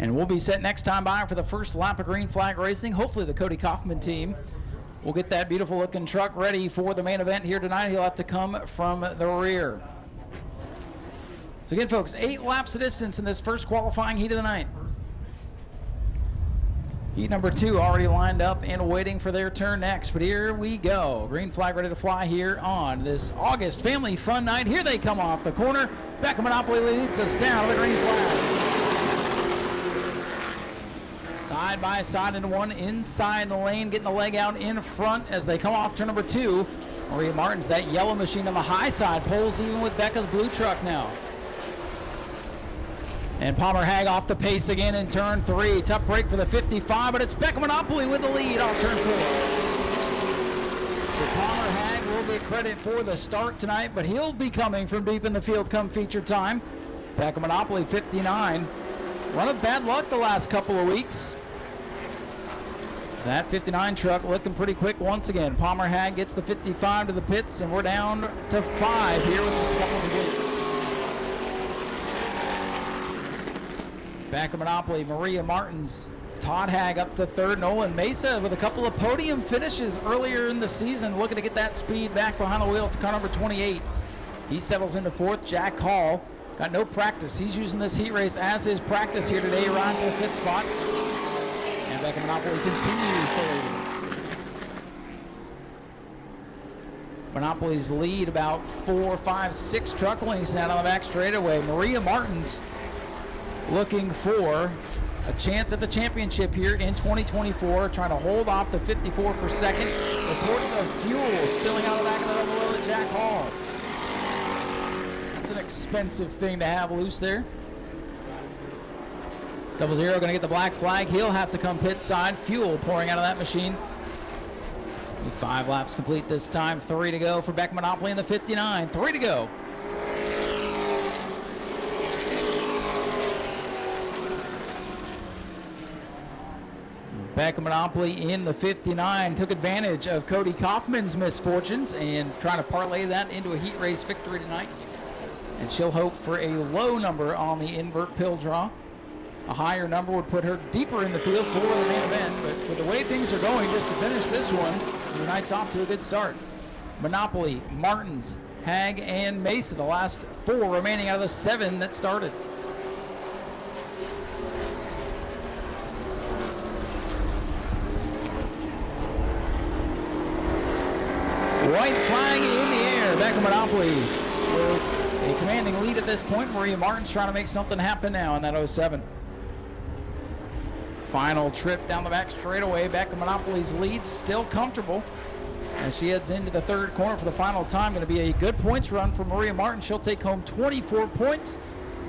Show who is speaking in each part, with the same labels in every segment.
Speaker 1: And we'll be set next time by for the first lap of green flag racing. Hopefully the Cody Kaufman team will get that beautiful looking truck ready for the main event here tonight. He'll have to come from the rear. So again, folks, 8 laps of distance in this first qualifying heat of the night. Heat number 2 already lined up and waiting for their turn next. But here we go. Green flag ready to fly here on this August family fun night. Here they come off the corner. Beckham Monopoly leads us down to the green flag. Side by side into one inside the lane, getting the leg out in front as they come off turn number 2. Maria Martins, that yellow machine on the high side, pulls even with Becca's blue truck now. And Palmer Hag off the pace again in turn 3. Tough break for the 55, but it's Becca Monopoly with the lead off turn 4. So Palmer Hag will get credit for the start tonight, but he'll be coming from deep in the field come feature time. Becca Monopoly 59. Run of bad luck the last couple of weeks. That 59 truck looking pretty quick once again. Palmer Hag gets the 55 to the pits, and we're down to 5 here with just a couple of gates. Back of Monopoly, Maria Martins, Todd Hag up to 3rd. Nolan Mesa with a couple of podium finishes earlier in the season, looking to get that speed back behind the wheel to car number 28. He settles into 4th. Jack Hall got no practice. He's using this heat race as his practice here today, rides to the 5th spot. And Becca Monopoly continues to lead. Monopoly's lead about 4, 5, 6 truck lengths now on the back straightaway. Maria Martins looking for a chance at the championship here in 2024, trying to hold off the 54 for second. Reports of fuel spilling out of the back of the double wheel at Jack Hall. That's an expensive thing to have loose there. 00 going to get the black flag. He'll have to come pit side. Fuel pouring out of that machine. 5 laps complete this time. 3 to go for Beck Monopoly in the 59. 3 to go. Beck Monopoly in the 59 took advantage of Cody Kaufman's misfortunes and trying to parlay that into a heat race victory tonight. And she'll hope for a low number on the invert pill draw. A higher number would put her deeper in the field for the main event, but with the way things are going, just to finish this one, the night's off to a good start. Monopoly, Martins, Hag, and Mesa, the last 4 remaining out of the 7 that started. White flag in the air. Back of Monopoly with a commanding lead at this point. Maria Martins trying to make something happen now in that 07. Final trip down the back straightaway. Back of Monopoly's lead still comfortable as she heads into the 3rd corner for the final time. Going to be a good points run for Maria Martins. She'll take home 24 points,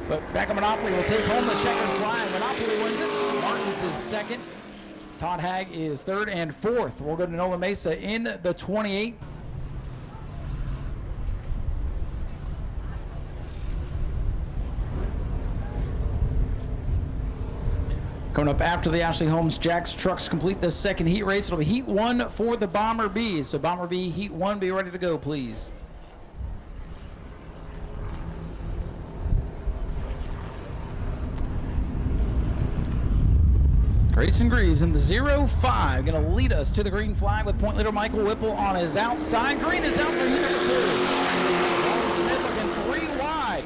Speaker 1: but Back of Monopoly will take home the checkered flag. Monopoly wins it. Martins is 2nd. Todd Hag is 3rd and 4th. We'll go to Nola Mesa in the 28. Coming up after the Ashley Holmes Jacks trucks complete the 2nd heat race, it'll be heat 1 for the Bomber B. So Bomber B, heat 1, be ready to go, please. Grayson Greaves in the 05, going to lead us to the green flag with point leader Michael Whipple on his outside. Green is out for heat number 2. Smith looking 3 wide.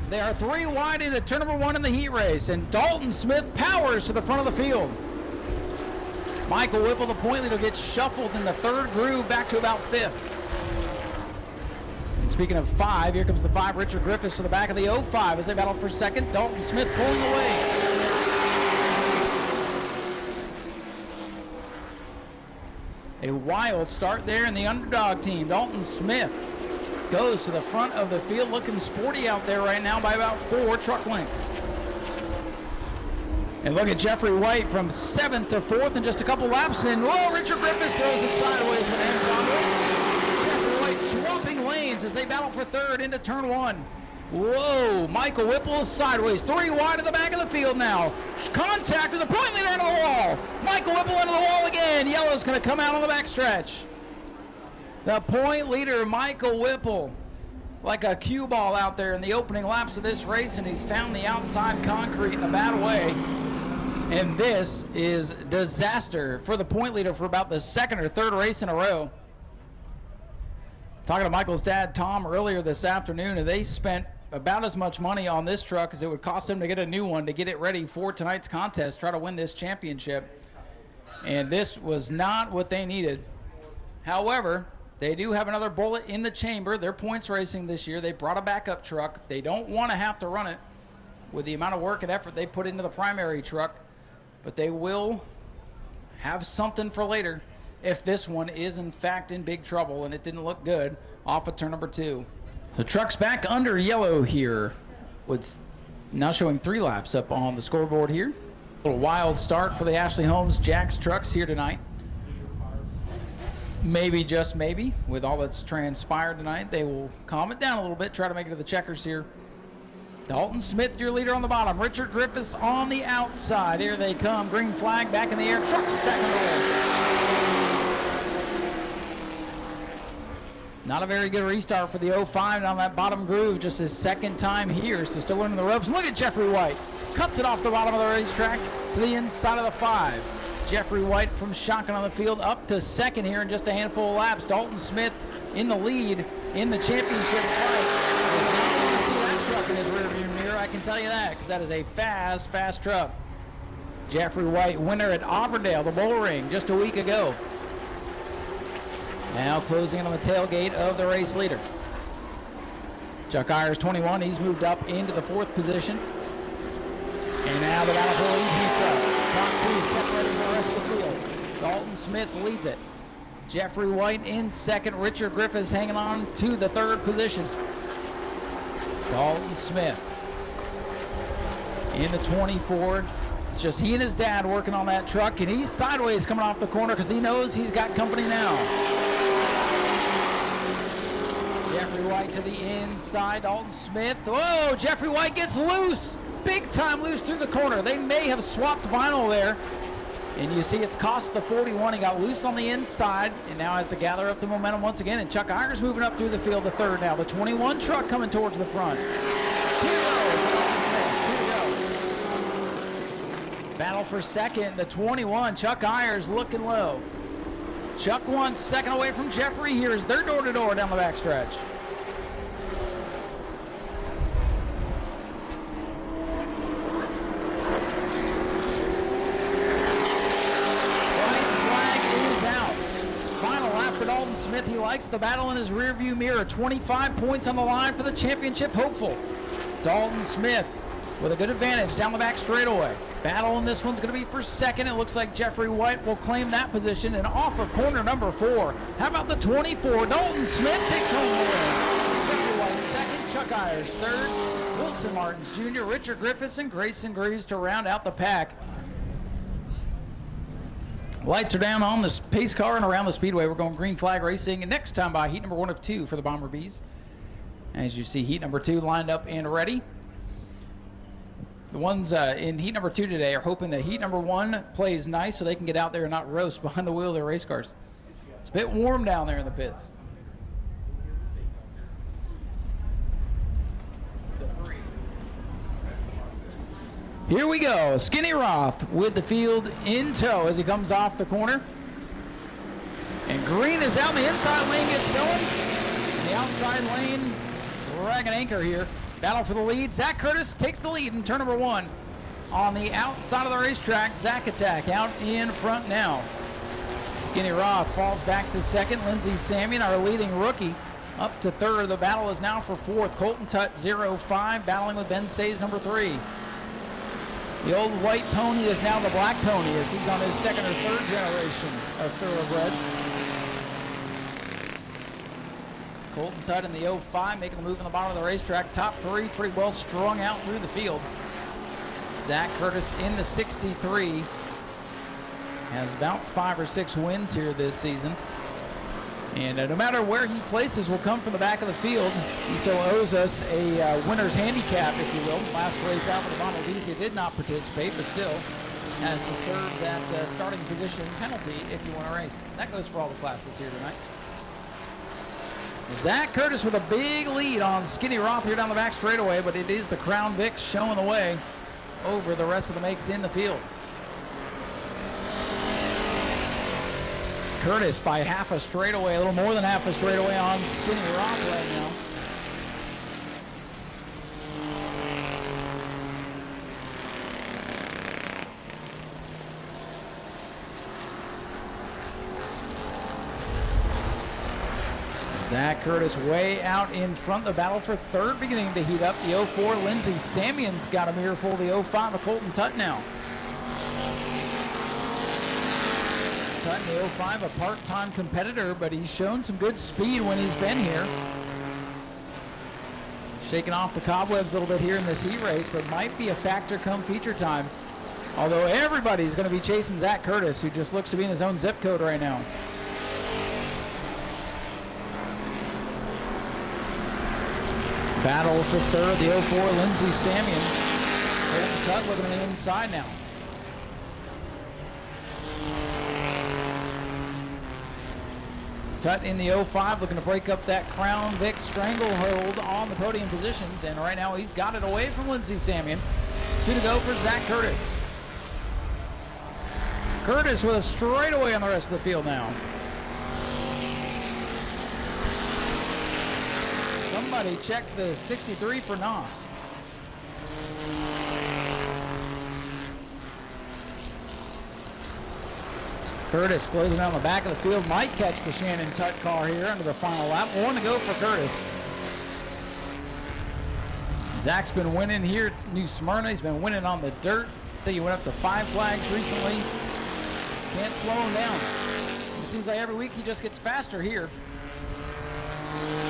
Speaker 1: They are 3 wide into turn number 1 in the heat race, and Dalton Smith powers to the front of the field. Michael Whipple, the point leader, gets shuffled in the 3rd groove back to about 5th. And speaking of 5, here comes the 5, Richard Griffiths, to the back of the 05 as they battle for 2nd. Dalton Smith pulling away. A wild start there in the underdog team. Dalton Smith goes to the front of the field, looking sporty out there right now by about 4 truck lengths. And look at Jeffrey White from 7th to 4th in just a couple laps. And whoa, Richard Griffiths throws it sideways with hands on it. Jeffrey White swapping lanes as they battle for 3rd into turn 1. Whoa, Michael Whipple sideways, 3 wide at the back of the field now. Contact with the point leader into the wall. Michael Whipple into the wall again. Yellow's going to come out on the back stretch. The point leader, Michael Whipple, like a cue ball out there in the opening laps of this race, and he's found the outside concrete in a bad way. And this is disaster for the point leader for about the second or third race in a row. Talking to Michael's dad, Tom, earlier this afternoon, and they spent about as much money on this truck as it would cost them to get a new one to get it ready for tonight's contest, try to win this championship. And this was not what they needed. However, they do have another bullet in the chamber. They're points racing this year. They brought a backup truck. They don't want to have to run it with the amount of work and effort they put into the primary truck, but they will have something for later if this one is in fact in big trouble, and it didn't look good off of turn number 2. The truck's back under yellow here. It's now showing 3 laps up on the scoreboard here. A little wild start for the Ashley Holmes Jax trucks here tonight. Maybe, just maybe, with all that's transpired tonight, they will calm it down a little bit, try to make it to the checkers here. Dalton Smith, your leader on the bottom. Richard Griffiths on the outside. Here they come. Green flag back in the air. Trucks back in the air. Not a very good restart for the 05 on that bottom groove. Just his second time here, so still learning the ropes. Look at Jeffrey White. Cuts it off the bottom of the racetrack to the inside of the 5. Jeffrey White from shotgun on the field up to second here in just a handful of laps. Dalton Smith in the lead in the championship fight. In his rearview mirror, I can tell you that, because that is a fast truck. Jeffrey White, winner at Auburndale, the Bull Ring, just a week ago. Now closing in on the tailgate of the race leader. Chuck Ayers, 21, he's moved up into the 4th position. And now the battle for lead heats up. Top 2 separating the rest of the field. Dalton Smith leads it. Jeffrey White in second. Richard Griffiths hanging on to the 3rd position. Dalton Smith in the 24. It's just he and his dad working on that truck, and he's sideways coming off the corner because he knows he's got company now. Jeffrey White to the inside. Dalton Smith. Whoa, Jeffrey White gets loose. Big time loose through the corner. They may have swapped vinyl there. And you see it's cost the 41. He got loose on the inside and now has to gather up the momentum once again. And Chuck Ayers moving up through the field, the 3rd now. The 21 truck coming towards the front. Battle for second. The 21, Chuck Ayers looking low. Chuck 1 second away from Jeffrey here as they're door-to-door down the backstretch. Dalton Smith, he likes the battle in his rearview mirror. 25 points on the line for the championship hopeful. Dalton Smith with a good advantage down the back straightaway. Battle in this one's going to be for second. It looks like Jeffrey White will claim that position, and off of corner number 4. How about the 24? Dalton Smith takes home the win. Jeffrey White second, Chuck Ayers 3rd, Wilson Martins Jr., Richard Griffiths, and Grayson Greaves to round out the pack. Lights are down on this pace car and around the speedway. We're going green flag racing, and next time by heat number 1 of 2 for the Bomber Bees. As you see, heat number 2 lined up and ready. The ones in heat number 2 today are hoping that heat number 1 plays nice so they can get out there and not roast behind the wheel of their race cars. It's a bit warm down there in the pits. Here we go. Skinny Roth with the field in tow as he comes off the corner. And Green is out in the inside lane, gets going. The outside lane, dragging anchor here. Battle for the lead. Zach Curtis takes the lead in turn number 1. On the outside of the racetrack, Zach Attack out in front now. Skinny Roth falls back to second. Lindsey Samian, our leading rookie, up to 3rd. The battle is now for 4th. Colton Tutt, 05, battling with Ben Says, number 3. The old white pony is now the black pony as he's on his 2nd or 3rd generation of thoroughbreds. Colton Tutt in the 05 making the move on the bottom of the racetrack. Top 3 pretty well strung out through the field. Zach Curtis in the 63 has about 5 or 6 wins here this season. And no matter where he places will come from the back of the field. He still owes us a winner's handicap, if you will. Last race out for the Bomber Bees, he did not participate, but still has to serve that starting position penalty if you want to race. That goes for all the classes here tonight. Zach Curtis with a big lead on Skinny Roth here down the back straightaway, but it is the Crown Vic showing the way over the rest of the makes in the field. Curtis by half a straightaway, a little more than half a straightaway on Skinny Roth right now. Zach Curtis way out in front. The battle for third beginning to heat up. The 04 Lindsey Samion's got a mirror full. The 05 of Colton Tutt now. Tutt in the 05, a part-time competitor, but he's shown some good speed when he's been here. Shaking off the cobwebs a little bit here in this heat race, but might be a factor come feature time. Although everybody's going to be chasing Zach Curtis, who just looks to be in his own zip code right now. Battle for third, the 04 Lindsey Samion. Colton Tutt looking on the inside now. Tutt in the 05 looking to break up that Crown Vic stranglehold on the podium positions, and right now he's got it away from Lindsey Samion. 2 to go for Zach Curtis. Curtis with a straightaway on the rest of the field now. Somebody check the 63 for Nau Sea. Curtis closing on the back of the field, might catch the Shannon Tutt car here under the final lap. 1 to go for Curtis. Zach's been winning here at New Smyrna. He's been winning on the dirt. I think he went up to 5 flags recently. Can't slow him down. It seems like every week he just gets faster here.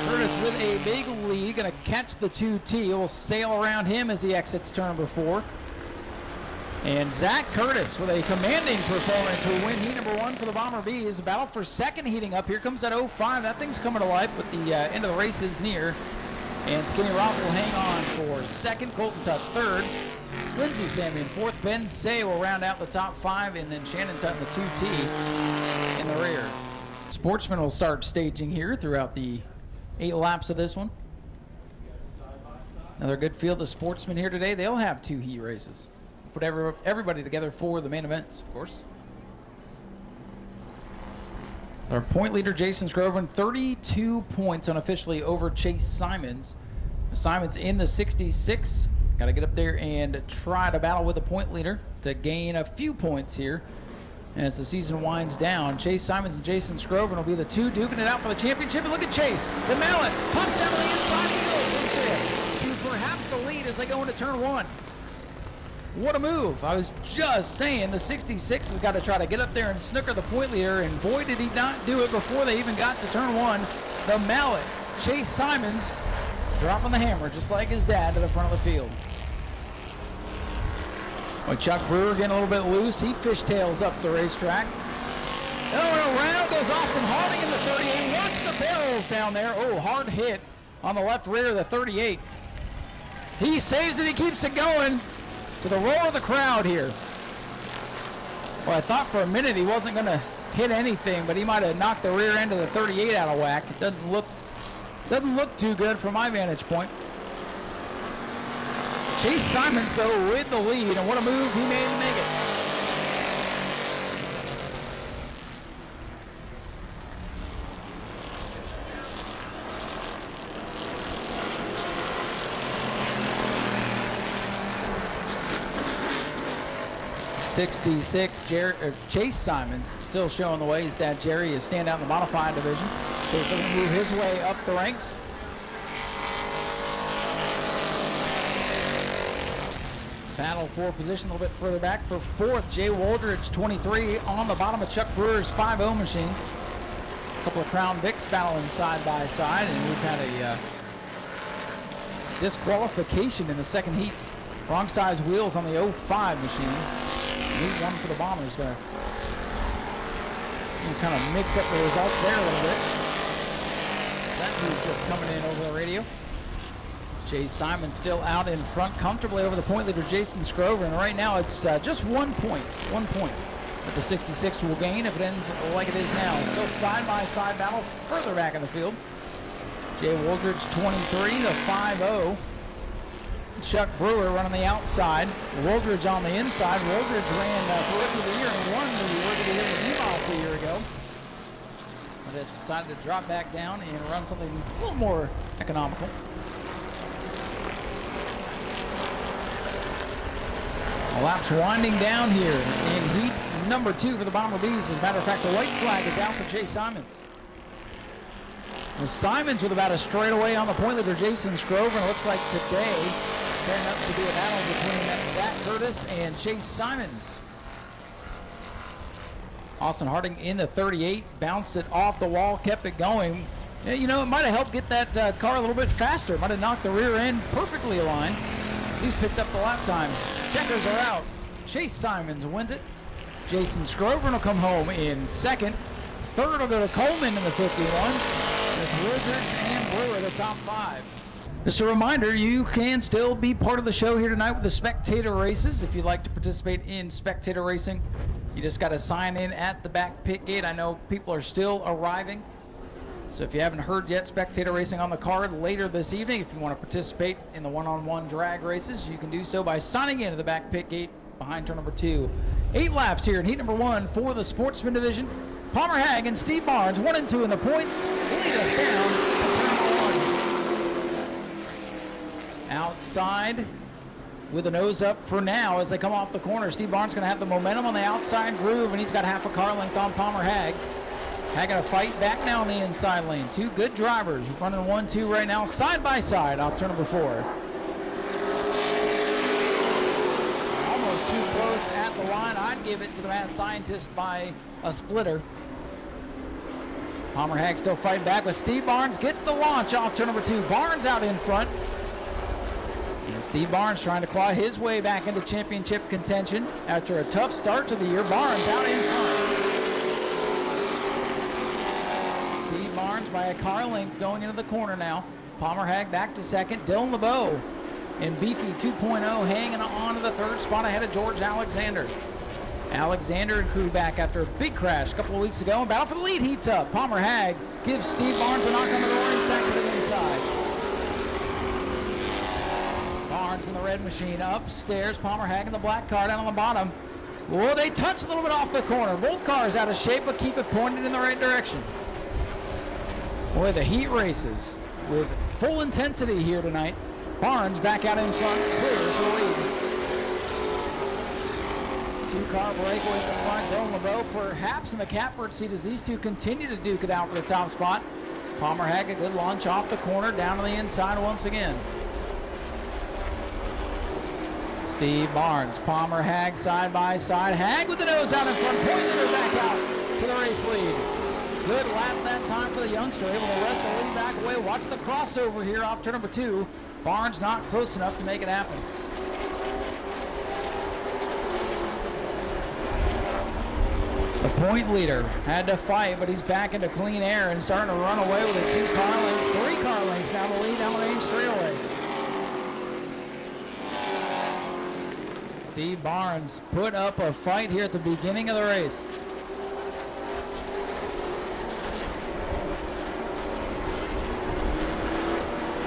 Speaker 1: Curtis with a big lead, going to catch the 2T. Will sail around him as he exits turn number 4. And Zach Curtis with a commanding performance will win heat number 1 for the Bomber Bees. The battle for second heating up. Here comes that 05. That thing's coming to life, but the end of the race is near. And Skinny Roth will hang on for second. Colton Tutt third. Lindsey Samion fourth. Ben Say will round out the top 5. And then Shannon Tutt in the 2T in the rear. Sportsman will start staging here throughout the 8 laps of this one. Another good field of Sportsmen here today. They'll have 2 heat races. Put everybody together for the main events, of course. Our point leader, Jason Scroven, 32 points unofficially over Chase Simons. Simons in the 66. Got to get up there and try to battle with the point leader to gain a few points here as the season winds down. Chase Simons and Jason Scroven will be the 2 duking it out for the championship. And look at Chase. The mallet pumps down to the inside. He goes to perhaps the lead as they go into turn 1. What a move. I was just saying the 66 has got to try to get up there and snooker the point leader, and boy did he not do it before they even got to turn 1. The mallet, Chase Simons, dropping the hammer just like his dad to the front of the field. Well, Chuck Brewer getting a little bit loose. He fishtails up the racetrack. Oh, and around goes Austin Harding in the 38. Watch the barrels down there. Oh, hard hit on the left rear of the 38. He saves it. He keeps it going. To the roar of the crowd here. Well, I thought for a minute he wasn't going to hit anything, but he might have knocked the rear end of the 38 out of whack. It doesn't look too good from my vantage point. Chase Simons, though, with the lead, and what a move he made to make it. Chase Simons still showing the way. His dad Jerry is stand out in the modified division. Chase looking to move his way up the ranks. Battle for position a little bit further back for 4th. Jay Waldridge, 23, on the bottom of Chuck Brewer's 5.0 machine. A couple of Crown Vics battling side by side, and we've had a disqualification in the second heat. Wrong size wheels on the 05 machine. Heat 1 for the Bombers there. You kind of mix up the results there a little bit. That move just coming in over the radio. Chase Simon still out in front comfortably over the point leader Jason Scrover, and right now it's just 1 point. 1 point that the 66 will gain if it ends like it is now. Still side-by-side battle further back in the field. Jay Wooldridge 23, the 5-0. Chuck Brewer running the outside. Wooldridge on the inside. Wooldridge ran for Rookie of the Year and won the Rookie of the Year with U-Miles a year ago. But has decided to drop back down and run something a little more economical. The lap's winding down here in heat number 2 for the Bomber Bees. As a matter of fact, the white flag is out for Jay Simons. Well, Simons with about a straightaway on the point leader, Jason Scrover. And it looks like today turning up to be a battle between Zach Curtis and Chase Simons. Austin Harding in the 38, bounced it off the wall, kept it going. Yeah, you know, it might have helped get that car a little bit faster. Might have knocked the rear end perfectly aligned. He's picked up the lap times. Checkers are out. Chase Simons wins it. Jason Scrover will come home in second. Third will go to Coleman in the 51. It's Woodridge and Brewer, the top 5. Just a reminder, you can still be part of the show here tonight with the Spectator races. If you'd like to participate in Spectator racing, you just got to sign in at the back pit gate. I know people are still arriving. So if you haven't heard yet, Spectator racing on the card later this evening. If you want to participate in the one-on-one drag races, you can do so by signing in at the back pit gate behind turn number 2. 8 laps here in heat number 1 for the Sportsman division. Palmer Hag and Steve Barnes, 1 and 2 in the points, lead us down to turn 1. Outside with a nose up for now as they come off the corner. Steve Barnes going to have the momentum on the outside groove, and he's got half a car length on Palmer Hag. Hag going to fight back now in the inside lane. 2 good drivers running 1-2 right now, side by side off turn number 4. Almost too close at the line. I'd give it to the mad scientist by a splitter. Palmer Hag still fighting back, but Steve Barnes gets the launch off turn number 2. Barnes out in front. And Steve Barnes trying to claw his way back into championship contention after a tough start to the year. Barnes out in front. Steve Barnes by a car length going into the corner now. Palmer Hag back to second. Dylan LeBeau and Beefy 2.0 hanging on to the 3rd spot ahead of George Alexander. Alexander and crew back after a big crash a couple of weeks ago, and battle for the lead heats up. Palmer Hag gives Steve Barnes a knock on the door. He's back to the inside. Barnes in the red machine upstairs. Palmer Hag in the black car down on the bottom. Well, they touch a little bit off the corner. Both cars out of shape, but keep it pointed in the right direction. Boy, the heat races with full intensity here tonight. Barnes back out in front, clears the lead. 2-car breakaway from the front. Dylan LeBeau perhaps in the catbird seat as these two continue to duke it out for the top spot. Palmer Hag a good launch off the corner, down to the inside once again. Steve Barnes, Palmer Hag side by side. Hag with the nose out in front, Pointer back out to the race lead. Good lap that time for the youngster, able to wrest the lead back away. Watch the crossover here off turn number 2. Barnes not close enough to make it happen. The point leader had to fight, but he's back into clean air and starting to run away with a 2-car length, 3-car lengths down the lead down the main straightaway. Steve Barnes put up a fight here at the beginning of the race.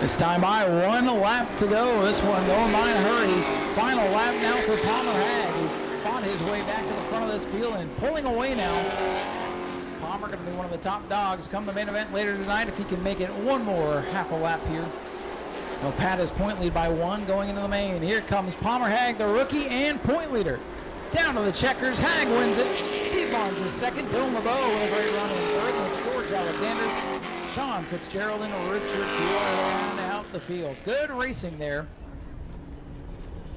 Speaker 1: This time by 1 lap to go. This one going by in a hurry. Final lap now for Palmer Hag, who fought his way back to the front of this field and pulling away now. Palmer going to be one of the top dogs come the main event later tonight if he can make it one more half a lap here. He'll pad his point lead by 1 going into the main. Here comes Palmer Hag, the rookie and point leader. Down to the checkers. Hag wins it. Steve Barnes is second. Dylan LeBeau with a great run in third with George Alexander. Sean Fitzgerald and Richard round out the field. Good racing there.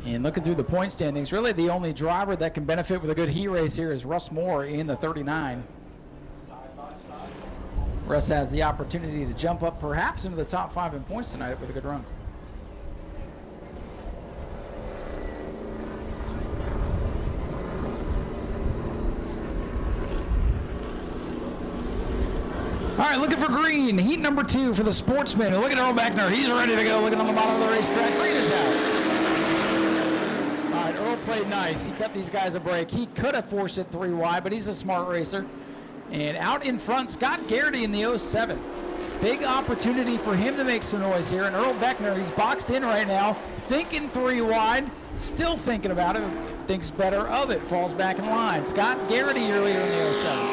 Speaker 1: And looking through the point standings, really the only driver that can benefit with a good heat race here is Russ Moore in the 39. Russ has the opportunity to jump up perhaps into the top 5 in points tonight with a good run. All right, looking for green. Heat number 2 for the Sportsman. Look at Earl Beckner. He's ready to go. Looking on the bottom of the racetrack. Green is out. All right, Earl played nice. He cut these guys a break. He could have forced it 3 wide, but he's a smart racer. And out in front, Scott Garrity in the 07. Big opportunity for him to make some noise here. And Earl Beckner, he's boxed in right now, thinking 3 wide, still thinking about it, thinks better of it, falls back in line. Scott Garrity earlier in the 07.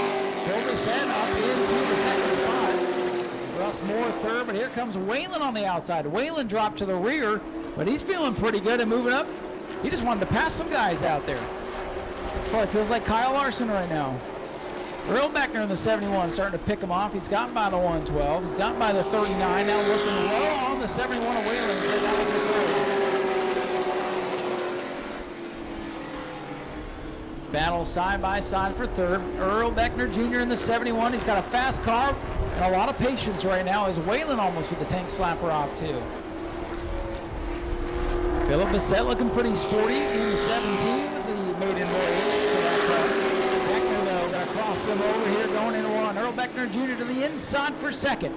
Speaker 1: Phil Bissett up into the second spot. Russ Moore third, but here comes Whalen on the outside. Whalen dropped to the rear, but he's feeling pretty good and moving up. He just wanted to pass some guys out there. Boy, it feels like Kyle Larson right now. Earl Beckner in the 71 starting to pick him off. He's gotten by the 112. He's gotten by the 39. Now looking low on the 71 of Whalen. Battle side by side for third. Earl Beckner Jr. in the 71. He's got a fast car and a lot of patience right now as Whalen almost with the tank slapper off too. Philip Bissett looking pretty sporty in the 17 with the maiden voyage for that car. Beckner though gonna cross him over here going into one. Earl Beckner Jr. to the inside for second.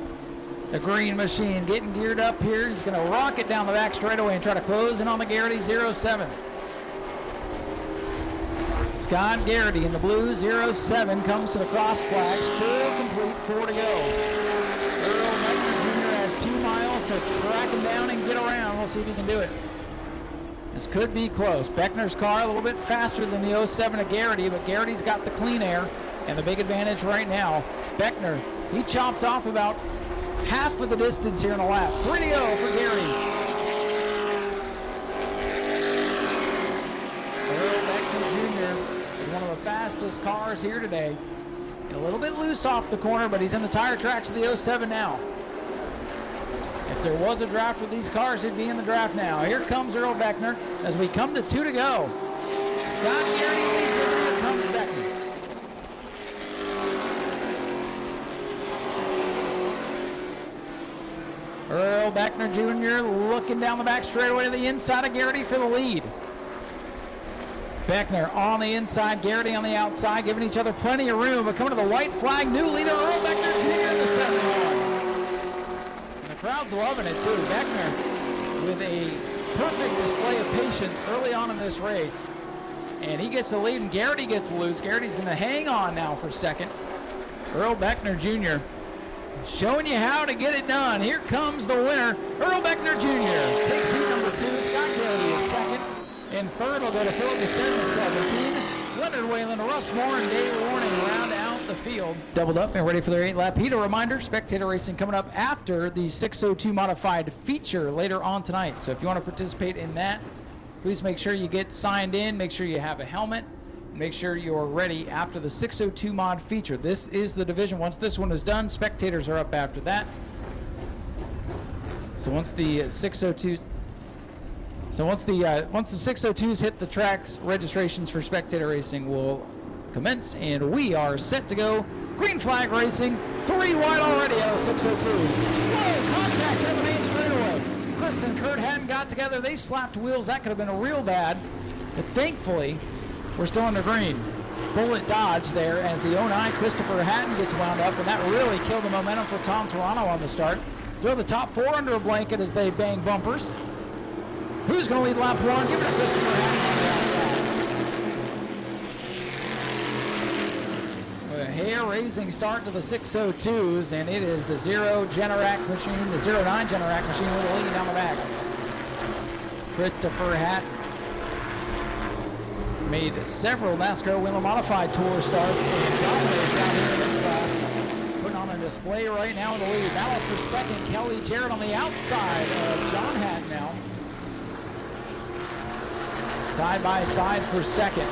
Speaker 1: The green machine getting geared up here. He's gonna rocket down the back straightaway and try to close in on the Garrity 07. Scott Garrity in the blue 07 comes to the cross flags. Full complete, 4 to go. Earl Beckner Jr. has 2 miles to track him down and get around. We'll see if he can do it. This could be close. Beckner's car a little bit faster than the 07 of Garrity, but Garrity's got the clean air and the big advantage right now. Beckner, he chopped off about half of the distance here in the lap. 3 to go for Garrity. One of the fastest cars here today. A little bit loose off the corner, but he's in the tire tracks of the 07 now. If there was a draft for these cars, he'd be in the draft now. Here comes Earl Beckner as we come to 2 to go. Scott Garrity leads it, here comes Beckner. Earl Beckner Jr. looking down the back straightaway to the inside of Garrity for the lead. Beckner on the inside, Garrity on the outside, giving each other plenty of room, but coming to the white flag, new leader, Earl Beckner Jr. in the 71. And the crowd's loving it too. Beckner with a perfect display of patience early on in this race. And he gets the lead, and Garrity gets loose. Garrity's going to hang on now for second. Earl Beckner Jr. showing you how to get it done. Here comes the winner, Earl Beckner Jr. Takes heat number 2, Scott Garrity is second. In third will go to Philip Bissett in 17. Leonard Whalen, Russ Moore, and Dave Warning round out the field. Doubled up and ready for their 8-lap heat. A reminder, Spectator racing coming up after the 602 modified feature later on tonight. So if you want to participate in that, please make sure you get signed in, make sure you have a helmet, and make sure you're ready after the 602 mod feature. This is the division. Once this one is done, Spectators are up after that. So once the 602s once the 602s hit the tracks, registrations for Spectator racing will commence, and we are set to go. Green flag racing, 3 wide already out of 602s. Whoa, contact on the main straightaway. Chris and Kurt hadn't got together. They slapped wheels. That could have been a real bad, but thankfully, we're still under green. Bullet dodge there as the 09 Christopher Hatton gets wound up, and that really killed the momentum for Tom Toronto on the start. Throw the top 4 under a blanket as they bang bumpers. Who's going to lead lap 1? Give it to Christopher Hatton on the outside. A hair-raising start to the 602s, and it is the 0 Generac machine, the 09 Generac machine with the lead down the back. Christopher Hatton has made several NASCAR Wheel Modified Tour starts and dominates out here in this class. Putting on a display right now in the lead. Battle for second, Kelly Jarrett on the outside of John Hatton now. Side by side for second.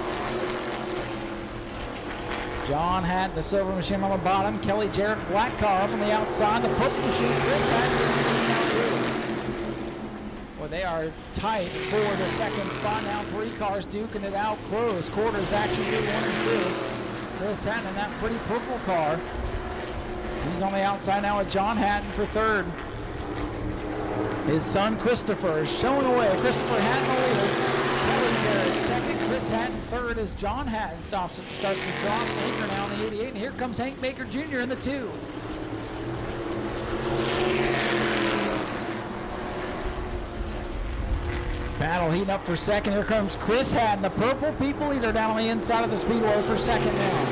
Speaker 1: John Hatton, the silver machine on the bottom. Kelly Jarrett, black car up on the outside. The purple machine, Chris Hatton. Well, they are tight for the second spot now. 3 cars duking it out close. Quarters action through 1 and 2. Chris Hatton in that pretty purple car. He's on the outside now with John Hatton for third. His son Christopher is showing away. Christopher Hatton the leader. Second, Chris Hatton. Third is John Hatton. Starts to drop anchor now in the 88. And here comes Hank Baker Jr. in the 2. Battle heating up for second. Here comes Chris Hatton, the purple people eater down on the inside of the Speedway for second now.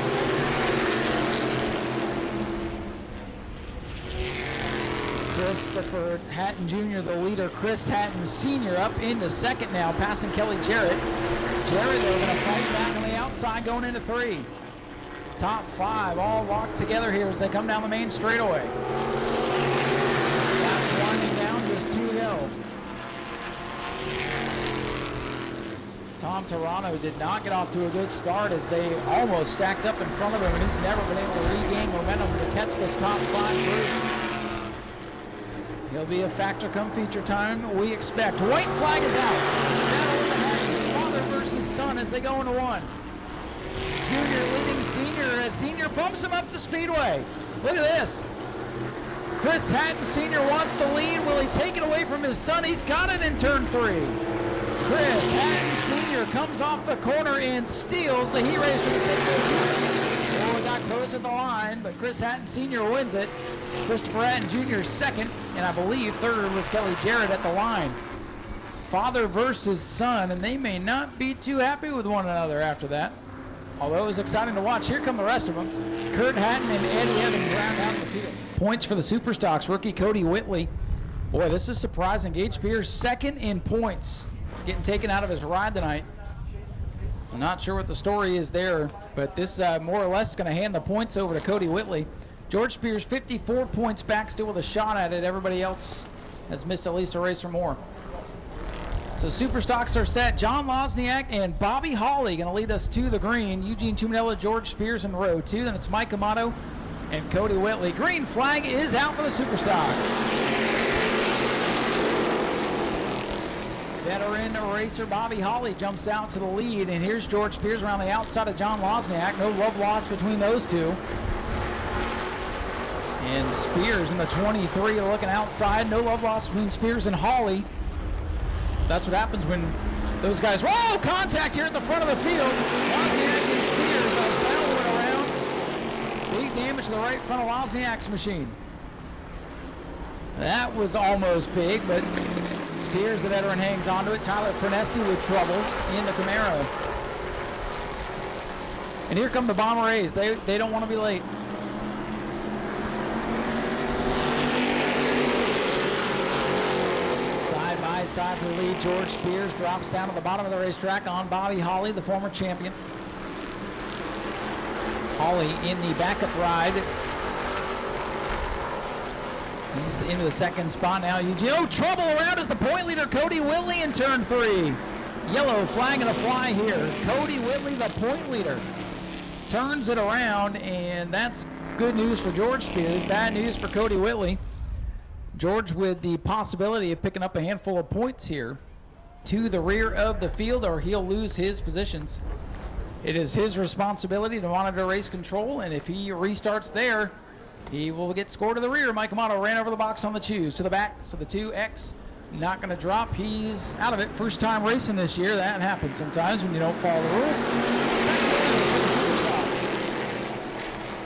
Speaker 1: Christopher Hatton Jr., the leader. Chris Hatton Sr. up into second now, passing Kelly Jarrett. Jarrett, they're going to fight back on the outside going into 3. Top 5 all locked together here as they come down the main straightaway. That's winding down, just 2 to go. Tom Toronto did not get off to a good start as they almost stacked up in front of him, and he's never been able to regain momentum to catch this top 5 group. He'll be a factor come feature time, we expect. White flag is out. Battle of the Hatties, father versus son as they go into 1. Junior leading senior as senior bumps him up the speedway. Look at this. Chris Hatton Sr. wants the lead. Will he take it away from his son? He's got it in turn 3. Chris Hatton Sr. comes off the corner and steals the heat race for the 602. Oh, it got close at the line, but Chris Hatton Sr. wins it. Christopher Hatton Jr. second, and I believe third was Kelly Jarrett at the line. Father versus son, and they may not be too happy with one another after that. Although it was exciting to watch. Here come the rest of them. Kurt Hatton and Eddie Evans round out the field. Points for the Superstocks, rookie Cody Whitley. Boy, this is surprising. Gage Spears second in points, getting taken out of his ride tonight. I'm not sure what the story is there, but this more or less is going to hand the points over to Cody Whitley. George Spears 54 points back, still with a shot at it. Everybody else has missed at least a race or more. So Superstocks are set. John Lozniak and Bobby Hawley going to lead us to the green. Eugene Tuminello, George Spears in row 2. Then it's Mike Amato and Cody Whitley. Green flag is out for the Superstocks. Veteran racer Bobby Hawley jumps out to the lead, and here's George Spears around the outside of John Lozniak. No love lost between those two. And Spears in the 23 looking outside. No love lost between Spears and Hawley. That's what happens when those guys, whoa, contact here at the front of the field. Lozniak and Spears, battle went around. Big damage to the right front of Lozniak's machine. That was almost big, but Spears, the veteran, hangs onto it. Tyler Pronesti with troubles in the Camaro. And here come the Bomber A's. They don't want to be late. Side by side for the lead. George Spears drops down to the bottom of the racetrack on Bobby Hawley, the former champion. Hawley in the backup ride. He's into the second spot now. Oh, trouble around is the point leader, Cody Whitley, in turn 3. Yellow flag and a fly here. Cody Whitley, the point leader, turns it around, and that's good news for George Spears. Bad news for Cody Whitley. George with the possibility of picking up a handful of points here to the rear of the field, or he'll lose his positions. It is his responsibility to monitor race control, and if he restarts there, he will get scored to the rear. Mike Amato ran over the box on the choose to the back, so the 2X not going to drop. He's out of it. First time racing this year. That happens sometimes when you don't follow the rules.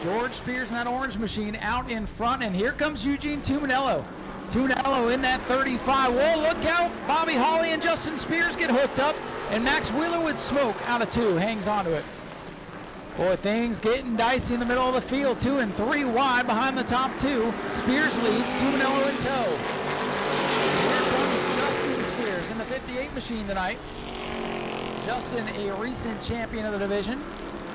Speaker 1: George Spears in that orange machine out in front, and here comes Eugene Tuminello. Tuminello in that 35. Whoa, look out. Bobby Hawley and Justin Spears get hooked up, and Max Wheeler with smoke out of 2 hangs onto it. Boy, things getting dicey in the middle of the field. 2 and 3 wide behind the top 2. Spears leads, Tuminello in tow. Here comes Justin Spears in the 58 machine tonight. Justin, a recent champion of the division.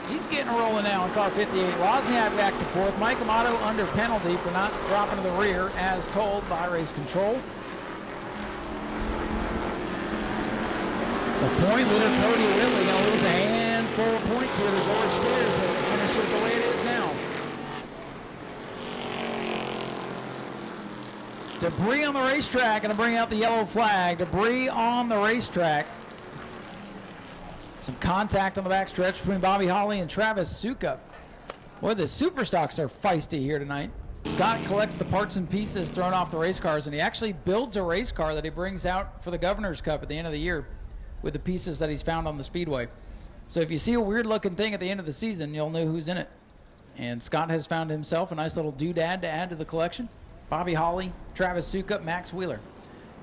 Speaker 1: He's getting rolling now in car 58. Wozniak back to 4th. Mike Amato under penalty for not dropping to the rear as told by race control. The point leader, Cody Whitley, going to lose a handful of points here to George Spears as it finishes the way it is now. Debris on the racetrack, going to bring out the yellow flag. Debris on the racetrack. Some contact on the backstretch between Bobby Hawley and Travis Sukup. Boy, the Superstocks are feisty here tonight. Scott collects the parts and pieces thrown off the race cars, and he actually builds a race car that he brings out for the Governor's Cup at the end of the year with the pieces that he's found on the Speedway. So if you see a weird looking thing at the end of the season, you'll know who's in it. And Scott has found himself a nice little doodad to add to the collection. Bobby Hawley, Travis Sukup, Max Wheeler.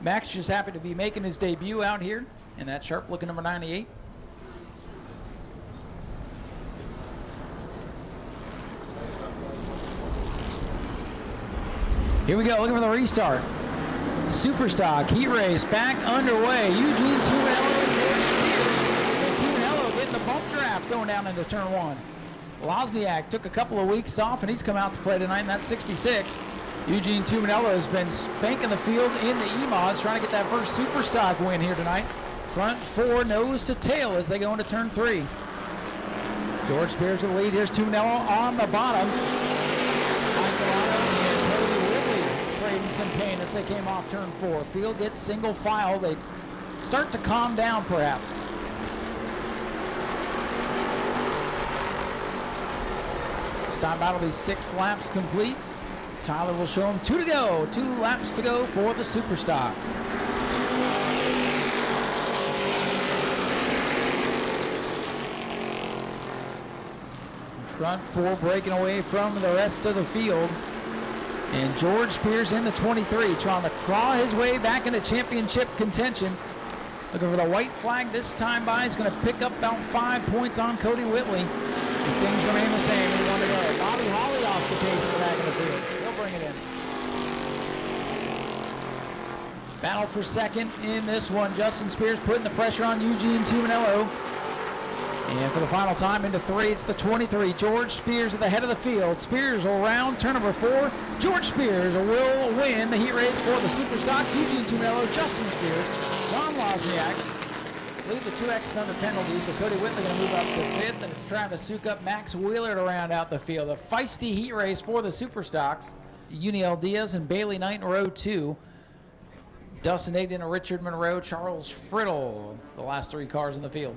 Speaker 1: Max just happy to be making his debut out here in that sharp looking number 98. Here we go, looking for the restart. Superstock heat race back underway. Eugene Tuebok and George Spears. Tuebok getting the bump draft going down into turn 1. Wozniak took a couple of weeks off, and he's come out to play tonight in that 66. Eugene Tuebok has been spanking the field in the E-Mods, trying to get that first Superstock win here tonight. Front 4, nose to tail as they go into turn 3. George Spears with the lead. Here's Tuebok on the bottom. Trading some pain as they came off turn 4. Field gets single file. They start to calm down perhaps. This time battle will be 6 laps complete. Tyler will show them 2 to go. 2 laps to go for the Superstocks. Front 4 breaking away from the rest of the field. And George Spears in the 23, trying to claw his way back into championship contention. Looking for the white flag this time by. He's going to pick up about 5 points on Cody Whitley. If things remain the same, he won to go. Bobby Holly off the pace in the back of the field. He'll bring it in. Battle for second in this one. Justin Spears putting the pressure on Eugene Tuebok. And for the final time into 3, it's the 23. George Spears at the head of the field. Spears will round turn number 4. George Spears will win the heat race for the Superstocks. Eugene Tuebok, Justin Spears, Ron Wozniak. Leave the 2X's under penalty, so Cody Whitley going to move up to 5th, and it's trying to soak up Max Wheeler to round out the field. A feisty heat race for the Superstocks. Uniel Diaz and Bailey Knight in row 2. Dustin Agent and Richard Monroe, Charles Friddle, the last 3 cars in the field.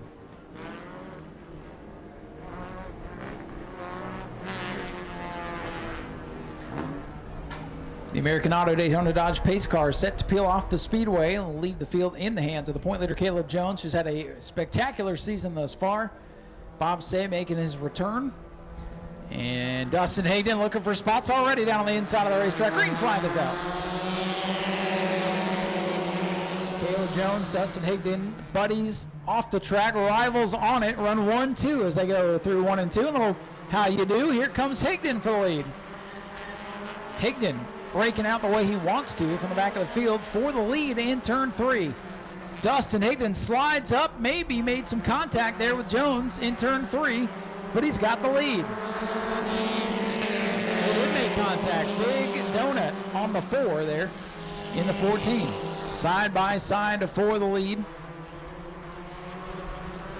Speaker 1: The American Auto Daytona Dodge pace car is set to peel off the speedway and leave the field in the hands of the point leader Caleb Jones, who's had a spectacular season thus far. Bob Say making his return. And Dustin Hayden looking for spots already down on the inside of the racetrack. Green flag is out. Caleb Jones, Dustin Hayden, buddies off the track, rivals on it, run 1-2 as they go through 1 and 2. A little how you do. Here comes Higdon for the lead. Higdon breaking out the way he wants to from the back of the field for the lead in turn 3. Dustin Higdon slides up, maybe made some contact there with Jones in turn 3, but he's got the lead. He did make contact. Big donut on the 4 there in the 14. Side by side for the lead.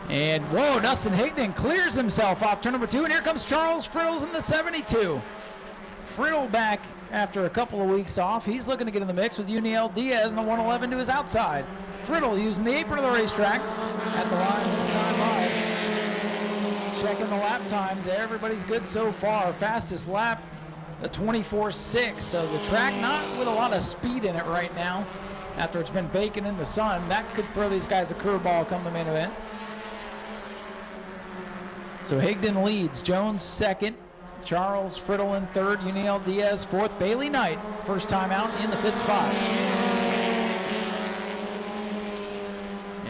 Speaker 1: And whoa, Dustin Higdon clears himself off turn number 2, and here comes Charles Friddles in the 72. Friddle back after a couple of weeks off. He's looking to get in the mix with Uniel Diaz in the 111 to his outside. Friddle using the apron of the racetrack at the line this time by. Checking the lap times. Everybody's good so far. Fastest lap, the 24.6. So the track not with a lot of speed in it right now after it's been baking in the sun. That could throw these guys a curveball come the main event. So Higdon leads. Jones second. Charles Friddle in 3rd, Uniel Diaz 4th, Bailey Knight first time out in the 5th spot.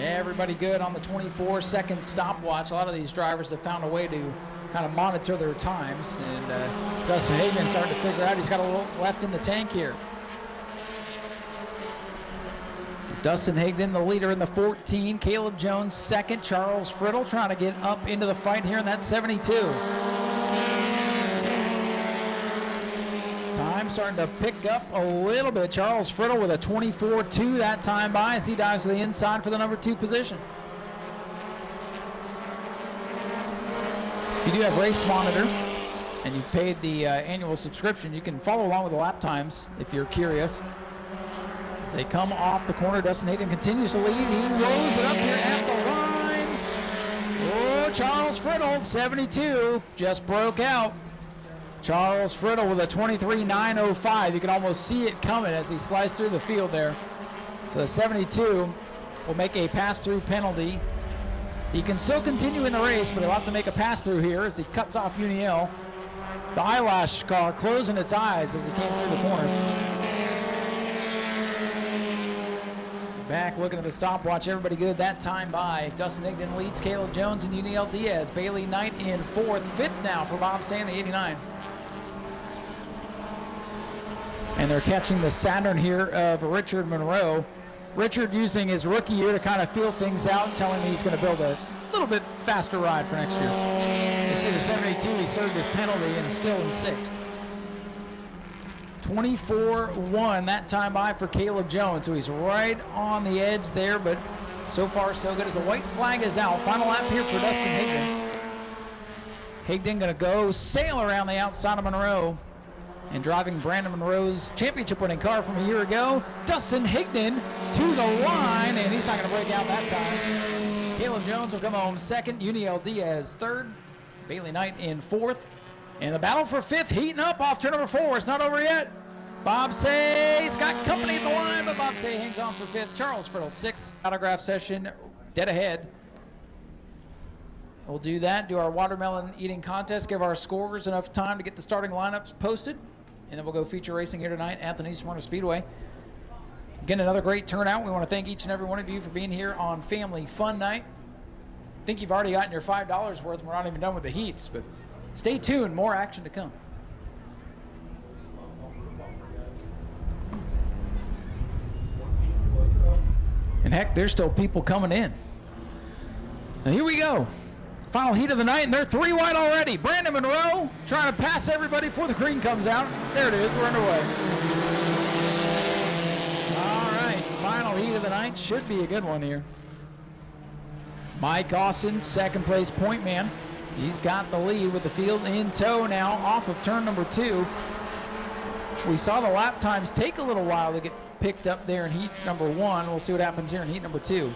Speaker 1: Everybody good on the 24-second stopwatch. A lot of these drivers have found a way to kind of monitor their times, and Dustin Higdon starting to figure out he's got a little left in the tank here. Dustin Higdon, the leader in the 14, Caleb Jones 2nd, Charles Friddle trying to get up into the fight here in that 72. Time starting to pick up a little bit. Charles Friddle with a 24.2 that time by as he dives to the inside for the number 2 position. If you do have Race Monitor and you've paid the annual subscription, you can follow along with the lap times if you're curious. As they come off the corner, Dustin Higdon continues to lead. He rolls it up here at the line. Oh, Charles Friddle, 72, just broke out. Charles Friddle with a 23.905. You can almost see it coming as he slides through the field there. So the 72 will make a pass-through penalty. He can still continue in the race, but he'll have to make a pass-through here as he cuts off Uniel. The eyelash car closing its eyes as he came through the corner. Back looking at the stopwatch, everybody good that time by. Dustin Higdon leads Caleb Jones and Uniel Diaz. Bailey Knight in 4th, 5th now for Bob Sand, the 89. And they're catching the Saturn here of Richard Monroe. Richard using his rookie year to kind of feel things out, telling me he's going to build a little bit faster ride for next year. You see the 72, he served his penalty and is still in 6th. 24-1 that time by for Caleb Jones, so he's right on the edge there, but so far so good as the white flag is out. Final lap here for Dustin Higdon. Higdon going to go sail around the outside of Monroe and driving Brandon Monroe's championship winning car from a year ago. Dustin Higdon to the line, and he's not going to break out that time. Caleb Jones will come home 2nd, Uniel Diaz 3rd, Bailey Knight in 4th. And the battle for 5th heating up off turn number 4. It's not over yet. Bob Say's got company at the line, but Bob Say hangs on for 5th. Charles Friddle 6th. Autograph session dead ahead. We'll do that, do our watermelon eating contest, give our scorers enough time to get the starting lineups posted, and then we'll go feature racing here tonight at the New Smyrna Speedway. Again, another great turnout. We want to thank each and every one of you for being here on Family Fun Night. I think you've already gotten your $5 worth, and we're not even done with the heats, but stay tuned, more action to come. And heck, there's still people coming in. Now here we go. Final heat of the night, and they're 3 wide already. Brandon Monroe trying to pass everybody before the green comes out. There it is, we're underway. All right, final heat of the night. Should be a good one here. Mike Austin, 2nd place point man. He's got the lead with the field in tow now off of turn number 2. We saw the lap times take a little while to get picked up there in heat number 1. We'll see what happens here in heat number 2.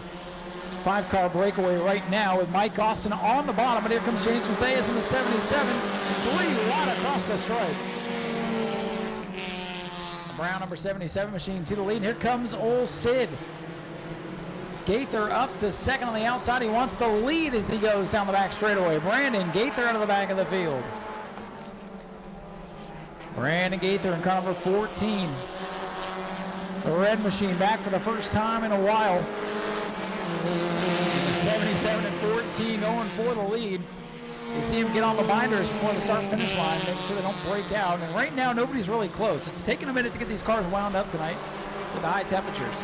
Speaker 1: 5-car breakaway right now with Mike Austin on the bottom, but here comes James Mathias in the 77. 3 wide across the stripe. The brown number 77 machine to the lead. Here comes old Sid. Gaither up to 2nd on the outside. He wants the lead as he goes down the back straightaway. Brandon Gaither out of the back of the field. Brandon Gaither in car number 14. The red machine back for the first time in a while. 77 and 14 going for the lead. You see him get on the binders before the start-finish line, make sure they don't break out. And right now, nobody's really close. It's taken a minute to get these cars wound up tonight with the high temperatures.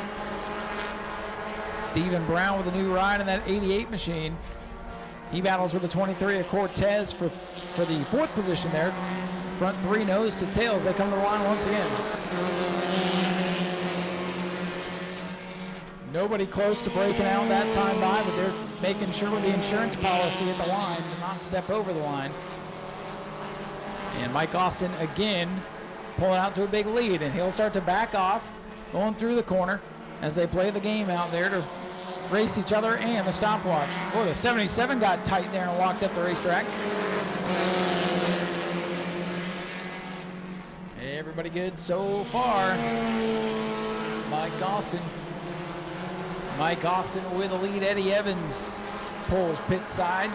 Speaker 1: Stephen Brown with a new ride in that 88 machine. He battles with the 23 of Cortez for the 4th position there. Front 3 nose to tails. They come to the line once again. Nobody close to breaking out that time by, but they're making sure with the insurance policy at the line to not step over the line. And Mike Austin again pulling out to a big lead, and he'll start to back off, going through the corner as they play the game out there to race each other and the stopwatch. Boy, the 77 got tight there and walked up the racetrack. Everybody good so far. Mike Austin with the lead. Eddie Evans pulls pit side.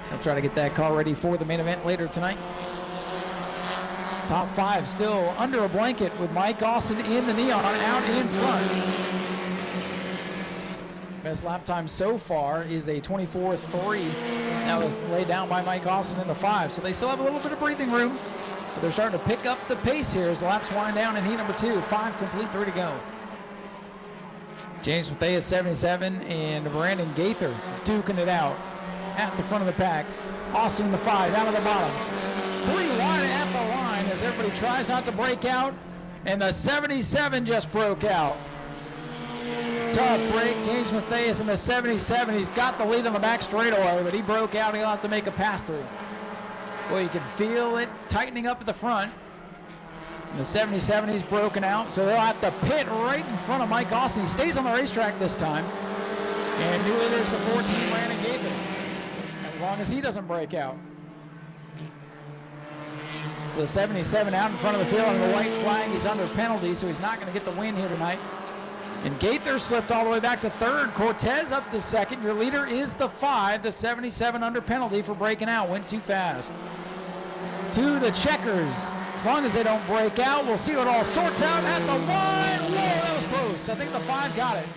Speaker 1: He'll try to get that car ready for the main event later tonight. Top 5 still under a blanket with Mike Austin in the neon out in front. Best lap time so far is a 24.3. That was laid down by Mike Austin in the 5. So they still have a little bit of breathing room. But they're starting to pick up the pace here as the laps wind down in heat number 2. 5 complete, 3 to go. James Mathias 77 and Brandon Gaither duking it out at the front of the pack. Austin in the 5, down to the bottom. 3 wide at the line as everybody tries not to break out. And the 77 just broke out. Tough break. James Mathias in the 77. He's got the lead on the back straightaway, but he broke out. He'll have to make a pass through. Well, you can feel it tightening up at the front. And the 77, he's broken out, so they'll have to pit right in front of Mike Austin. He stays on the racetrack this time. And new leader is the 14, Brandon Gaither, as long as he doesn't break out. The 77 out in front of the field on the white flag. He's under penalty, so he's not going to get the win here tonight. And Gaither slipped all the way back to 3rd. Cortez up to 2nd. Your leader is the 5, the 77 under penalty for breaking out. Went too fast. To the checkers. As long as they don't break out, we'll see what all sorts out at the line. Whoa, that was close. I think the 5 got it.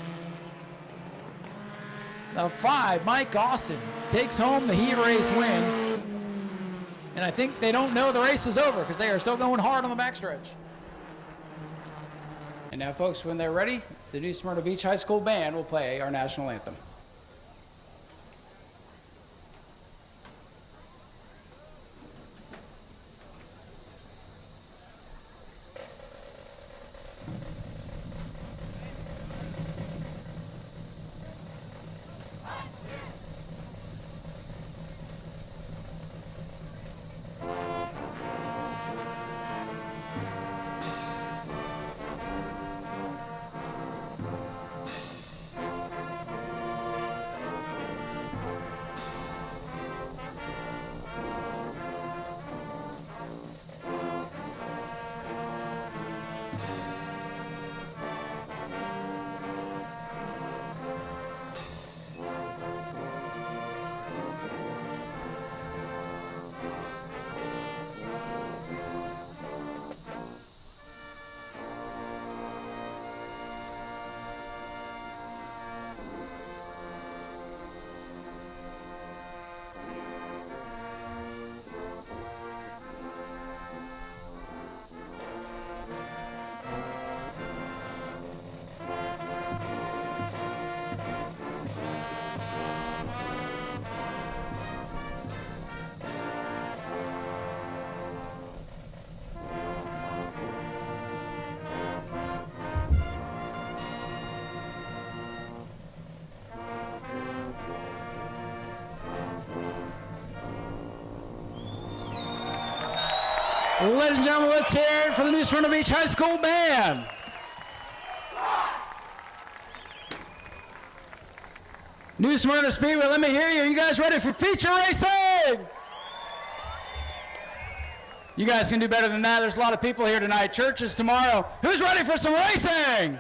Speaker 1: The 5, Mike Austin, takes home the heat race win. And I think they don't know the race is over because they are still going hard on the backstretch. And now, folks, when they're ready, the New Smyrna Beach High School Band will play our national anthem. Ladies and gentlemen, let's hear it for the New Smyrna Beach High School Band. New Smyrna Speedway, let me hear you. Are you guys ready for feature racing? You guys can do better than that. There's a lot of people here tonight. Church is tomorrow. Who's ready for some racing?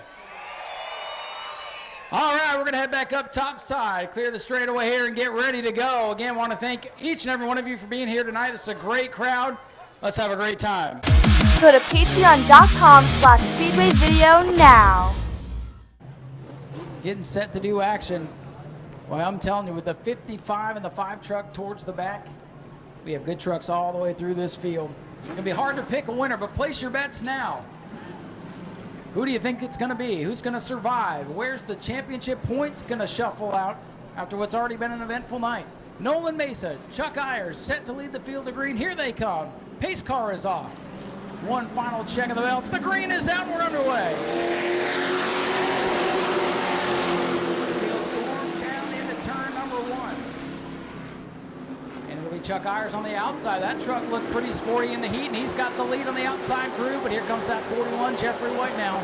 Speaker 1: All right, we're going to head back up top side, clear the straightaway here, and get ready to go. Again, want to thank each and every one of you for being here tonight. This is a great crowd. Let's have a great time.
Speaker 2: Go to patreon.com/Speedway video now.
Speaker 1: Getting set to do action. Well, I'm telling you, with the 55 and the 5 truck towards the back, we have good trucks all the way through this field. It's going to be hard to pick a winner, but place your bets now. Who do you think it's going to be? Who's going to survive? Where's the championship points going to shuffle out after what's already been an eventful night? Nolan Mesa, Chuck Ayers set to lead the field of green. Here they come. Pace car is off. One final check of the belts. The green is out and we're underway. Field storm down into turn number 1. And it'll be Chuck Ayers on the outside. That truck looked pretty sporty in the heat, and he's got the lead on the outside crew, but here comes that 41, Jeffrey White now.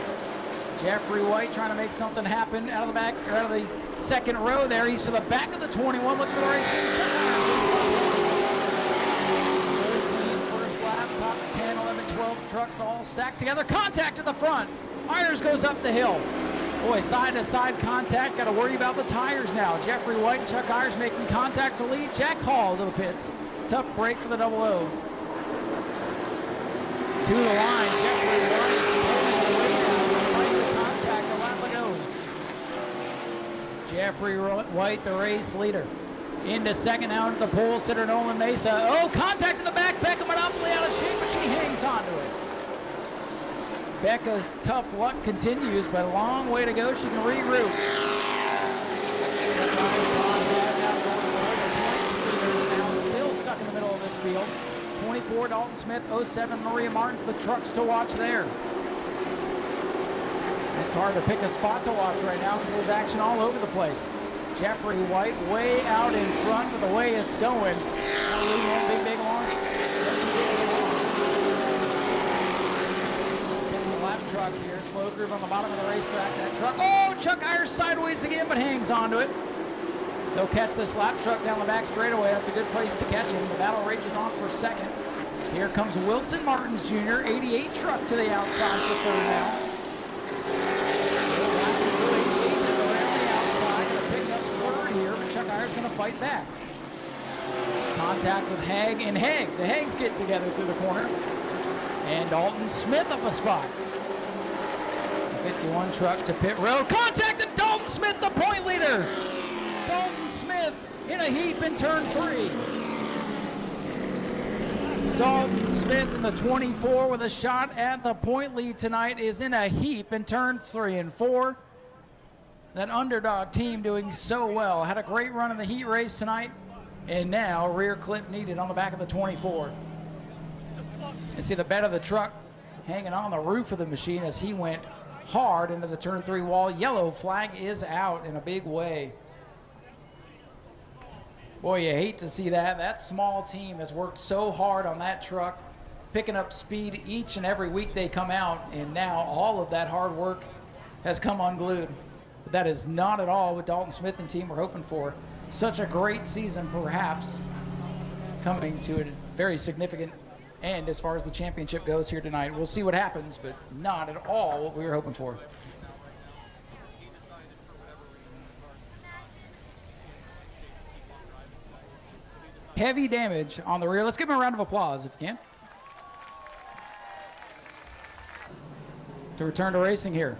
Speaker 1: Jeffrey White trying to make something happen out of the back, or out of the second row there. He's to the back of the 21, looking for the racing. Top 10, 11, 12 trucks all stacked together. Contact at the front. Ayers goes up the hill. Boy, side-to-side contact. Got to worry about the tires now. Jeffrey White and Chuck Ayers making contact for lead. Jack Hall to the pits. Tough break for the double O. To the line. Jeffrey White pulling way down. Despite the contact a lap ago. Jeffrey White, the race leader. Into second now into the pole sitter Nolan Mesa. Oh, contact in the back. Becca Monopoly out of shape, but she hangs on to it. Becca's tough luck continues, but a long way to go. She can reroute. Now still stuck in the middle of this field. 24 Dalton Smith, 07 Maria Martins. The trucks to watch there. It's hard to pick a spot to watch right now because there's action all over the place. Jeffrey White way out in front with the way it's going. Big launch. Gets the lap truck here. Slow groove on the bottom of the racetrack. That truck. Oh, Chuck Ayers sideways again, but hangs onto it. They'll catch this lap truck down the back straightaway. That's a good place to catch him. The battle rages on for second. Here comes Wilson Martins Jr., 88 truck to the outside for third now. Chuck Ayers going to fight back. Contact with Haig and Haig. The Haigs get together through the corner. And Dalton Smith up a spot. The 51 truck to pit road. Contact and Dalton Smith, the point leader. Dalton Smith in a heap in turn 3. Dalton Smith in the 24 with a shot at the point lead tonight is in a heap in turns 3 and 4. That underdog team doing so well. Had a great run in the heat race tonight, and now rear clip needed on the back of the 24. And see the bed of the truck hanging on the roof of the machine as he went hard into the turn 3 wall. Yellow flag is out in a big way. Boy, you hate to see that. That small team has worked so hard on that truck, picking up speed each and every week they come out, and now all of that hard work has come unglued. But that is not at all what Dalton Smith and team were hoping for. Such a great season, perhaps, coming to a very significant end as far as the championship goes here tonight. We'll see what happens, but not at all what we were hoping for. Heavy damage on the rear. Let's give him a round of applause if you can. To return to racing here.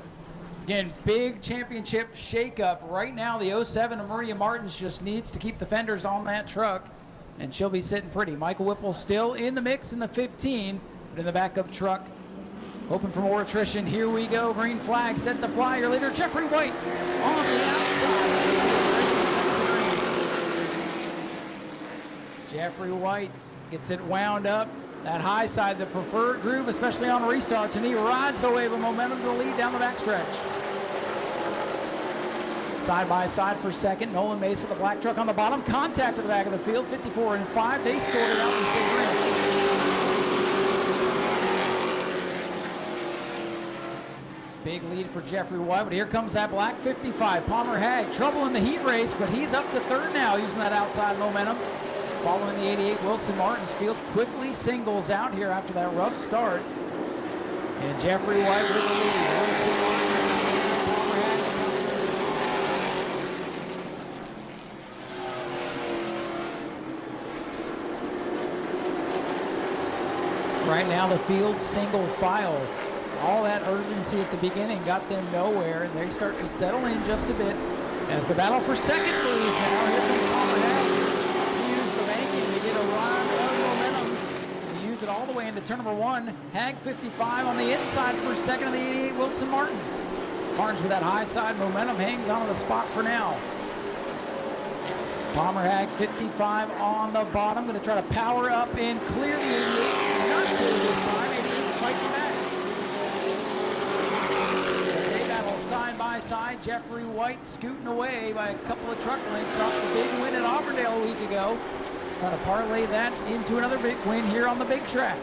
Speaker 1: Again, big championship shakeup. Right now, the 07 of Maria Martins just needs to keep the fenders on that truck, and she'll be sitting pretty. Michael Whipple still in the mix in the 15, but in the backup truck, hoping for more attrition. Here we go. Green flag set to fly. Your leader, Jeffrey White, on the outside. Jeffrey White gets it wound up. That high side, the preferred groove, especially on restarts, and he rides the wave of momentum to the lead down the backstretch. Side by side for second. Nolan Mason, the black truck on the bottom. Contact to the back of the field. 54 and 5. They sorted out the state ring. Big lead for Jeffrey White, but here comes that black 55. Palmer Hag, trouble in the heat race, but he's up to third now using that outside momentum. Following the 88, Wilson Martin's field quickly singles out here after that rough start. And Jeffrey White with the lead. Right now the field single file. All that urgency at the beginning got them nowhere, and they start to settle in just a bit as the battle for second moves now. Here comes Palmer Hag. It all the way into turn number 1. Hag 55 on the inside for second of the 88, Wilson Martins. Martins with that high side momentum hangs on to the spot for now. Palmer Hag 55 on the bottom, going to try to power up and clear the 88. Not good this time, 88 fighting back. As they battle side by side, Jeffrey White scooting away by a couple of truck lengths off the big win at Auburndale a week ago. Trying to parlay that into another big win here on the big track.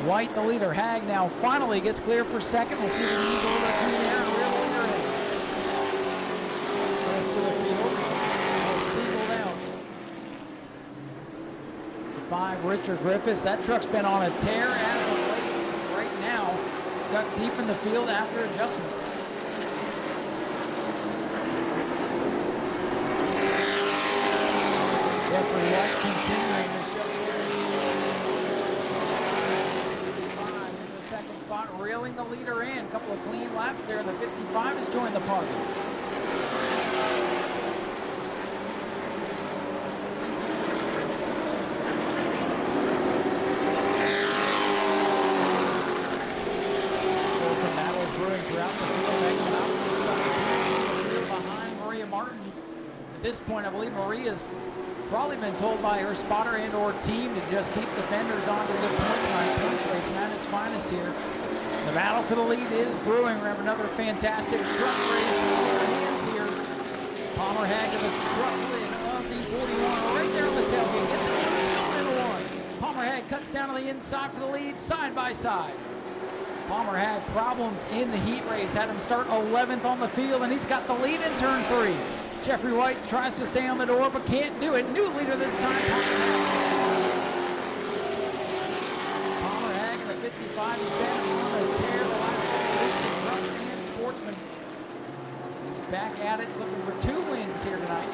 Speaker 1: White, the leader. Hag now finally gets clear for second. We'll see the knees over the clean air and rear leader in. Rest of the field singled out. 5, Richard Griffiths. That truck's been on a tear as of late. Right now, stuck deep in the field after adjustments. Jeffrey White continuing to show here. 55 in the second spot, reeling the leader in. A couple of clean laps there, and the 55 has joined the party. Still some battles brewing throughout the field. Behind Maria Martins. At this point, I believe Maria's probably been told by her spotter and or team to just keep the fenders on to the points line. Points racing at its finest here. The battle for the lead is brewing. We have another fantastic truck race in our hands here. Palmer Hag to the truck win of the 41 right there on the tailgate. Gets it still into 1. Palmer Hag cuts down to the inside for the lead, side by side. Palmer had problems in the heat race, had him start 11th on the field, and he's got the lead in turn 3. Jeffrey White tries to stay on the door, but can't do it. New leader this time. Palmer Hag in the 55. He's been on the tear the last couple of and Sportsman. He's back at it, looking for 2 wins here tonight.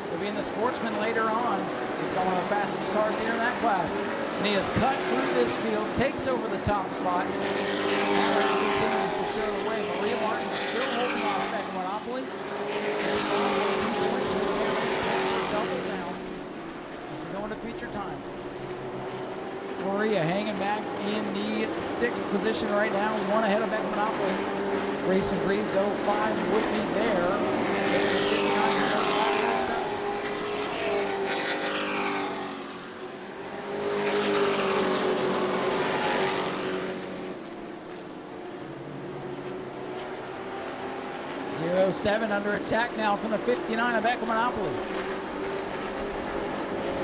Speaker 1: He'll be in the Sportsman later on. He's got one of the fastest cars here in that class. And he has cut through this field, takes over the top spot. That continues to show the way. Maria Martin still holding off that monopoly. Double down as we go into feature time. Maria hanging back in the 6th position right now. 1 ahead of Beck Monopoly. Grayson Greaves 05 would be there. 07 under attack now from the 59 of Beck Monopoly.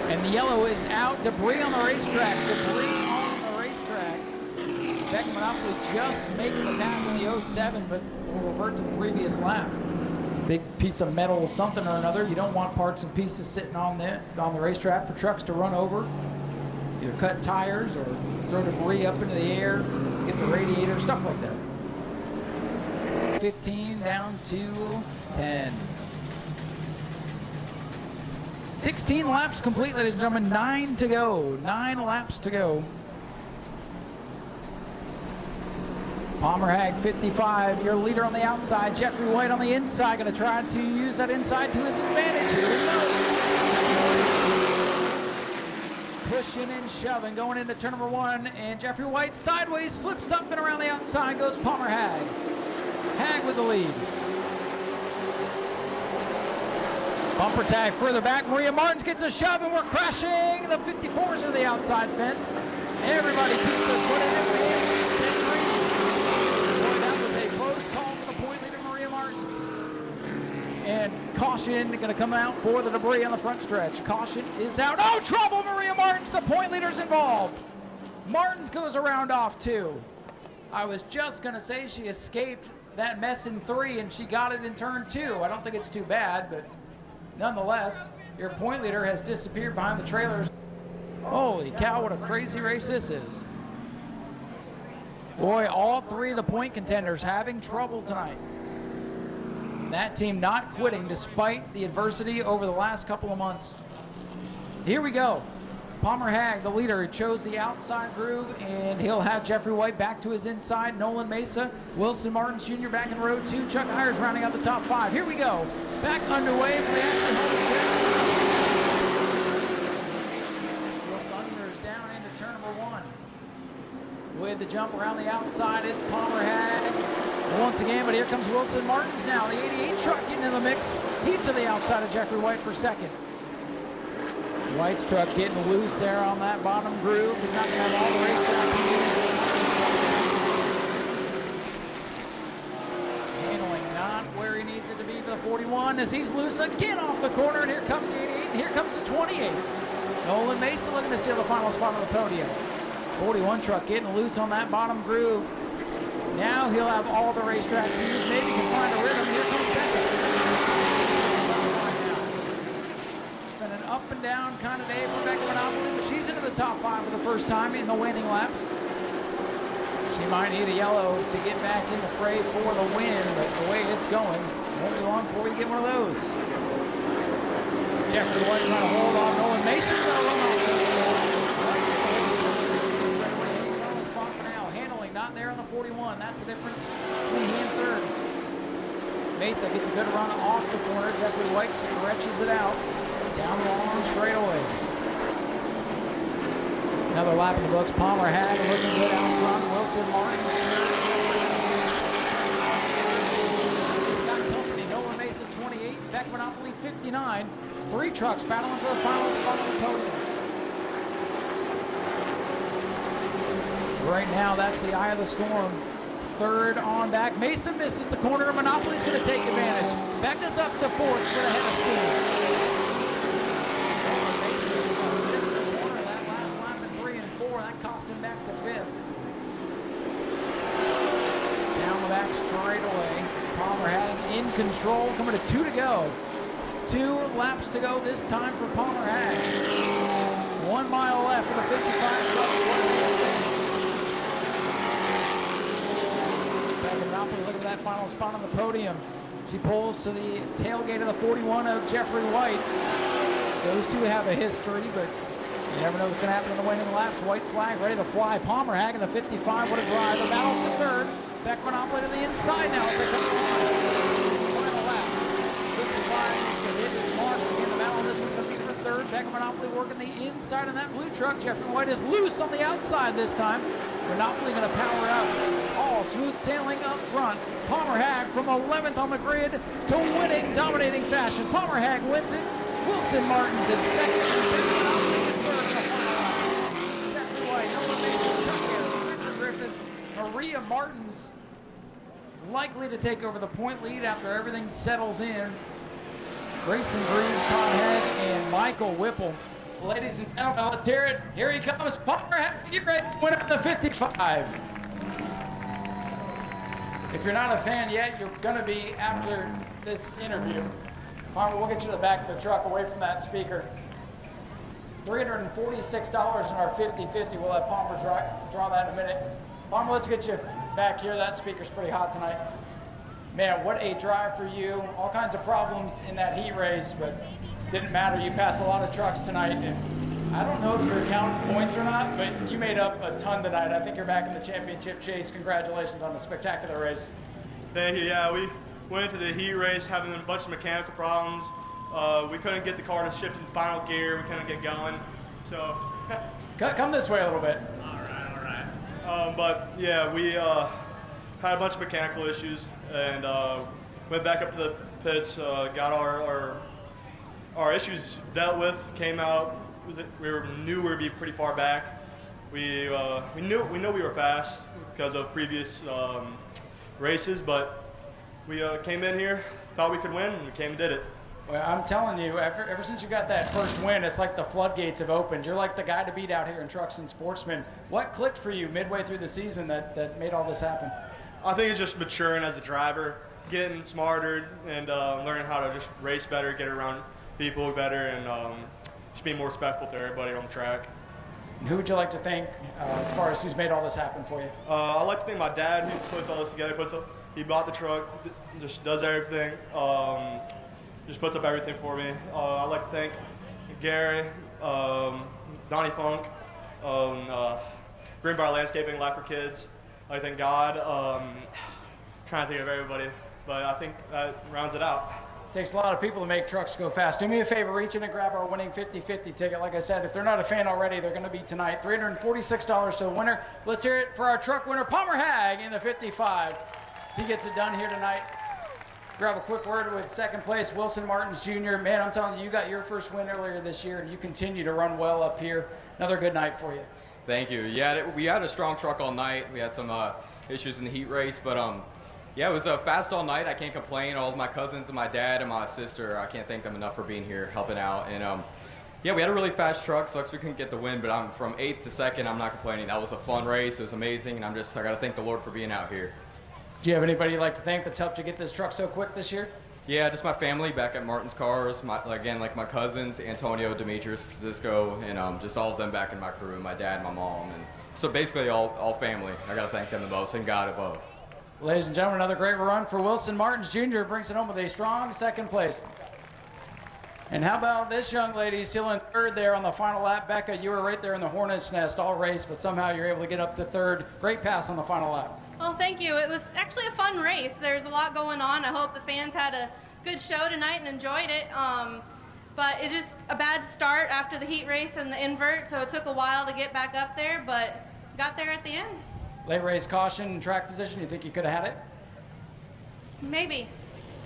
Speaker 1: And the yellow is out. Debris on the racetrack. Beck Monopoly just making the pass in the 07, but will revert to the previous lap. Big piece of metal, something or another. You don't want parts and pieces sitting on the racetrack for trucks to run over. Either cut tires or throw debris up into the air, get the radiator, stuff like that. 15 down to 10. 16 laps complete, ladies and gentlemen. 9 to go. 9 laps to go. Palmer Hag, 55, your leader on the outside. Jeffrey White on the inside, going to try to use that inside to his advantage. Here we go. Pushing and shoving, going into turn number 1, and Jeffrey White sideways slips up and around the outside goes Palmer Hag. Hag with the lead. Bumper tag further back. Maria Martins gets a shove, and we're crashing. The 54s are the outside fence. Everybody keeps their foot in it. Close call for the point leader, Maria Martins. And caution going to come out for the debris on the front stretch. Caution is out. Oh, trouble, Maria Martins. The point leader's involved. Martins goes around off 2. I was just going to say she escaped that mess in 3, and she got it in turn 2. I don't think it's too bad, but nonetheless, your point leader has disappeared behind the trailers. Holy cow, what a crazy race this is. Boy, all 3 of the point contenders having trouble tonight. And that team not quitting despite the adversity over the last couple of months. Here we go. Palmer Hag, the leader, chose the outside groove, and he'll have Jeffrey White back to his inside. Nolan Mesa, Wilson Martins Jr. back in row 2. Chuck Ayers rounding out the top 5. Here we go. Back underway for the Ashley Thunders down into turn number 1. With the jump around the outside, it's Palmer Hag once again, but here comes Wilson Martins now. The 88 truck getting in the mix. He's to the outside of Jeffrey White for second. White's truck getting loose there on that bottom groove. He's not going to have all the racetrack. Handling not where he needs it to be for the 41 as he's loose again off the corner, and here comes the 88, and here comes the 28. Nolan Mason looking to steal the final spot on the podium. 41 truck getting loose on that bottom groove. Now he'll have all the racetrack to use. Maybe he can find a rhythm. Here comes Becca. It's been an up and down kind of day for Becca Monopoly, but she's into the top 5 for the first time in the waning laps. She might need a yellow to get back in the fray for the win, but the way it's going, won't be long before we get one of those. Jeffrey White trying to hold off Nolan Mason. Not there on the 41. That's the difference between he and third. Mesa gets a good run off the corner. Jeffrey White stretches it out down the long straightaways. Another lap in the books. Palmer Hag looking good out front. Wilson Martins. He's got company. Nolan Mesa 28. Beck Monopoly 59. 3 trucks battling for the final spot on the podium. Right now, that's the eye of the storm. Third on back. Mason misses the corner. Monopoly's going to take advantage. Becca's up to 4th for the head of steam. Mason missed the corner that last lap in 3 and 4. That cost him back to 5th. Down the back straightaway. Palmer Hag in control. Coming to 2 to go. 2 laps to go this time for Palmer Hag. 1 mile left for the 55 truck. Look at that final spot on the podium. She pulls to the tailgate of the 41 of Jeffrey White. Those two have a history, but you never know what's going to happen in the waning laps. White flag ready to fly. Palmer Hag in the 55. What a drive. The battle for third. Beck Monopoly to the inside now as they come along. Final lap. 55 needs to hit his marks. Again, the battle on this one's going to be for third. Becca Monopoly working the inside of that blue truck. Jeffrey White is loose on the outside this time. Monopoly going to power out. All smooth sailing up front. Palmer Hag from 11th on the grid to winning, dominating fashion. Palmer Hag wins it. Wilson Martins is second. Monopoly is third in the final lap. Jeffrey White, elevation, Tucker, Richard Griffiths, Maria Martins likely to take over the point lead after everything settles in. Grayson Green, Tom Head, and Michael Whipple. Ladies and gentlemen, let's hear it. Here he comes, Palmer Hag, get ready, winner of the 55. If you're not a fan yet, you're going to be after this interview. Palmer, we'll get you to the back of the truck away from that speaker. $346 in our 50-50. We'll have Palmer draw that in a minute. Palmer, let's get you back here. That speaker's pretty hot tonight. Man, what a drive for you. All kinds of problems in that heat race, but didn't matter. You passed a lot of trucks tonight, and I don't know if you're counting points or not, but you made up a ton tonight. I think you're back in the championship chase. Congratulations on a spectacular race.
Speaker 3: Thank you. Yeah, we went into the heat race having a bunch of mechanical problems. We couldn't get the car to shift in final gear. We couldn't get going. So
Speaker 1: Come this way a little bit.
Speaker 3: All right. But yeah, we had a bunch of mechanical issues and went back up to the pits, got our issues dealt with, came out. We knew we would be pretty far back. We knew we were fast because of previous races, but we came in here, thought we could win, and we came and did it.
Speaker 1: Well, I'm telling you, ever since you got that first win, it's like the floodgates have opened. You're like the guy to beat out here in Trucks and Sportsman. What clicked for you midway through the season that made all this happen?
Speaker 3: I think it's just maturing as a driver, getting smarter, and learning how to just race better, get around people better, and just being more respectful to everybody on the track.
Speaker 1: And who would you like to thank as far as who's made all this happen for you?
Speaker 3: I'd like to thank my dad who puts all this together. He bought the truck, just does everything, just puts up everything for me. I'd like to thank Gary, Donnie Funk, Greenbrier Landscaping, Life for Kids. I thank God. Trying to think of everybody, but I think that rounds it out.
Speaker 1: Takes a lot of people to make trucks go fast. Do me a favor, reach in and grab our winning 50-50 ticket. Like I said, if they're not a fan already, they're going to be tonight. $346 to the winner. Let's hear it for our truck winner, Palmer Hag, in the 55. So he gets it done here tonight. Grab a quick word with second place, Wilson Martins Jr. Man, I'm telling you, you got your first win earlier this year, and you continue to run well up here. Another good night for you.
Speaker 4: Thank you. Yeah, we had a strong truck all night. We had some issues in the heat race, but yeah, it was fast all night. I can't complain. All of my cousins and my dad and my sister, I can't thank them enough for being here, helping out. And yeah, we had a really fast truck. Sucks we couldn't get the win, but I'm from 8th to 2nd. I'm not complaining. That was a fun race. It was amazing, and I got to thank the Lord for being out here.
Speaker 1: Do you have anybody you'd like to thank that's helped you get this truck so quick this year?
Speaker 4: Yeah, just my family back at Martin's Cars. Again, like my cousins, Antonio, Demetrius, Francisco, and just all of them back in my crew, my dad, my mom. And so basically all family. I got to thank them the most, and God above.
Speaker 1: Ladies and gentlemen, another great run for Wilson Martins Jr. brings it home with a strong second place. And how about this young lady still in third there on the final lap? Becca, you were right there in the hornet's nest all race, but somehow you're able to get up to third. Great pass on the final lap.
Speaker 5: Well, thank you. It was actually a fun race. There's a lot going on. I hope the fans had a good show tonight and enjoyed it. But it's just a bad start after the heat race and the invert, so it took a while to get back up there, but got there at the end.
Speaker 1: Late race caution, track position, you think you could have had it?
Speaker 5: Maybe.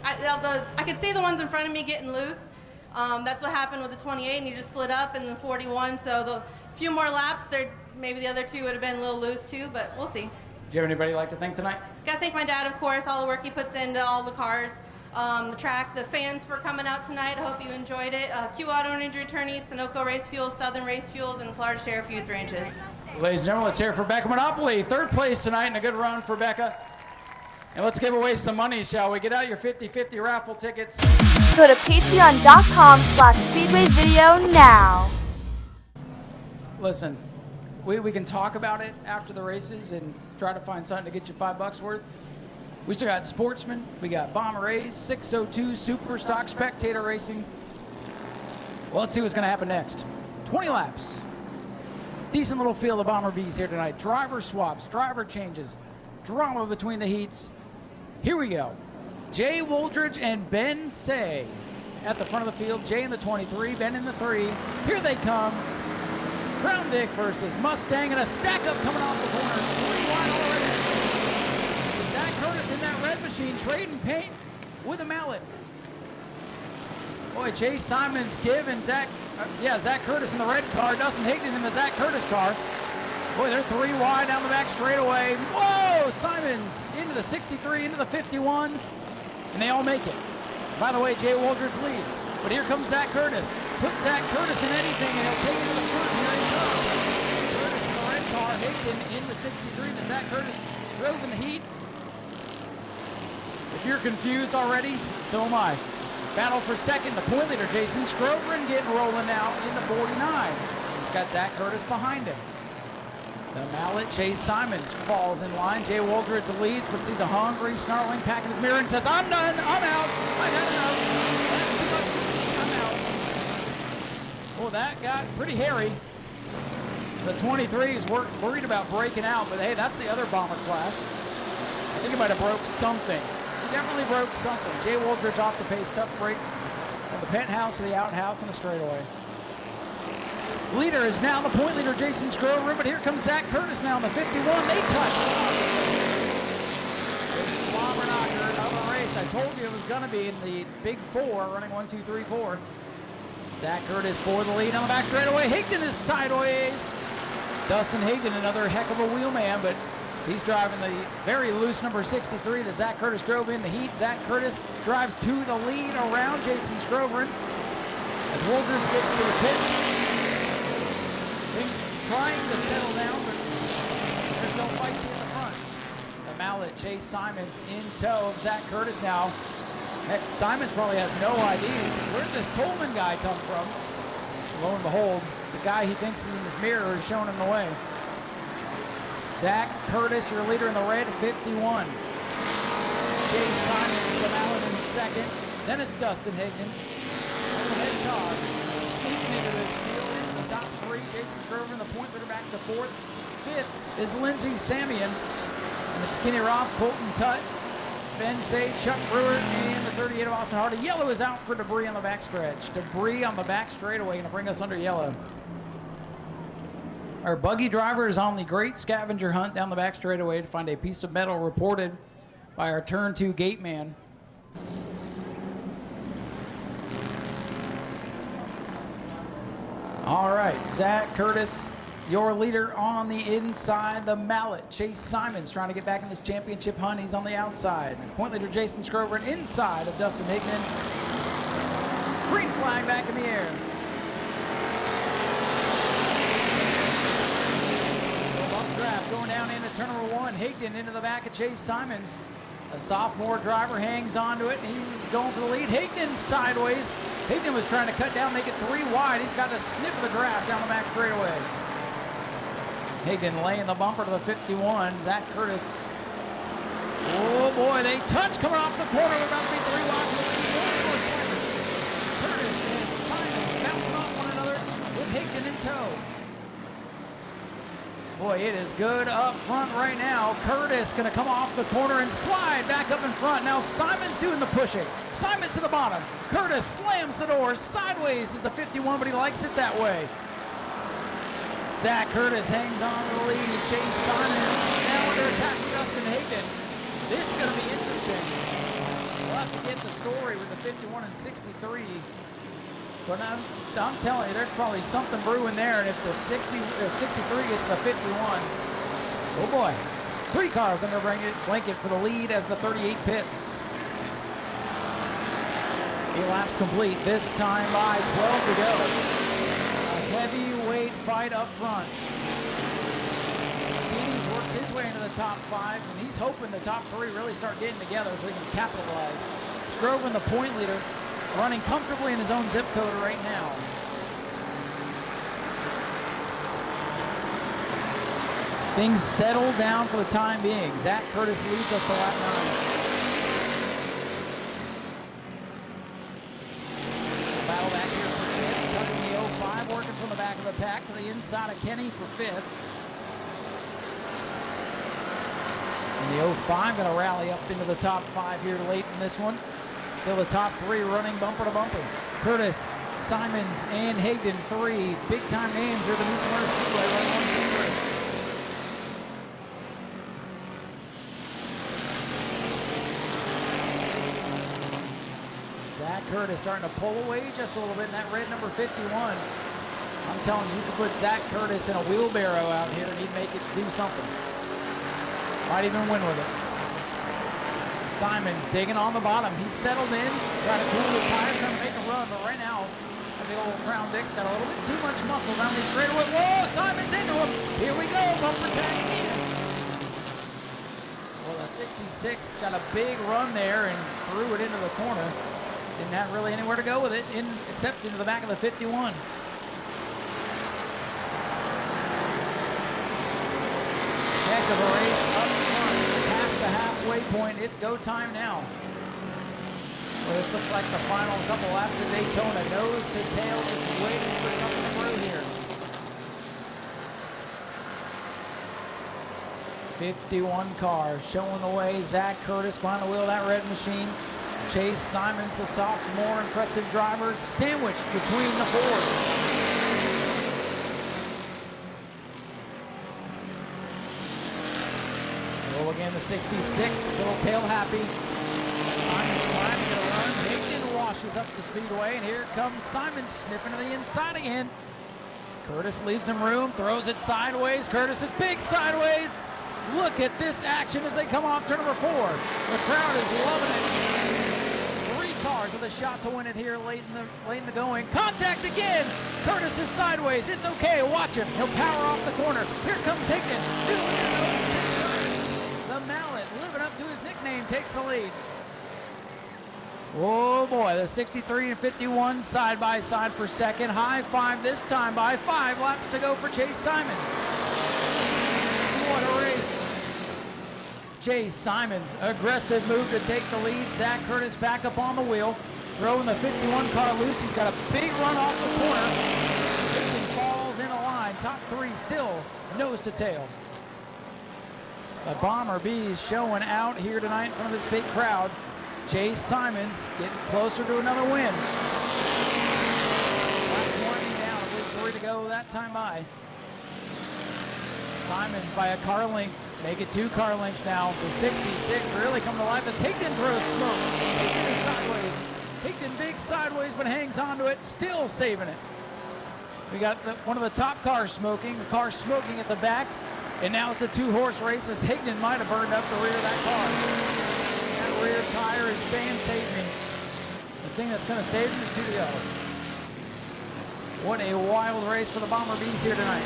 Speaker 5: I could see the ones in front of me getting loose. That's what happened with the 28, and he just slid up in the 41, so the few more laps, maybe the other two would have been a little loose too, but we'll see.
Speaker 1: Do you have anybody you'd like to thank tonight?
Speaker 5: Gotta thank my dad, of course, all the work he puts into all the cars, the track, the fans for coming out tonight. I hope you enjoyed it. Q Auto and Injury Attorneys, Sunoco Race Fuels, Southern Race Fuels, and Florida Sheriff Youth Ranches.
Speaker 1: Ladies and gentlemen, let's hear it for Becca Monopoly. Third place tonight and a good run for Becca. And let's give away some money, shall we? Get out your 50-50 raffle tickets.
Speaker 2: Go to patreon.com/Speedway video now.
Speaker 1: Listen, we can talk about it after the races and try to find something to get you $5 worth. We still got Sportsman, we got Bomber A's, 602 Super Stock Spectator Racing. Well, let's see what's going to happen next. 20 laps. Decent little field of Bomber B's here tonight. Driver swaps, driver changes, drama between the heats. Here we go. Jay Woldridge and Ben Say at the front of the field. Jay in the 23, Ben in the 3. Here they come. Crown Vic versus Mustang, and a stack up coming off the corner. 3 wide already. Zach Curtis in that red machine trading paint with a mallet. Boy, Chase Simons giving Zach Curtis in the red car, Dustin Higdon in the Zach Curtis car. Boy, they're 3 wide down the back straightaway. Whoa, Simons into the 63, into the 51, and they all make it. By the way, Jay Waldridge leads, but here comes Zach Curtis. Put Zach Curtis in anything, and he'll take it to the front. Here he comes. Curtis in the red car, Higdon in the 63, that Zach Curtis drove in the heat. If you're confused already, so am I. Battle for second, the point leader, Jason Scrogren, getting rolling now in the 49. He's got Zach Curtis behind him. The mallet, Chase Simons, falls in line. Jay Waldridge leads, but sees a hungry, snarling pack in his mirror and says, I'm done, I'm out, I've had enough. I'm out. Well, that got pretty hairy. The 23 is worried about breaking out, but hey, that's the other bomber class. I think he might have broke something. He definitely broke something. Jay Waldridge off the pace, tough break from the penthouse to the outhouse and a straightaway. Leader is now the point leader, Jason Scrover, but here comes Zach Curtis now in the 51. They touch. Bomber knocker of a race. I told you it was going to be in the big 4, running 1, 2, 3, 4. Zach Curtis for the lead on the back straightaway. Higdon is sideways. Dustin Higdon, another heck of a wheelman, but he's driving the very loose number 63 that Zach Curtis drove in the heat. Zach Curtis drives to the lead around Jason Scrover as Waldridge gets to the pit. Things trying to settle down, but there's no fight in the front. The mallet, Chase Simons in tow of Zach Curtis now. Heck, Simons probably has no idea. Where's this Coleman guy come from? Lo and behold, the guy he thinks is in his mirror is showing him the way. Zach Curtis, your leader in the red, 51. Chase Simons, the mallet in second. Then it's Dustin Higdon. Overhead car. Sneaking into this field. Into the top 3. Jason Scrover in the point leader back to 4th. 5th is Lindsey Samian. And it's Skinny Roth, Colton Tutt, Ben Sage, Chuck Brewer, and the 38 of Austin Hardy. Yellow is out for debris on the backstretch. Debris on the back straightaway going to bring us under yellow. Our buggy driver is on the great scavenger hunt down the back straightaway to find a piece of metal reported by our turn 2 gate man. All right, Zach Curtis, your leader on the inside. The mallet, Chase Simons, trying to get back in this championship hunt. He's on the outside. Point leader Jason Scrover inside of Dustin Higdon. Green flag back in the air. Draft going down into turn number 1. Higdon into the back of Chase Simons. A sophomore driver hangs onto it, and he's going for the lead. Higdon sideways. Higdon was trying to cut down, make it 3 wide. He's got to sniff the draft down the back straightaway. Higdon laying the bumper to the 51. Zach Curtis. Oh boy, they touch coming off the corner. We're about to be 3 wide. Curtis and Simons bouncing off one another with Higdon in tow. Boy, it is good up front right now. Curtis going to come off the corner and slide back up in front. Now Simons doing the pushing. Simons to the bottom. Curtis slams the door. Sideways is the 51, but he likes it that way. Zach Curtis hangs on to the lead. Chase Simons now under attack from Dustin Higdon. This is going to be interesting. We'll have to get the story with the 51 and 63. But I'm telling you, there's probably something brewing there, and if the 63 gets to the 51, oh boy. 3 cars under blanket for the lead as the 38 pits. 8 laps complete, this time by 12 to go. A heavyweight fight up front. He's worked his way into the top 5, and he's hoping the top 3 really start getting together so he can capitalize. Scrover, the point leader, running comfortably in his own zip code right now. Things settle down for the time being. Zach Curtis leads us to lap 9. Battle back here for 5th. Tucking the 05, working from the back of the pack to the inside of Kenny for 5th. And the 05 going to rally up into the top 5 here late in this one. Still the top three running bumper to bumper. Curtis, Simons, and Higdon, three big-time names here at the New Smyrna Speedway running on Speedway. Zach Curtis starting to pull away just a little bit in that red number 51. I'm telling you, you could put Zach Curtis in a wheelbarrow out here and he'd make it do something. Might even win with it. Simons digging on the bottom. He's settled in, trying to cool the tires, trying to make a run, but right now, the old Crown Dick's got a little bit too much muscle down the straightaway. Whoa, Simons into him. Here we go, bumper tag again. Well, the 66 got a big run there and threw it into the corner. Didn't have really anywhere to go with it, except into the back of the 51. Heck of a race up front, past the halfway point. It's go time now. Well, this looks like the final couple laps of Daytona. Nose to tail, just waiting for something through here. 51 cars showing the way. Zach Curtis behind the wheel of that red machine. Chase Simons, the sophomore impressive driver, sandwiched between the fours. Well, again, the 66, little tail happy. Simons trying to get a run. Higdon washes up the speedway, and here comes Simons sniffing to the inside again. Curtis leaves him room, throws it sideways. Curtis is big sideways. Look at this action as they come off turn number 4. The crowd is loving it. 3 cars with a shot to win it here late in the going. Contact again. Curtis is sideways. It's okay. Watch him. He'll power off the corner. Here comes Higdon. The Mallet, living up to his nickname, takes the lead. Oh boy, the 63 and 51 side by side for second. High five this time by 5 laps to go for Chase Simons. What a race. Chase Simons, aggressive move to take the lead. Zach Curtis back up on the wheel. Throwing the 51 car loose. He's got a big run off the corner. Higdon falls in a line. Top 3 still nose to tail. The Bomber Bees showing out here tonight in front of this big crowd. Chase Simons getting closer to another win. Laps winding down, a big 3 to go that time by. Simons by a car length, make it 2 car lengths now. The 66 really coming to life as Higdon throws smoke. Higdon is sideways. Higdon big sideways but hangs onto it, still saving it. We got one of the top cars smoking, the car smoking at the back, and now it's a 2-horse race as Higdon might have burned up the rear of that car. That rear tire is saying save me. The thing that's going to save him is 2 to go. What a wild race for the Bomber Bees here tonight.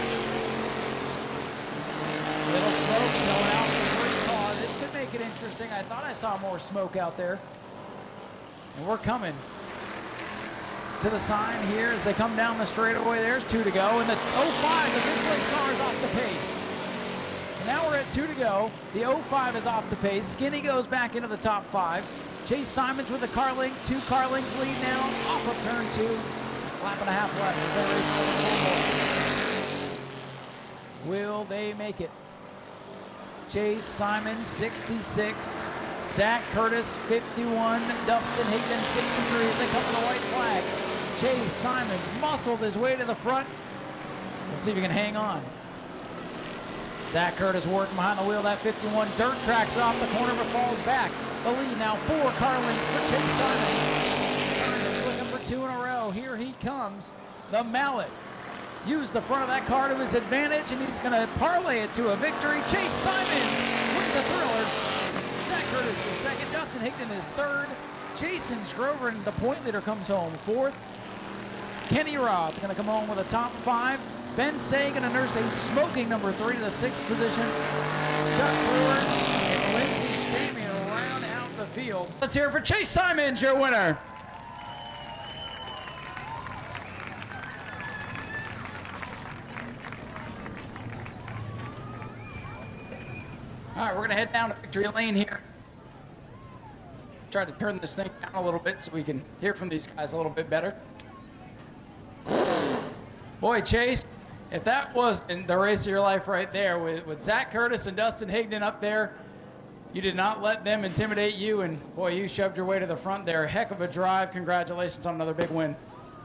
Speaker 1: Little smoke showing out for the first car. This could make it interesting. I thought I saw more smoke out there. And we're coming to the sign here as they come down the straightaway. There's 2 to go. And the 05, the big place car is off the pace. Now we're at 2 to go. The 05 is off the pace. Skinny goes back into the top 5. Chase Simons with the car link. 2 car length lead now off of turn 2. Lap and a half left. Will they make it? Chase Simons, 66. Zach Curtis, 51. Dustin Higdon, 63 as they come to the white flag. Chase Simons muscled his way to the front. We'll see if he can hang on. Zach Curtis working behind the wheel of that 51. Dirt tracks off the corner but falls back. The lead now 4 car lengths for Chase Simons. Looking for 2 in a row. Here he comes. The Mallet. Use the front of that car to his advantage, and he's going to parlay it to a victory. Chase Simons wins the thriller. Zach Curtis is second. Dustin Higdon is third. Jason Scrover, the point leader, comes home fourth. Kenny Roth going to come home with a top 5. Ben Say going to nurse a smoking number 3 to the 6th position. Chuck Brewer and Lindsey Samuel round out the field. Let's hear it for Chase Simons, your winner. All right, we're going to head down to victory lane here. Try to turn this thing down a little bit so we can hear from these guys a little bit better. Boy, Chase, if that wasn't the race of your life right there with Zach Curtis and Dustin Higdon up there, You did not let them intimidate you, and boy, you shoved your way to the front there. Heck of a drive. Congratulations on another big win.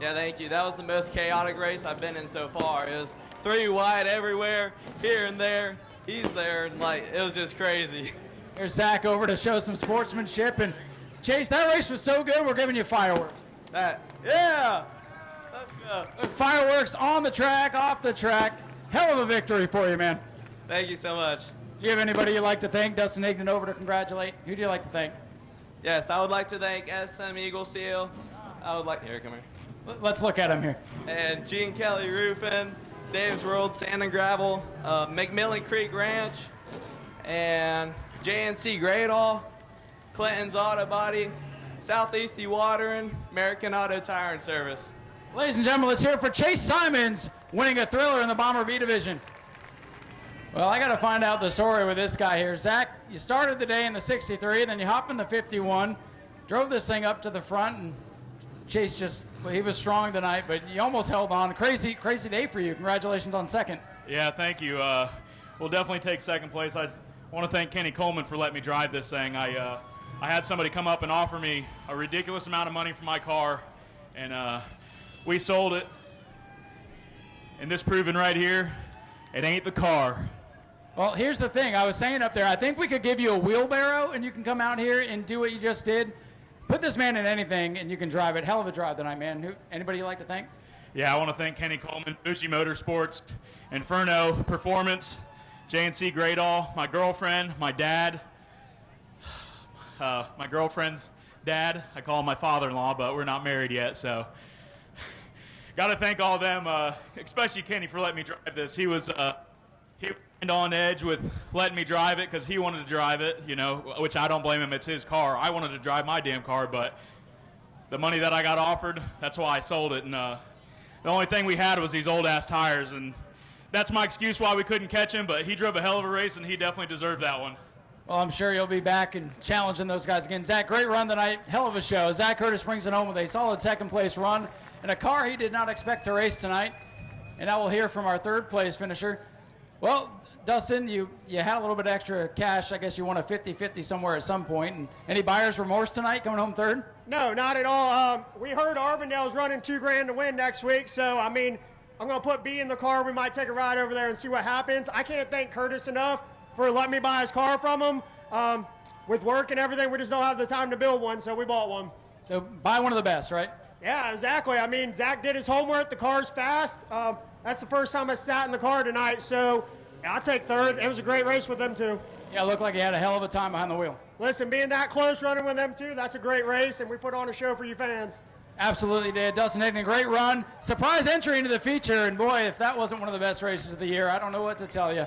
Speaker 6: Yeah, thank you. That was the most chaotic race I've been in so far. It was 3 wide everywhere, here and there. He's there, and like, it was just crazy.
Speaker 1: Here's Zach over to show some sportsmanship, and Chase, that race was so good, we're giving you fireworks.
Speaker 6: Yeah! Let's go.
Speaker 1: Fireworks on the track, off the track. Hell of a victory for you, man.
Speaker 6: Thank you so much.
Speaker 1: Do you have anybody you'd like to thank? Dustin Ignan over to congratulate. Who do you like to thank?
Speaker 6: Yes, I would like to thank SM Eagle Steel. I would like, here, come here.
Speaker 1: Let's look at him here.
Speaker 6: And Gene Kelly Roofing, Dave's World Sand and Gravel, McMillan Creek Ranch, and JNC Gradall, Clinton's Auto Body, Southeast Dewatering, American Auto Tire and Service.
Speaker 1: Ladies and gentlemen, let's hear it for Chase Simons winning a thriller in the Bomber B division. Well, I got to find out the story with this guy here. Zach, you started the day in the 63, then you hop in the 51, drove this thing up to the front, and Chase just, well, he was strong tonight, but you almost held on. Crazy day for you. Congratulations on second.
Speaker 7: Yeah, thank you. We'll definitely take second place. I want to thank Kenny Coleman for letting me drive this thing. I had somebody come up and offer me a ridiculous amount of money for my car, and we sold it. And this proving right here, it ain't the car.
Speaker 1: Well, here's the thing. I was saying up there, I think we could give you a wheelbarrow, and you can come out here and do what you just did. Put this man in anything, and you can drive it. Hell of a drive tonight, man. Anybody you'd like to thank?
Speaker 7: Yeah, I want to thank Kenny Coleman, Bucci Motorsports, Inferno Performance, JNC Gradall, my girlfriend, my dad, my girlfriend's dad. I call him my father-in-law, but we're not married yet, so got to thank all of them, especially Kenny for letting me drive this. He was on edge with letting me drive it because he wanted to drive it, you know, which I don't blame him. It's his car. I wanted to drive my damn car, but the money that I got offered, that's why I sold it. And the only thing we had was these old-ass tires, and that's my excuse why we couldn't catch him, but he drove a hell of a race, and he definitely deserved that one.
Speaker 1: Well, I'm sure you'll be back and challenging those guys again. Zach, great run tonight. Hell of a show. Zach Curtis brings it home with a solid second-place run in a car he did not expect to race tonight. And now we'll hear from our third-place finisher. Well, Dustin, you had a little bit extra cash. I guess you won a 50-50 somewhere at some point. And any buyer's remorse tonight coming home third?
Speaker 8: No, not at all. We heard Arbandale's running $2,000 to win next week. So, I mean, I'm going to put B in the car. We might take a ride over there and see what happens. I can't thank Curtis enough for letting me buy his car from him. With work and everything, we just don't have the time to build one, so we bought one.
Speaker 1: So buy one of the best, right?
Speaker 8: Yeah, exactly. I mean, Zach did his homework. The car's fast. That's the first time I sat in the car tonight, so I'll take third. It was a great race with them, too.
Speaker 1: Yeah, it looked like you had a hell of a time behind the wheel.
Speaker 8: Listen, being that close running with them, too, that's a great race, and we put on a show for you fans.
Speaker 1: Absolutely did. Dustin Ignan, great run. Surprise entry into the feature, and boy, if that wasn't one of the best races of the year, I don't know what to tell you.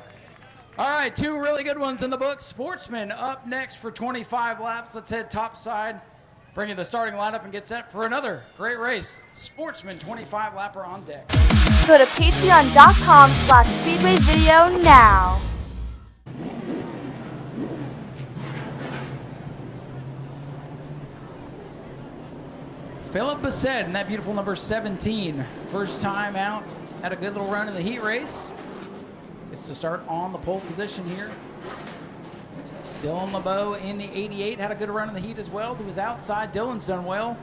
Speaker 1: All right, two really good ones in the book. Sportsman up next for 25 laps. Let's head topside, bring you the starting lineup, and get set for another great race. Sportsman 25 lapper on deck.
Speaker 2: Go to patreon.com/Speedway video now.
Speaker 1: Philip Bassett in that beautiful number 17. First time out, had a good little run in the heat race. Gets to start on the pole position here. Dylan LeBeau in the 88 had a good run in the heat as well. To his outside, Dylan's done well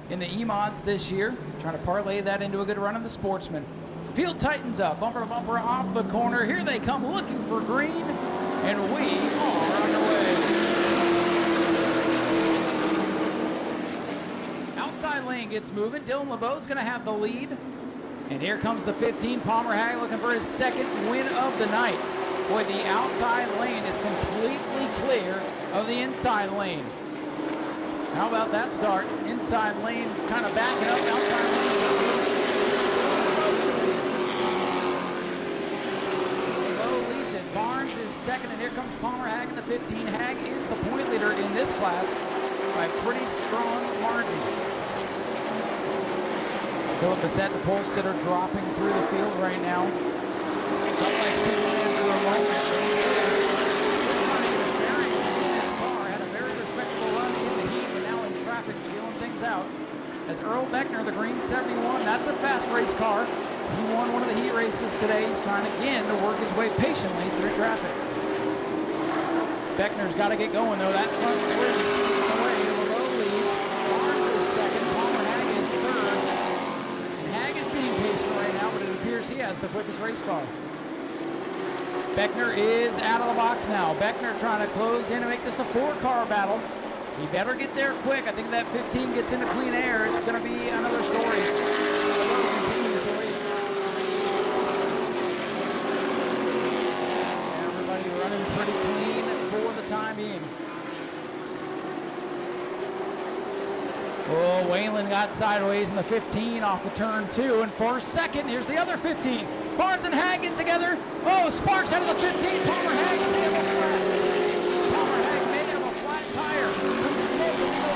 Speaker 1: in the E-Mods this year. Trying to parlay that into a good run in the Sportsman. Field tightens up, bumper to bumper off the corner. Here they come looking for green, and we are underway. Outside lane gets moving. Dylan LeBeau's going to have the lead. And here comes the 15, Palmer Hag, looking for his second win of the night. Boy, the outside lane is completely clear of the inside lane. How about that start? Inside lane kind of backing up. Outside lane. LeBeau leads it. Barnes is second, and here comes Palmer Hag in the 15. Hag is the point leader in this class by a pretty strong margin. Philip Bassett, the pole sitter, dropping through the field right now. Felt like Superman for a moment. This car had a very respectable run in the heat, but now in traffic, feeling things out. As Earl Beckner, the green 71, that's a fast race car. He won one of the heat races today. He's trying again to work his way patiently through traffic. Beckner's got to get going, though. That front three away. Below leads. Barnes is second. Palmer Hag is third. And Hag is being patient right now, but it appears he has the quickest race car. Beckner is out of the box now. Beckner trying to close in and make this a 4-car battle. He better get there quick. I think that 15 gets into clean air. It's going to be another story. Everybody running pretty clean for the time being. Oh, Whalen got sideways in the 15 off of turn 2. And for second, here's the other 15. Barnes and Hag get together. Oh, Sparks out of the 15. Palmer Hag is able to flat. Palmer Hag may have a flat tire.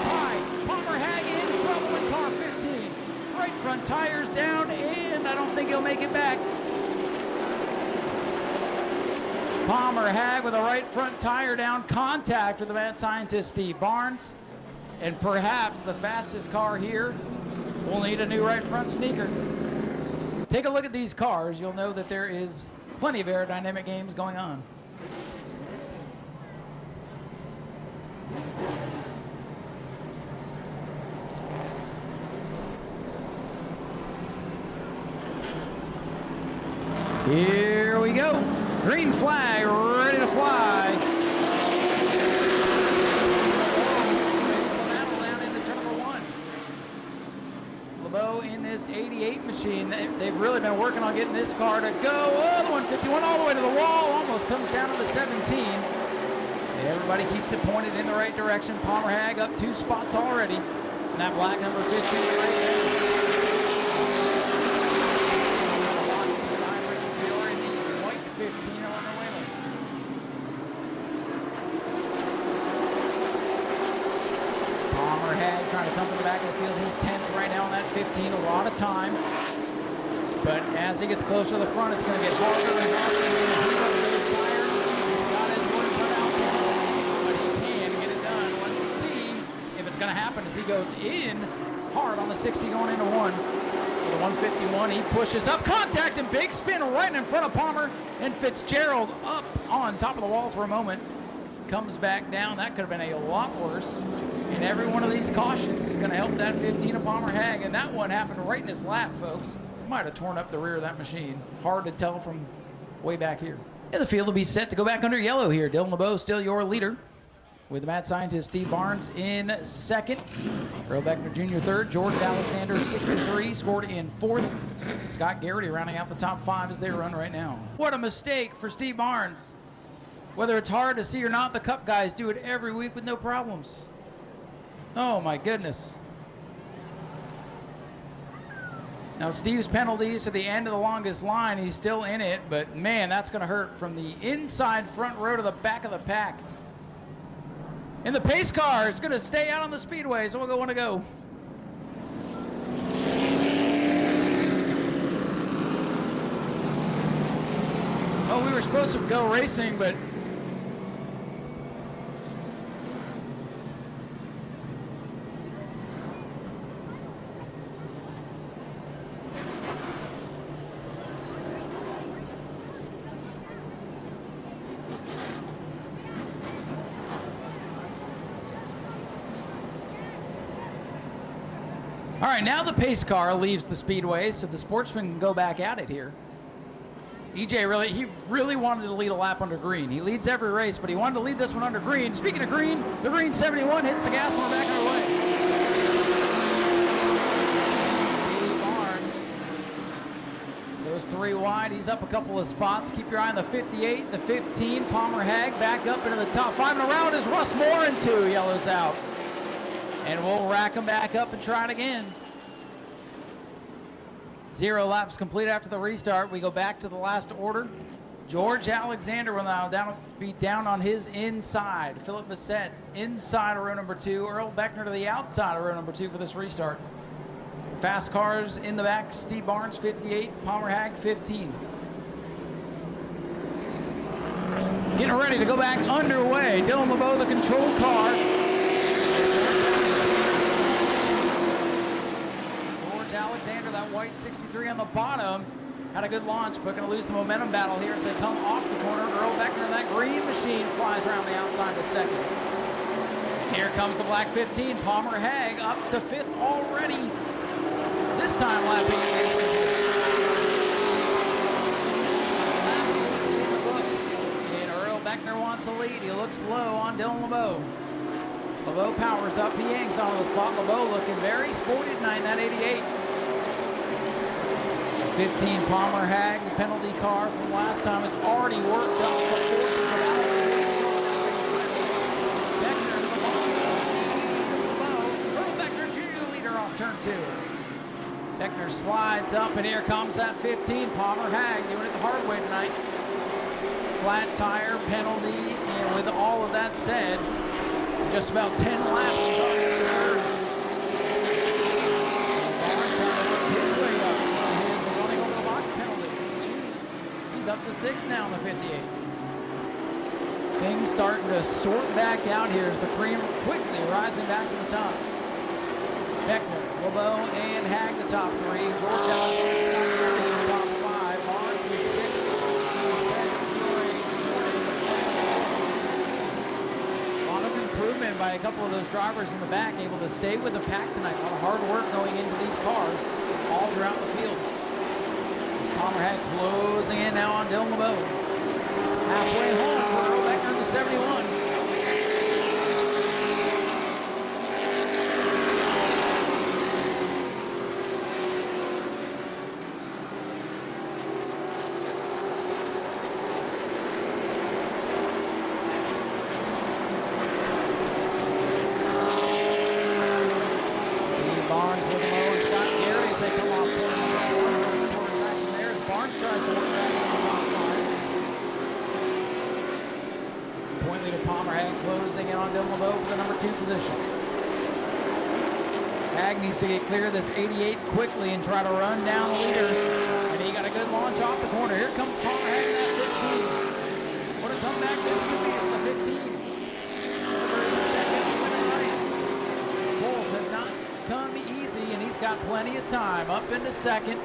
Speaker 1: High. Palmer Hag in trouble in car 15. Right front tires down, and I don't think he'll make it back. Palmer Hag with a right front tire down, contact with the mad scientist Steve Barnes. And perhaps the fastest car here will need a new right front sneaker. Take a look at these cars. You'll know that there is plenty of aerodynamic games going on. Here we go. Green flag, ready to fly. Battle down into turn number 1. LeBeau in this 88 machine. They've really been working on getting this car to go. Oh, the 151 all the way to the wall. Almost comes down to the 17. Everybody keeps it pointed in the right direction. Palmer Hag up 2 spots already. And that black number 15 right there. Trying to come to the back of the field. He's 10th right now on that 15. A lot of time. But as he gets closer to the front, it's going to get harder and harder. He's got his work cut out for him, but he can get it done. Let's see if it's going to happen as he goes in hard on the 60 going into 1. For the 151, he pushes up. Contact and big spin right in front of Palmer. And Fitzgerald up on top of the wall for a moment. Comes back down. That could have been a lot worse. And every one of these cautions is going to help that 15 of Palmer Hag. And that one happened right in his lap, folks. Might have torn up the rear of that machine. Hard to tell from way back here. And the field will be set to go back under yellow here. Dylan LeBeau still your leader, with the mad scientist Steve Barnes in second. Earl Beckner Jr. third. George Alexander 63 scored in fourth. Scott Garrity rounding out the top 5 as they run right now. What a mistake for Steve Barnes. Whether it's hard to see or not, the Cup guys do it every week with no problems. Oh my goodness. Now Steve's penalties to the end of the longest line. He's still in it, but man, that's going to hurt from the inside front row to the back of the pack. And the pace car is going to stay out on the speedway, so we'll want to go. Oh, we were supposed to go racing, but all right, now the pace car leaves the speedway, so the Sportsman can go back at it here. EJ he really wanted to lead a lap under green. He leads every race, but he wanted to lead this one under green. Speaking of green, the green 71 hits the gas one back underway. Steve Barnes goes 3 wide. He's up a couple of spots. Keep your eye on the 58, the 15. Palmer Hag back up into the top 5. And around is Russ Moore in 2. Yellows out. And we'll rack them back up and try it again. 0 laps complete after the restart. We go back to the last order. George Alexander will now be down on his inside. Philip Bissett inside of row number 2. Earl Beckner to the outside of row number 2 for this restart. Fast cars in the back. Steve Barnes 58, Palmer Hag 15. Getting ready to go back underway. Dylan LeBeau, the control car. Alexander, that white 63 on the bottom. Had a good launch, but going to lose the momentum battle here as they come off the corner. Earl Beckner, that green machine, flies around the outside to second. Here comes the black 15. Palmer Hag up to 5th already. This time lapping against the and Earl Beckner wants the lead. He looks low on Dylan LeBeau. LeBeau powers up. He hangs on the spot. LeBeau looking very sporty tonight in that 88. 15 Palmer Hag, the penalty car from last time, has already worked up the forces of Beckner to the ball. Earl Beckner Jr., the leader, off turn 2. Beckner slides up, and here comes that 15 Palmer Hag, doing it the hard way tonight. Flat tire penalty, and with all of that said, just about 10 laps. He's up to 6 now in the 58. Things starting to sort back out here as the cream quickly rising back to the top. Beckner, LeBeau, and Hag the top 3. George Alexander the top 5. Barnes with 6. A lot of improvement by a couple of those drivers in the back, able to stay with the pack tonight. A lot of hard work going into these cars all throughout the field. Palmer Hag closing in now on Dylan LeBeau. Halfway home for Earl Beckner in the 71. Steve Barnes with LeBeau and Scott Gary as they come off corner number 4. Barnes tries to work back on the top line. Point leader Palmer Hag closing in on Dylan LeBeau for the number 2 position. Hag needs to get clear of this 88 quickly and try to run down the leader. And he got a good launch off the corner. Here comes Palmer Hag in that 15. What a comeback this could be from the 15. Bulls have not come easy, and he's got plenty of time. Up into second.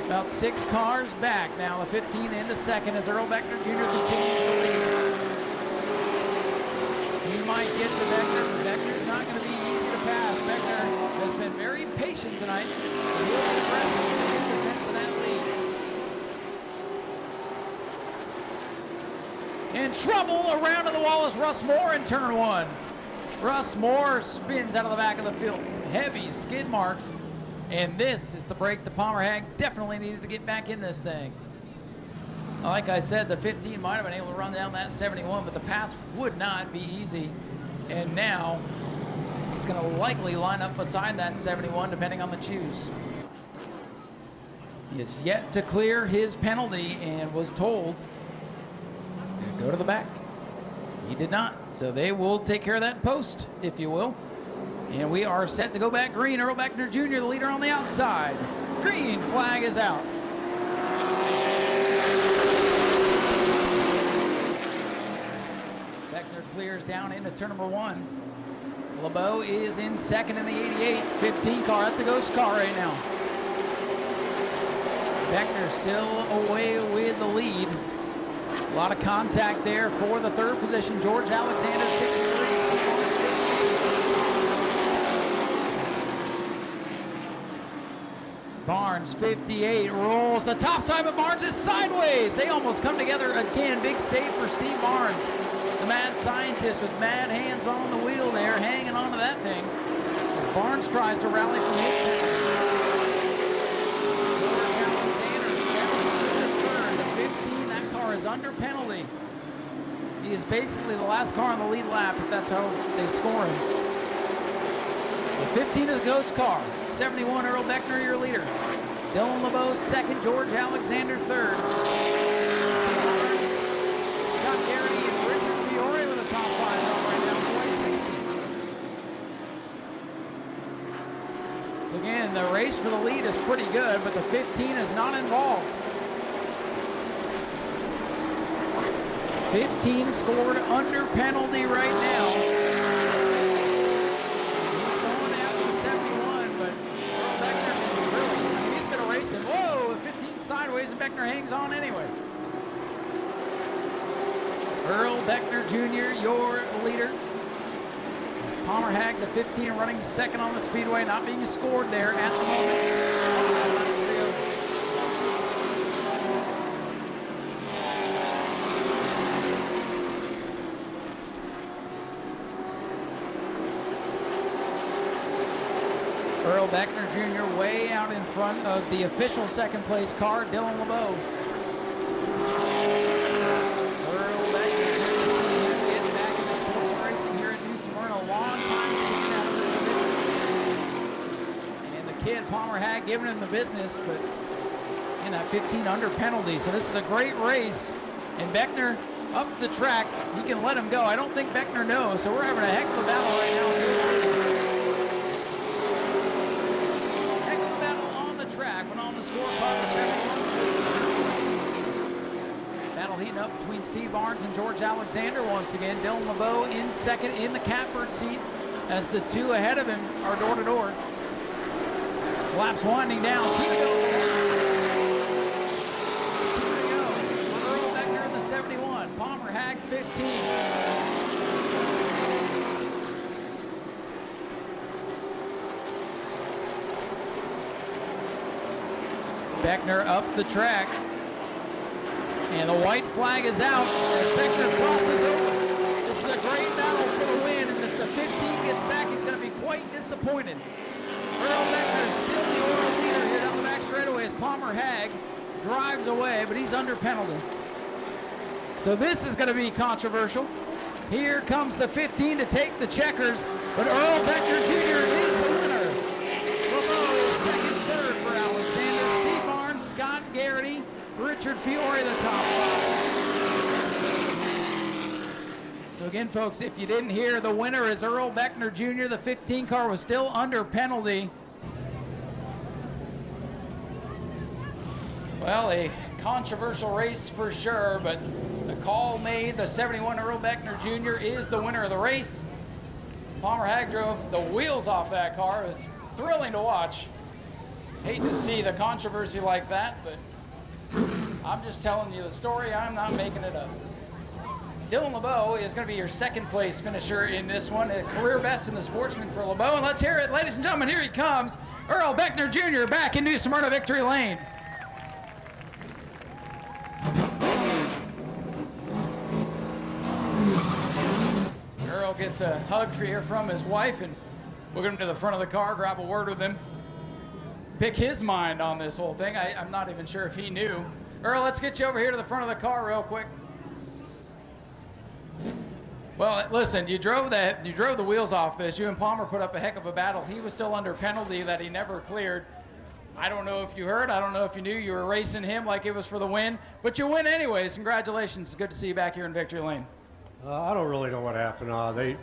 Speaker 1: About 6 cars back now. The 15 into second as Earl Beckner Jr. continues to lead. He might get to Beckner, but Beckner's not going to be easy to pass. Beckner has been very patient tonight. He'll be aggressive to get to that lead. In trouble, around to the wall is Russ Moore in turn 1. Russ Moore spins out of the back of the field. Heavy skid marks. And this is the break the Palmer Hag definitely needed to get back in this thing. Like I said, the 15 might have been able to run down that 71, but the pass would not be easy. And now he's going to likely line up beside that 71, depending on the choose. He has yet to clear his penalty and was told to go to the back. He did not, so they will take care of that post, if you will. And we are set to go back green. Earl Beckner Jr., the leader on the outside. Green flag is out. Beckner clears down into turn number 1. LeBeau is in second in the 88. 15 car, that's a ghost car right now. Beckner still away with the lead. A lot of contact there for the 3rd position. George Alexander 63. Barnes, 58, rolls the top side, but Barnes is sideways. They almost come together again. Big save for Steve Barnes. The mad scientist with mad hands on the wheel there, hanging onto that thing. As Barnes tries to rally from his Alexander, the 15, that car is under penalty. He is basically the last car on the lead lap, if that's how they score him. The 15 is a ghost car. 71, Earl Beckner, your leader. Dylan LeBeau, second. George Alexander, third. Scott Garrity and Richard Fiore with a top 5 run right now, 2060. So again, the race for the lead is pretty good, but the 15 is not involved. 15 scored under penalty right now. Beckner hangs on anyway. Earl Beckner Jr., your leader. Palmer Hag, the 15, running second on the Speedway, not being scored there at the moment. Earl Beckner Jr. way out in front of the official second place car, Dylan LeBeau. Earl Beckner Jr. getting back into sports racing here at New Smyrna. Long time seen out of this division. And the kid, Palmer Hag, giving him the business, but in that 15 under penalty. So this is a great race. And Beckner up the track. He can let him go. I don't think Beckner knows, so we're having a heck of a battle right now. When on the scorecard, battle heating up between Steve Barnes and George Alexander once again. Dylan LeBeau in second in the catbird seat as the two ahead of him are door to door. Laps winding down. Two to go. Earl Beckner in the 71. Palmer Hag 15. Beckner up the track, and the white flag is out as Beckner crosses over. This is a great battle for the win, and if the 15 gets back, he's going to be quite disappointed. Earl Beckner is still the world leader here down the back straightaway as Palmer Hag drives away, but he's under penalty. So this is going to be controversial. Here comes the 15 to take the checkers, but Earl Beckner Jr. is the winner. LeBeau is second, third for Alexander. Scott Garrity, Richard Fiore, the top five. So again, folks, if you didn't hear, the winner is Earl Beckner Jr. The 15 car was still under penalty. Well, a controversial race for sure, but the call made. The 71 Earl Beckner Jr. is the winner of the race. Palmer Hag drove the wheels off that car. It was thrilling to watch. Hate to see the controversy like that, but I'm just telling you the story. I'm not making it up. Dylan LeBeau is going to be your second place finisher in this one. A career best in the Sportsman for LeBeau. And let's hear it, ladies and gentlemen. Here he comes, Earl Beckner Jr. back in New Smyrna Victory Lane. Earl gets a hug here from his wife, and we'll get him to the front of the car, grab a word with him. Pick his mind on this whole thing. I'm not even sure if he knew. Earl, let's get you over here to the front of the car real quick. Well, listen, you drove the wheels off this. You and Palmer put up a heck of a battle. He was still under penalty that he never cleared. I don't know if you heard. I don't know if you knew. You were racing him like it was for the win, but you win anyways. Congratulations. It's good to see you back here in Victory Lane.
Speaker 9: I don't really know what happened.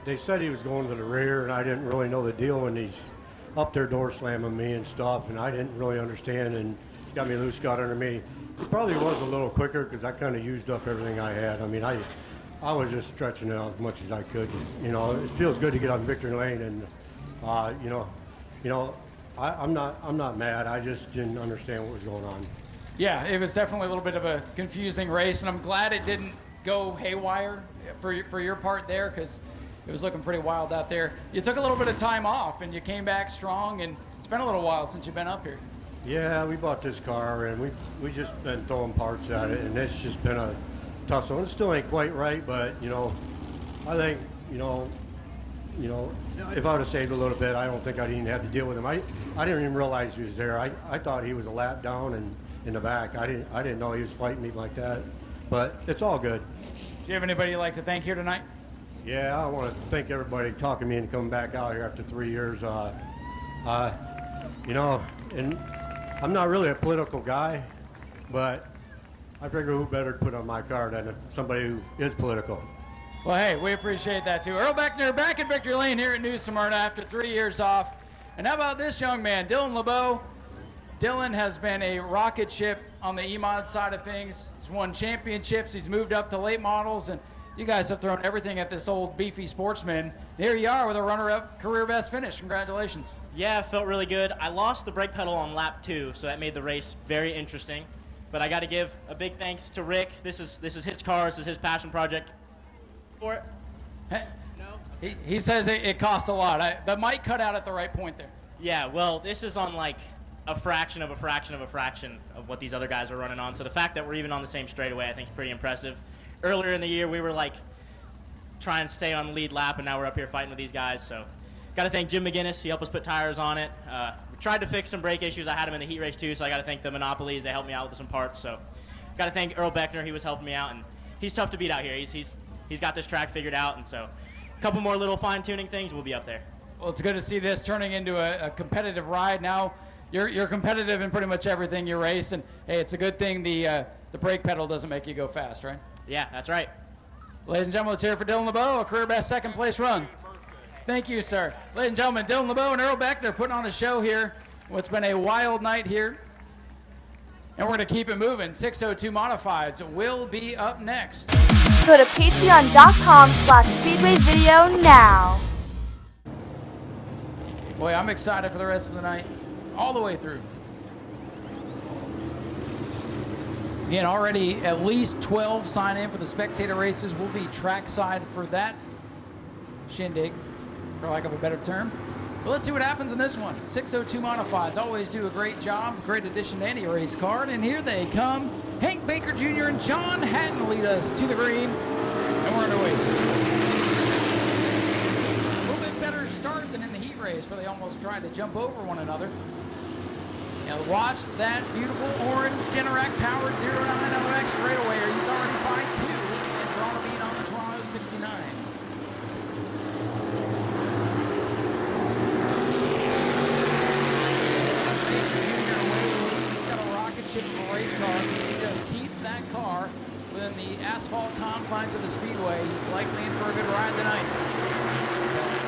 Speaker 9: They said he was going to the rear, and I didn't really know the deal when he's up there door slamming me and stuff, and I didn't really understand, and got me loose, got under me. It probably was a little quicker because I kind of used up everything I had. I mean, I was just stretching it out as much as I could. You know, it feels good to get on Victory Lane, and I'm not mad. I just didn't understand what was going on.
Speaker 1: Yeah, it was definitely a little bit of a confusing race, and I'm glad it didn't go haywire for your part there, because it was looking pretty wild out there. You took a little bit of time off, and you came back strong, and it's been a little while since you've been up here.
Speaker 9: Yeah, we bought this car, and we just been throwing parts at it, and it's just been a tussle. It still ain't quite right, but, I think, if I would have saved a little bit, I don't think I'd even have to deal with him. I didn't even realize he was there. I thought he was a lap down and in the back. I didn't know he was fighting me like that, but it's all good.
Speaker 1: Do you have anybody you'd like to thank here tonight?
Speaker 9: Yeah, I want to thank everybody talking me into coming back out here after 3 years. And I'm not really a political guy, but I figure who better to put on my car than somebody who is political.
Speaker 1: Well, hey, we appreciate that too. Earl Beckner back in Victory Lane here at New Smyrna after 3 years off. And how about this young man, Dylan LeBeau? Dylan has been a rocket ship on the E-Mod side of things. He's won championships. He's moved up to late models, and you guys have thrown everything at this old beefy Sportsman. Here you are with a runner-up career best finish. Congratulations.
Speaker 10: Yeah, it felt really good. I lost the brake pedal on lap 2, so that made the race very interesting. But I got to give a big thanks to Rick. This is his car. This is his passion project. For it.
Speaker 1: Hey, no. He says it cost a lot. The mic cut out at the right point there.
Speaker 10: Yeah, well, this is on like a fraction of a fraction of a fraction of what these other guys are running on. So the fact that we're even on the same straightaway, I think, is pretty impressive. Earlier in the year, we were like trying to stay on the lead lap, and now we're up here fighting with these guys. So got to thank Jim McGinnis. He helped us put tires on it. We tried to fix some brake issues. I had them in the heat race too, so I got to thank the Monopolies. They helped me out with some parts. So got to thank Earl Beckner. He was helping me out, and he's tough to beat out here. He's got this track figured out, and so a couple more little fine-tuning things, we'll be up there.
Speaker 1: Well, it's good to see this turning into a competitive ride. Now you're competitive in pretty much everything you race, and hey, it's a good thing the brake pedal doesn't make you go fast, right?
Speaker 10: Yeah, that's right.
Speaker 1: Ladies and gentlemen, let's hear it for Dylan LeBeau, a career best second place run. Thank you, sir. Ladies and gentlemen, Dylan LeBeau and Earl Beckner putting on a show here. What's been a wild night here. And we're going to keep it moving. 602 Modifieds will be up next.
Speaker 2: Go to patreon.com/Speedway video now.
Speaker 1: Boy, I'm excited for the rest of the night. All the way through. Again, already at least 12 sign in for the Spectator races. Will be trackside for that shindig, for lack of a better term. But let's see what happens in this one. 602 Modifieds always do a great job. Great addition to any race card. And here they come. Hank Baker Jr. and John Hatton lead us to the green. And we're underway. A little bit better start than in the heat race where they almost tried to jump over one another. Now watch that beautiful orange Generac powered 09 LX straightaway. He's already by 2 and drawn a beat on the Toronto 69. He's got a rocket ship of a race car. If he just keep that car within the asphalt confines of the Speedway, he's likely in for a good ride tonight.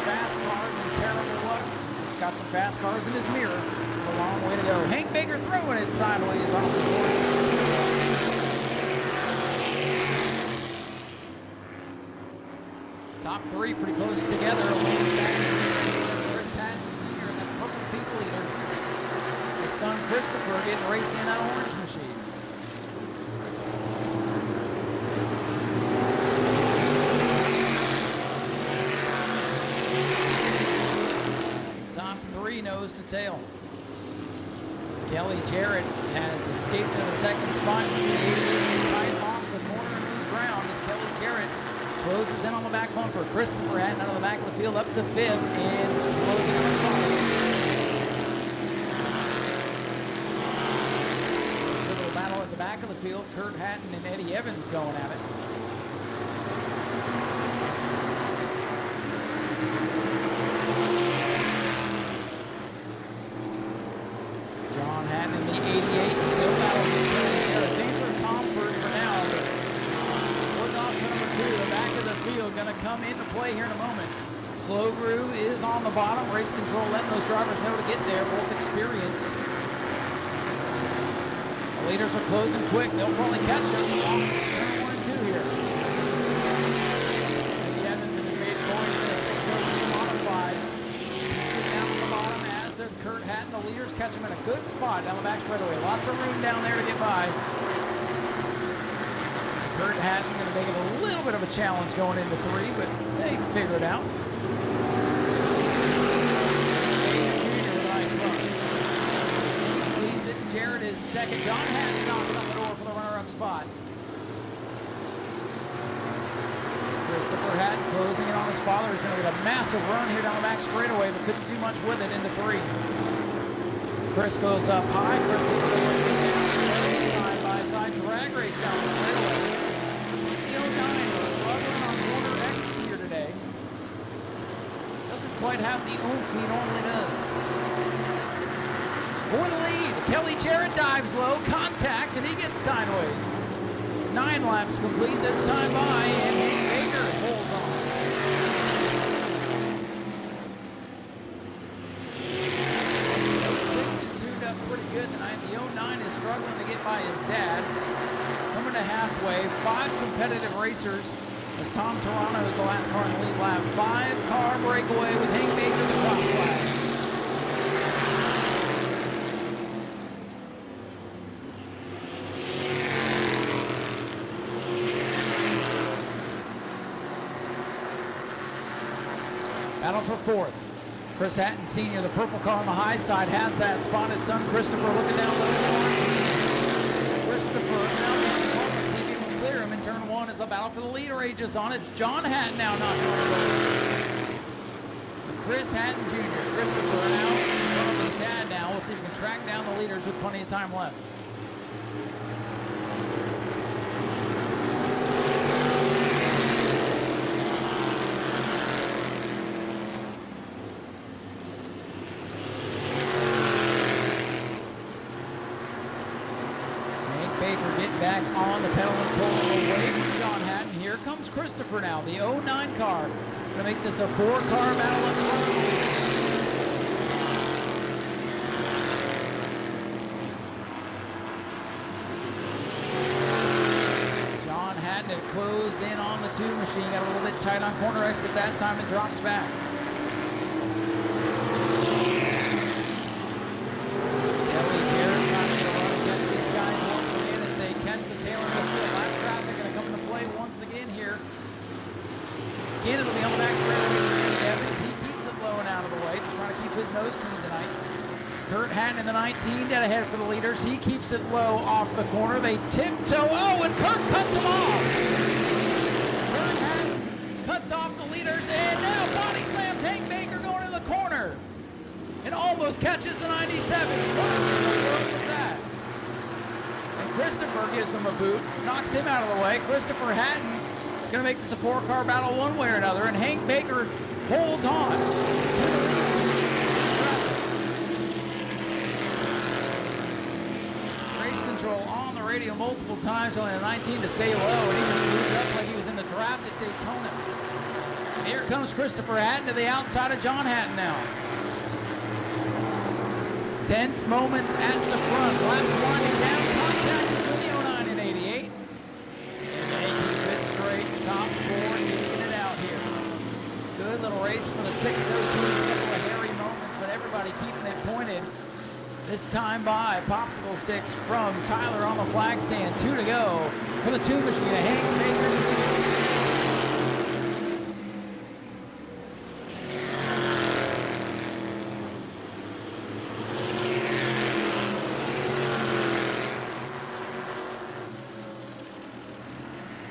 Speaker 1: Fast cars and terrible luck. He's got some fast cars in his mirror. A long way to go. Hank Baker throwing it sideways off the board. Top 3 pretty close together. Chris Hatton Sr. and that purple peak leader. His son Christopher getting racing in that orange machine. Top 3 nose to tail. Kelly Jarrett has escaped to the second spot. Right off the corner and moves ground as Kelly Jarrett closes in on the back bumper. Christopher Hatton out of the back of the field up to 5th and closing on the spot. Little battle at the back of the field. Kurt Hatton and Eddie Evans going at it. In the 88, still battling each other. Things are calm for now, but fourth off to number 2, the back of the field, going to come into play here in a moment. Slow Groove is on the bottom. Race control letting those drivers know to get there, both experienced. The leaders are closing quick. They'll probably catch them off turn 1 and 2 here. Eddie Evans in his maiden going to the 602 modified. He's down on the bottom, as does Kurt Hatton. The leaders catch him in a good spot down the back straightaway. Lots of room down there to get by. Kurt Hatton going to make it a little bit of a challenge going into 3, but they figure it out. Leads it. Jarrett is second. John Hatton knocking on the door for the runner-up spot. Christopher Hatton closing in on his father. He's going to get a massive run here down the back straightaway, but couldn't do much with it into 3. Chris goes up high. Side by side drag race down the straightaway. The 09 struggling on corner X here today. Doesn't quite have the oomph he normally does. For the lead, Kelly Jarrett dives low, contact, and he gets sideways. 9 laps complete this time by, and Hank Baker holds on. Pretty good tonight. The 09 is struggling to get by his dad. Coming to halfway, 5 competitive racers as Tom Toronto is the last car in the lead lap. 5-car breakaway with Hank Baker the cross flag. battle for fourth. Chris Hatton Sr., the purple car on the high side, has that spot. His son Christopher looking down low. Christopher now see if he can clear him in turn one as the battle for the lead rages on. It's John Hatton now knocking on the road. Chris Hatton Jr., Christopher now in front of his dad now. We'll see if he can track down the leaders with plenty of time left. Back on the pedal and pull away from John Hatton. Here comes Christopher now, the 09 car. Gonna make this a 4-car battle up front. John Hatton had closed in on the 2 machine, got a little bit tight on corner exit that time and drops back. Again, it'll be on the back straightaway. Evans, he keeps it low and out of the way, just trying to keep his nose clean tonight. Kurt Hatton in the 19, dead ahead for the leaders. He keeps it low off the corner. They tiptoe. Oh, and Kurt cuts them off. Kurt Hatton cuts off the leaders, and now body slams Hank Baker going in the corner. And almost catches the 97. What in the world was that? And Christopher gives him a boot, knocks him out of the way. Christopher Hatton going to make this a 4-car battle one way or another, and Hank Baker holds on. Race control on the radio multiple times, only a 19 to stay low, and he just moved up like he was in the draft at Daytona. And here comes Christopher Hatton to the outside of John Hatton now. Tense moments at the front. Laps winding down, contact between the 09 and 88. Top 4 getting it out here. Good little race for the 602. A couple of hairy moments, but everybody keeping it pointed. This time by popsicle sticks from Tyler on the flag stand. 2 to go for the 2 machine. Hank Baker.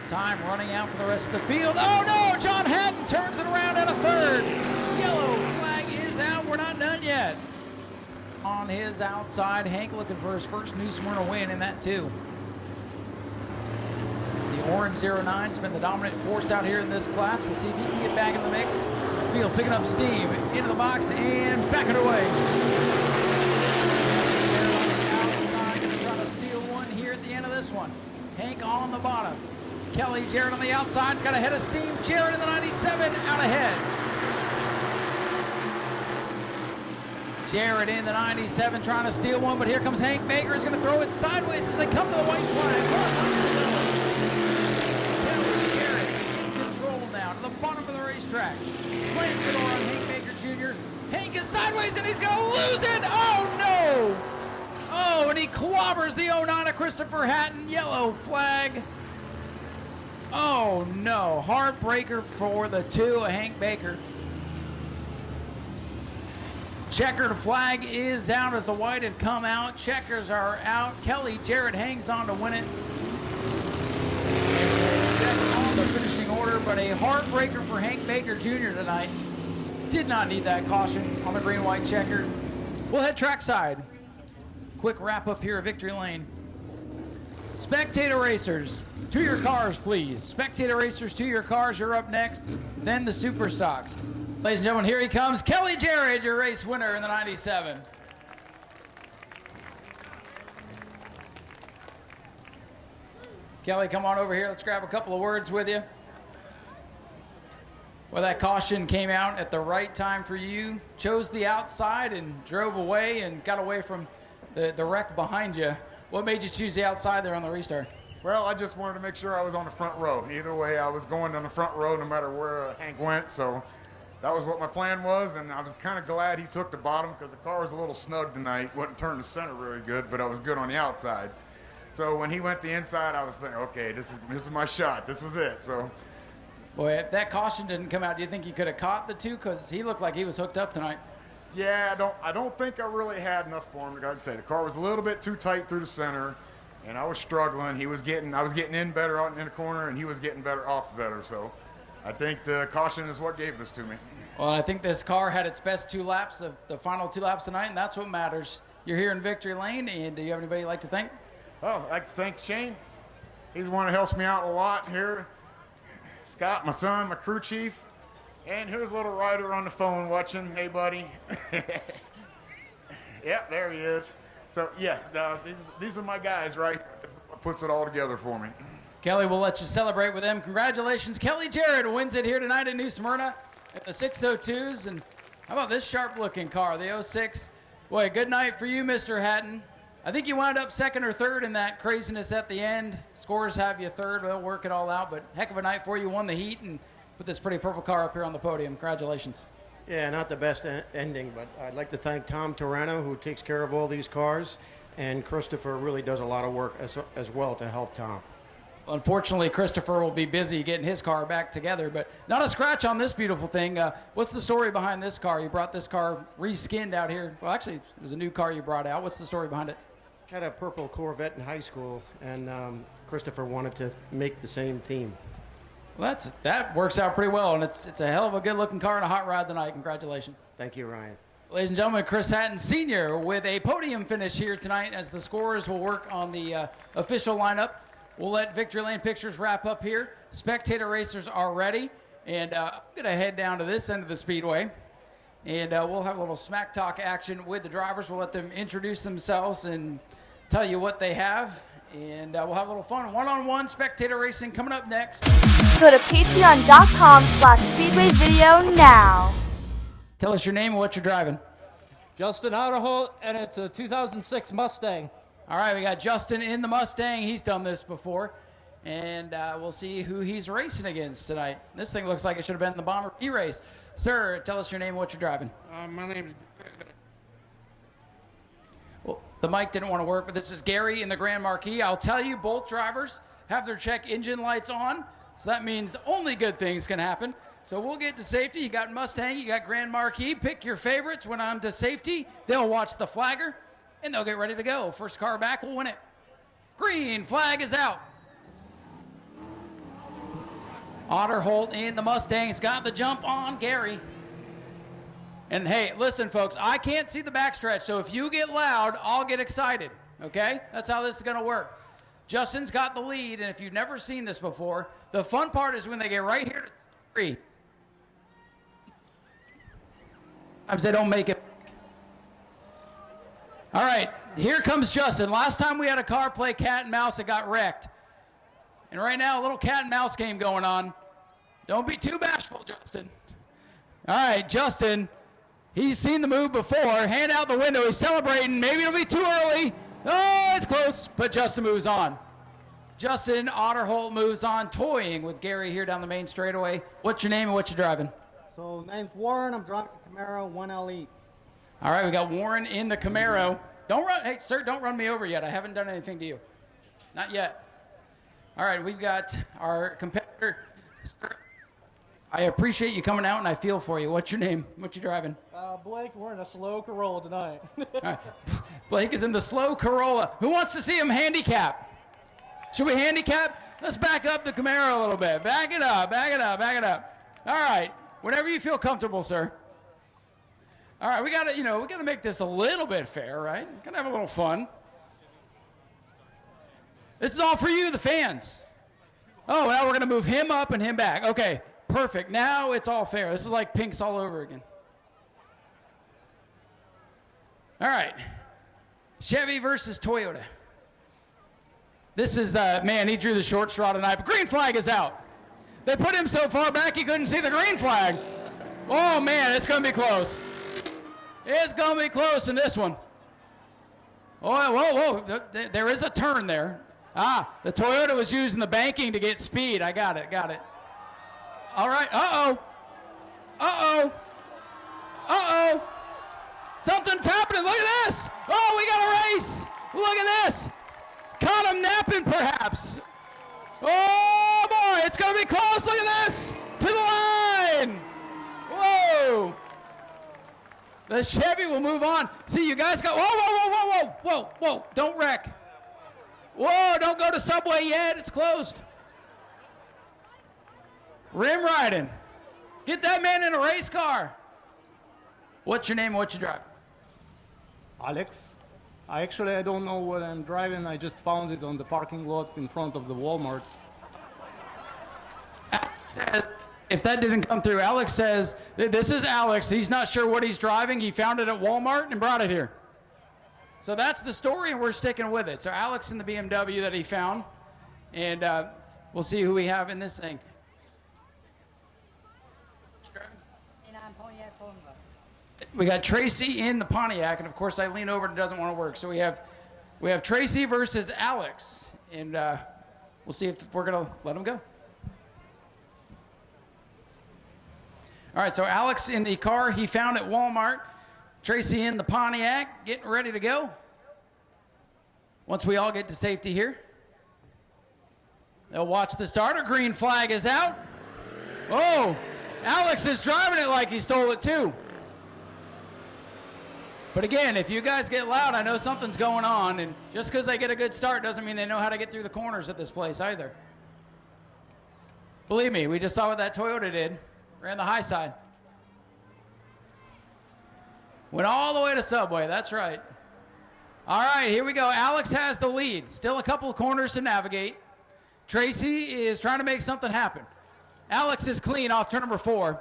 Speaker 1: Time running out for the rest of the field. Oh no, John Hatton turns it around at a third. Yellow flag is out, we're not done yet. On his outside, Hank looking for his first New Smyrna win in that too. The orange 09's been the dominant force out here in this class. We'll see if he can get back in the mix. Field picking up steam into the box and back it away. Outside, gonna try to steal one here at the end of this one. Hank on the bottom. Kelly Jarrett on the outside, got a head of steam. Jarrett in the 97, out ahead. Jarrett in the 97 trying to steal one, but here comes Hank Baker. He's going to throw it sideways as they come to the white flag. Kelly Jarrett in control now to the bottom of the racetrack. Slams it on Hank Baker Jr. Hank is sideways and he's going to lose it. Oh no! Oh, and he clobbers the 09 of Christopher Hatton. Yellow flag. Oh no, heartbreaker for the 2 of Hank Baker. Checkered flag is out as the white had come out. Checkers are out. Kelly Jarrett hangs on to win it. On the finishing order, but a heartbreaker for Hank Baker Jr. tonight. Did not need that caution on the green-white checker. We'll head trackside. Quick wrap up here at Victory Lane. Spectator racers, to your cars, please. Spectator racers, to your cars. You're up next. Then the super stocks. Ladies and gentlemen, here he comes. Kelly Jarrett, your race winner in the 97. Kelly, come on over here. Let's grab a couple of words with you. Well, that caution came out at the right time for you. Chose the outside and drove away and got away from the wreck behind you. What made you choose the outside there on the restart?
Speaker 11: Well, I just wanted to make sure I was on the front row. Either way, I was going on the front row no matter where Hank went, so that was what my plan was, and I was kind of glad he took the bottom because the car was a little snug tonight. Wasn't turning the center really good, but I was good on the outsides. So when he went the inside, I was thinking, okay, this is my shot. This was it. So
Speaker 1: Boy, if that caution didn't come out, do you think you could have caught the two? Because he looked like he was hooked up tonight.
Speaker 11: Yeah, I don't think I really had enough for him. Like I say, the car was a little bit too tight through the center, and I was struggling. I was getting in better out in the corner, and he was getting better off better. So I think the caution is what gave this to me.
Speaker 1: Well, I think this car had its best 2 laps, the final 2 laps tonight, and that's what matters. You're here in victory lane, and do you have anybody you'd like to thank?
Speaker 11: Oh, I'd like to thank Shane. He's the one that helps me out a lot here. Scott, my son, my crew chief. And here's a little rider on the phone watching. Hey, buddy. Yep, there he is. So, yeah, these are my guys, right? Puts it all together for me.
Speaker 1: Kelly, we'll let you celebrate with them. Congratulations. Kelly Jarrett wins it here tonight in New Smyrna at the 602s. And how about this sharp-looking car, the 06? Boy, good night for you, Mr. Hatton. I think you wound up 2nd or 3rd in that craziness at the end. Scores have you 3rd. They'll work it all out. But heck of a night for you. Won the heat and put this pretty purple car up here on the podium. Congratulations.
Speaker 9: Yeah, not the best ending, but I'd like to thank Tom Torano, who takes care of all these cars, and Christopher really does a lot of work as well to help Tom.
Speaker 1: Well, unfortunately, Christopher will be busy getting his car back together, but not a scratch on this beautiful thing. What's the story behind this car? You brought this car reskinned out here. Well, actually, it was a new car you brought out. What's the story behind it?
Speaker 9: I had a purple Corvette in high school, and Christopher wanted to make the same theme.
Speaker 1: Well, that works out pretty well, and it's a hell of a good-looking car and a hot rod tonight. Congratulations.
Speaker 9: Thank you, Ryan.
Speaker 1: Ladies and gentlemen, Chris Hatton Sr. with a podium finish here tonight as the scorers will work on the official lineup. We'll let Victory Lane Pictures wrap up here. Spectator racers are ready, and I'm going to head down to this end of the Speedway, and we'll have a little smack talk action with the drivers. We'll let them introduce themselves and tell you what they have. And we'll have a little fun. One-on-one spectator racing coming up next.
Speaker 2: Go to patreon.com/Speedway video now.
Speaker 1: Tell us your name and what you're driving.
Speaker 12: Justin Outerholt, and it's a 2006 Mustang.
Speaker 1: All right, we got Justin in the Mustang. He's done this before. And we'll see who he's racing against tonight. This thing looks like it should have been the Bomber E-Race. Sir, tell us your name and what you're driving.
Speaker 13: My name is...
Speaker 1: Well, the mic didn't want to work, but this is Gary in the Grand Marquis. I'll tell you, both drivers have their check engine lights on, so that means only good things can happen. So we'll get to safety. You got Mustang, you got Grand Marquis. Pick your favorites. When on to safety, they'll watch the flagger, and they'll get ready to go. First car back will win it. Green flag is out. Otterholt in the Mustang's got the jump on Gary. And hey, listen, folks, I can't see the backstretch, so if you get loud, I'll get excited, okay? That's how this is going to work. Justin's got the lead, and if you've never seen this before, the fun part is when they get right here to 3. Sometimes they don't make it. All right, here comes Justin. Last time we had a car play cat and mouse, it got wrecked. And right now, a little cat and mouse game going on. Don't be too bashful, Justin. All right, Justin. He's seen the move before. Hand out the window. He's celebrating. Maybe it'll be too early. Oh, it's close, but Justin moves on. Justin Otterholt moves on, toying with Gary here down the main straightaway. What's your name and what you driving?
Speaker 14: So, name's Warren. I'm driving a Camaro 1LE.
Speaker 1: All right, we got Warren in the Camaro. Don't run. Hey, sir, don't run me over yet. I haven't done anything to you. Not yet. All right, we've got our competitor. Sir, I appreciate you coming out, and I feel for you. What's your name? What you driving?
Speaker 14: Blake, we're in a slow Corolla tonight.
Speaker 1: All right. Blake is in the slow Corolla. Who wants to see him handicap? Should we handicap? Let's back up the Camaro a little bit. Back it up, back it up, back it up. All right. Whenever you feel comfortable, sir. All right, we gotta make this a little bit fair, right? We're gonna have a little fun. This is all for you, the fans. Oh, now we're gonna move him up and him back. Okay, perfect. Now it's all fair. This is like Pinks all over again. All right, Chevy versus Toyota. This is man, he drew the short straw tonight, but green flag is out. They put him so far back he couldn't see the green flag. Oh man, it's gonna be close. It's gonna be close in this one. Oh, whoa, there is a turn there. The Toyota was using the banking to get speed. I got it. All right, something's happening. Look at this. Oh, we got a race. Look at this. Caught him napping, perhaps. Oh, boy, it's going to be close. Look at this. The Chevy will move on. See, you guys go. Whoa, whoa, whoa, whoa, whoa, whoa, whoa. Don't wreck. Whoa, don't go to Subway yet. It's closed. Rim riding. Get that man in a race car. What's your name and what you drive?
Speaker 14: Alex. I don't know what I'm driving. I just found it on the parking lot in front of the Walmart.
Speaker 1: If that didn't come through, Alex says, this is Alex. He's not sure what he's driving. He found it at Walmart and brought it here. So that's the story, and we're sticking with it. So Alex in the BMW that he found, and we'll see who we have in this thing. We got Tracy in the Pontiac, and of course I lean over and it doesn't want to work. So we have Tracy versus Alex, and we'll see if we're gonna let him go. All right, so Alex in the car he found at Walmart, Tracy in the Pontiac, getting ready to go. Once we all get to safety here, they'll watch the starter. Green flag is out. Oh, Alex is driving it like he stole it too. But again, if you guys get loud, I know something's going on, and just because they get a good start doesn't mean they know how to get through the corners at this place either. Believe me, we just saw what that Toyota did. Ran the high side. Went all the way to Subway, that's right. All right, here we go. Alex has the lead. Still a couple of corners to navigate. Tracy is trying to make something happen. Alex is clean off turn number 4.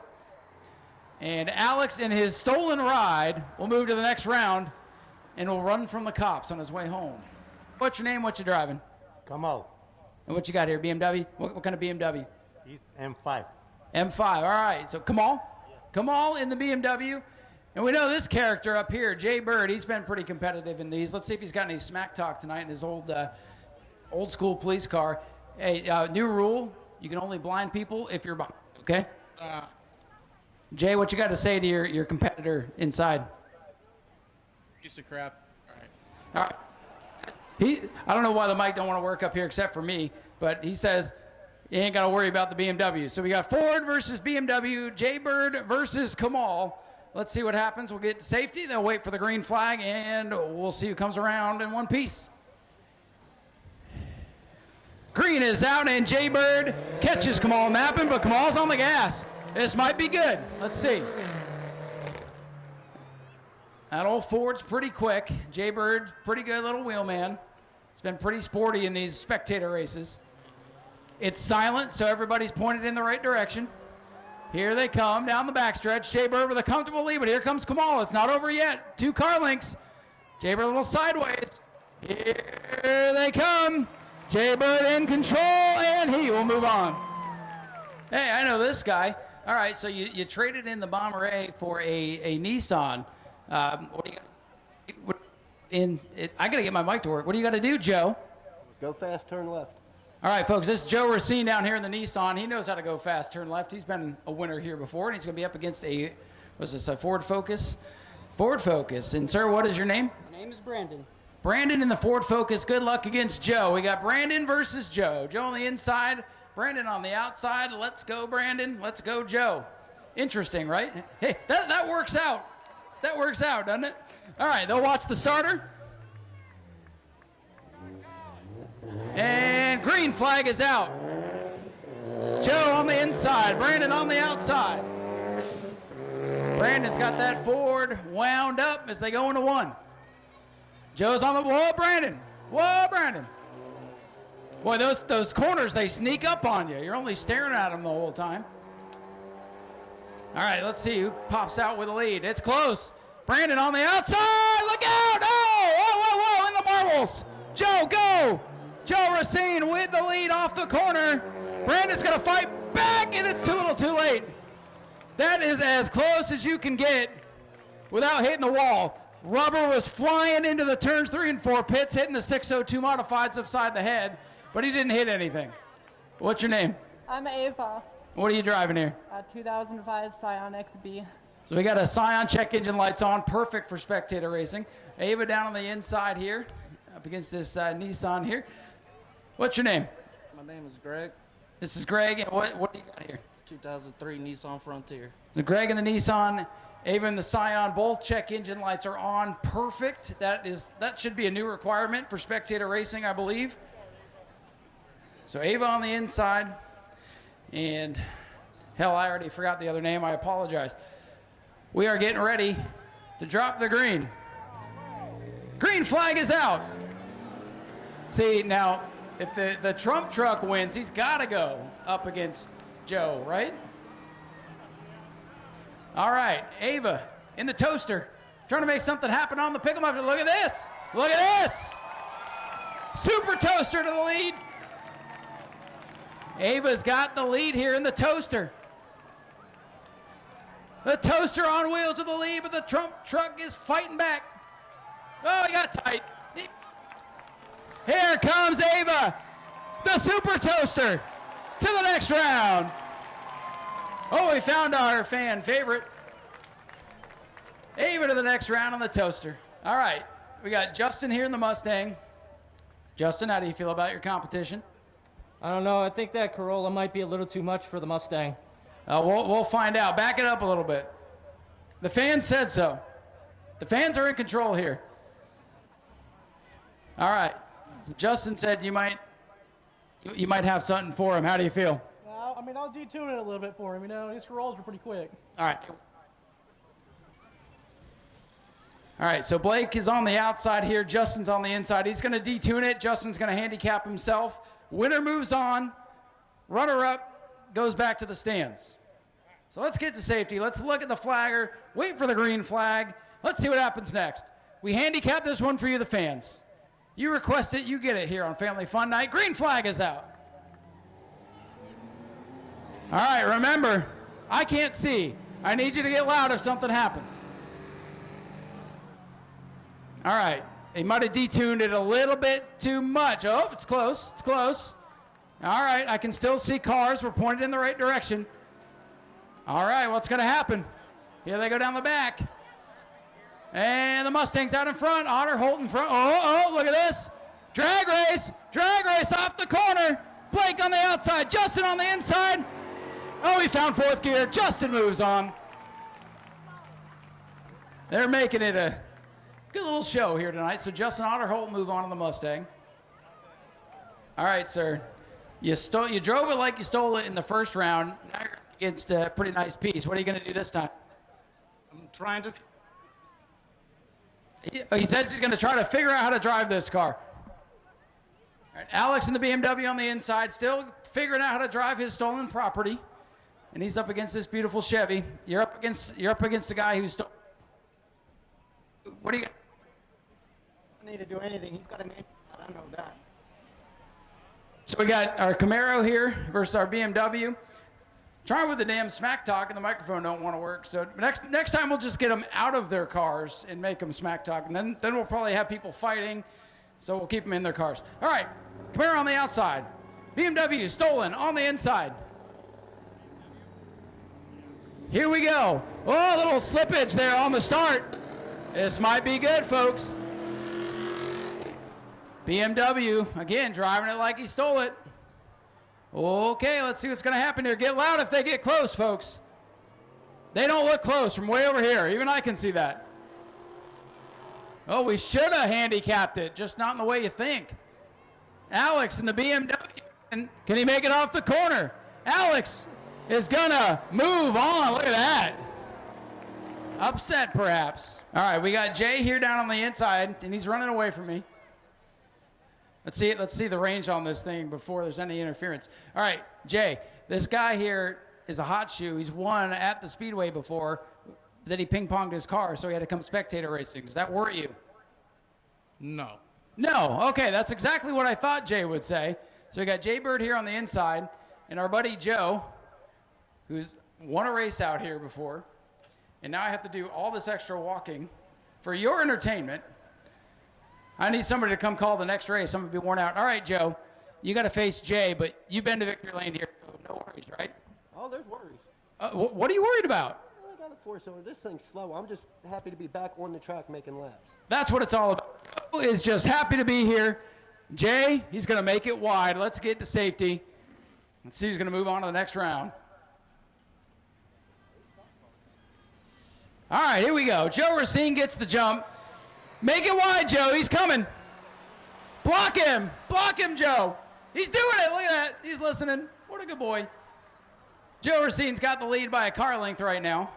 Speaker 1: And Alex in his stolen ride will move to the next round and will run from the cops on his way home. What's your name? What you driving?
Speaker 13: Kamal.
Speaker 1: And what you got here? BMW? What kind of BMW?
Speaker 13: He's M5.
Speaker 1: M5. All right. So Kamal. Kamal in the BMW. And we know this character up here, Jay Bird, he's been pretty competitive in these. Let's see if he's got any smack talk tonight in his old school police car. Hey, new rule, you can only blind people if you're behind, okay? Jay, what you got to say to your competitor inside?
Speaker 15: Piece of crap.
Speaker 1: All right. I don't know why the mic don't want to work up here except for me, but he says you ain't got to worry about the BMW. So we got Ford versus BMW, Jay Bird versus Kamal. Let's see what happens. We'll get to safety. They'll wait for the green flag, and we'll see who comes around in one piece. Green is out, and Jay Bird catches Kamal napping, but Kamal's on the gas. This might be good. Let's see. That old Ford's pretty quick. Jay Bird, pretty good little wheelman. It's been pretty sporty in these spectator races. It's silent, so everybody's pointed in the right direction. Here they come down the backstretch. Jay Bird with a comfortable lead, but here comes Kamal. It's not over yet. 2 car lengths. Jay Bird a little sideways. Here they come. Jay Bird in control, and he will move on. Hey, I know this guy. All right, so you traded in the Bomber A for a Nissan. What do you got? I got to get my mic to work. What do you got to do, Joe?
Speaker 13: Go fast, turn left.
Speaker 1: All right, folks, this is Joe Racine down here in the Nissan. He knows how to go fast, turn left. He's been a winner here before, and he's going to be up against a Ford Focus? Ford Focus. And, sir, what is your name?
Speaker 16: My name is Brandon.
Speaker 1: Brandon in the Ford Focus. Good luck against Joe. We got Brandon versus Joe. Joe on the inside, Brandon on the outside. Let's go, Brandon. Let's go, Joe. Interesting, right? Hey, that works out. That works out, doesn't it? All right, they'll watch the starter. And green flag is out. Joe on the inside, Brandon on the outside. Brandon's got that Ford wound up as they go into 1. Joe's on the, whoa, Brandon. Whoa, Brandon. Boy, those corners, they sneak up on you. You're only staring at them the whole time. All right, let's see who pops out with a lead. It's close. Brandon on the outside. Look out. Oh, whoa, whoa, whoa, in the marbles. Joe, go. Joe Racine with the lead off the corner. Brandon's going to fight back, and it's too little too late. That is as close as you can get without hitting the wall. Rubber was flying into the turns 3 and 4 pits, hitting the 602 modifieds upside the head, but he didn't hit anything. What's your name?
Speaker 17: I'm Ava.
Speaker 1: What are you driving here?
Speaker 17: 2005 Scion XB.
Speaker 1: So we got a Scion check engine lights on, perfect for spectator racing. Ava down on the inside here, up against this Nissan here. What's your name?
Speaker 16: My name is Greg.
Speaker 1: This is Greg, and what do you got here?
Speaker 16: 2003 Nissan Frontier.
Speaker 1: So Greg in the Nissan, Ava and the Scion, both check engine lights are on. Perfect. That should be a new requirement for Spectator racing, I believe. So Ava on the inside. And hell, I already forgot the other name. I apologize. We are getting ready to drop the green. Green flag is out. See, now, if the Trump truck wins, he's got to go up against Joe, right? All right, Ava in the toaster, trying to make something happen on the pick 'em up. Look at this. Look at this. Super toaster to the lead. Ava's got the lead here in the toaster. The toaster on wheels with the lead, but the Trump truck is fighting back. Oh, he got tight. Here comes Ava, the super toaster, to the next round. Oh, we found our fan favorite. Ava to the next round on the toaster. All right, we got Justin here in the Mustang. Justin, how do you feel about your competition?
Speaker 12: I don't know. I think that Corolla might be a little too much for the Mustang.
Speaker 1: We'll find out. Back it up a little bit. The fans said so. The fans are in control here. All right. So Justin said you might have something for him. How do you feel?
Speaker 18: I mean, I'll detune it a little bit for him. You know, these Corollas are pretty quick.
Speaker 1: All right. All right, so Blake is on the outside here. Justin's on the inside. He's going to detune it. Justin's going to handicap himself. Winner moves on. Runner-up goes back to the stands. So let's get to safety. Let's look at the flagger. Wait for the green flag. Let's see what happens next. We handicap this one for you, the fans. You request it, you get it here on Family Fun Night. Green flag is out. All right, remember, I can't see. I need you to get loud if something happens. All right, he might have detuned it a little bit too much. Oh, it's close, it's close. All right, I can still see cars. We're pointed in the right direction. All right, what's going to happen? Here they go down the back. And the Mustang's out in front. Otter Holt in front. Oh, look at this. Drag race off the corner. Blake on the outside, Justin on the inside. Oh, he found fourth gear. Justin moves on. They're making it a good little show here tonight. So Justin Otter Holt move on to the Mustang. All right, sir. You drove it like you stole it in the first round. Now you're against a pretty nice piece. What are you going to do this time?
Speaker 14: I'm trying to.
Speaker 1: He says he's going to try to figure out how to drive this car. All right, Alex in the BMW on the inside, still figuring out how to drive his stolen property, and he's up against this beautiful Chevy. You're up against a guy who's stole. What are you?
Speaker 18: I need to do anything. He's got a name. I don't know that.
Speaker 1: So we got our Camaro here versus our BMW. Trying with the damn smack talk and the microphone don't want to work. So next time we'll just get them out of their cars and make them smack talk. And then we'll probably have people fighting. So we'll keep them in their cars. All right, Camaro on the outside. BMW stolen on the inside. Here we go. Oh, a little slippage there on the start. This might be good, folks. BMW, again, driving it like he stole it. Okay, let's see what's going to happen here. Get loud if they get close, folks. They don't look close from way over here. Even I can see that. Oh, we should have handicapped it, just not in the way you think. Alex in the BMW. Can he make it off the corner? Alex is going to move on. Look at that. Upset, perhaps. All right, we got Jay here down on the inside, and he's running away from me. Let's see the range on this thing before there's any interference. All right, Jay, this guy here is a hot shoe. He's won at the Speedway before. Then he ping-ponged his car, so he had to come spectator racing. Does that worry you?
Speaker 15: No.
Speaker 1: No. Okay, that's exactly what I thought Jay would say. So we got Jay Bird here on the inside, and our buddy Joe, who's won a race out here before. And now I have to do all this extra walking for your entertainment. I need somebody to come call the next race. I'm going to be worn out. All right, Joe, you got to face Jay, but you've been to victory lane here. No worries, right?
Speaker 13: Oh, there's worries.
Speaker 1: What are you worried about?
Speaker 13: Well, I got a four-cylinder. This thing's slow. I'm just happy to be back on the track making laps.
Speaker 1: That's what it's all about. Joe is just happy to be here. Jay, he's going to make it wide. Let's get to safety. Let's see who's going to move on to the next round. All right, here we go. Joe Racine gets the jump. Make it wide, Joe. He's coming. Block him. Block him, Joe. He's doing it. Look at that. He's listening. What a good boy. Joe Racine's got the lead by a car length right now.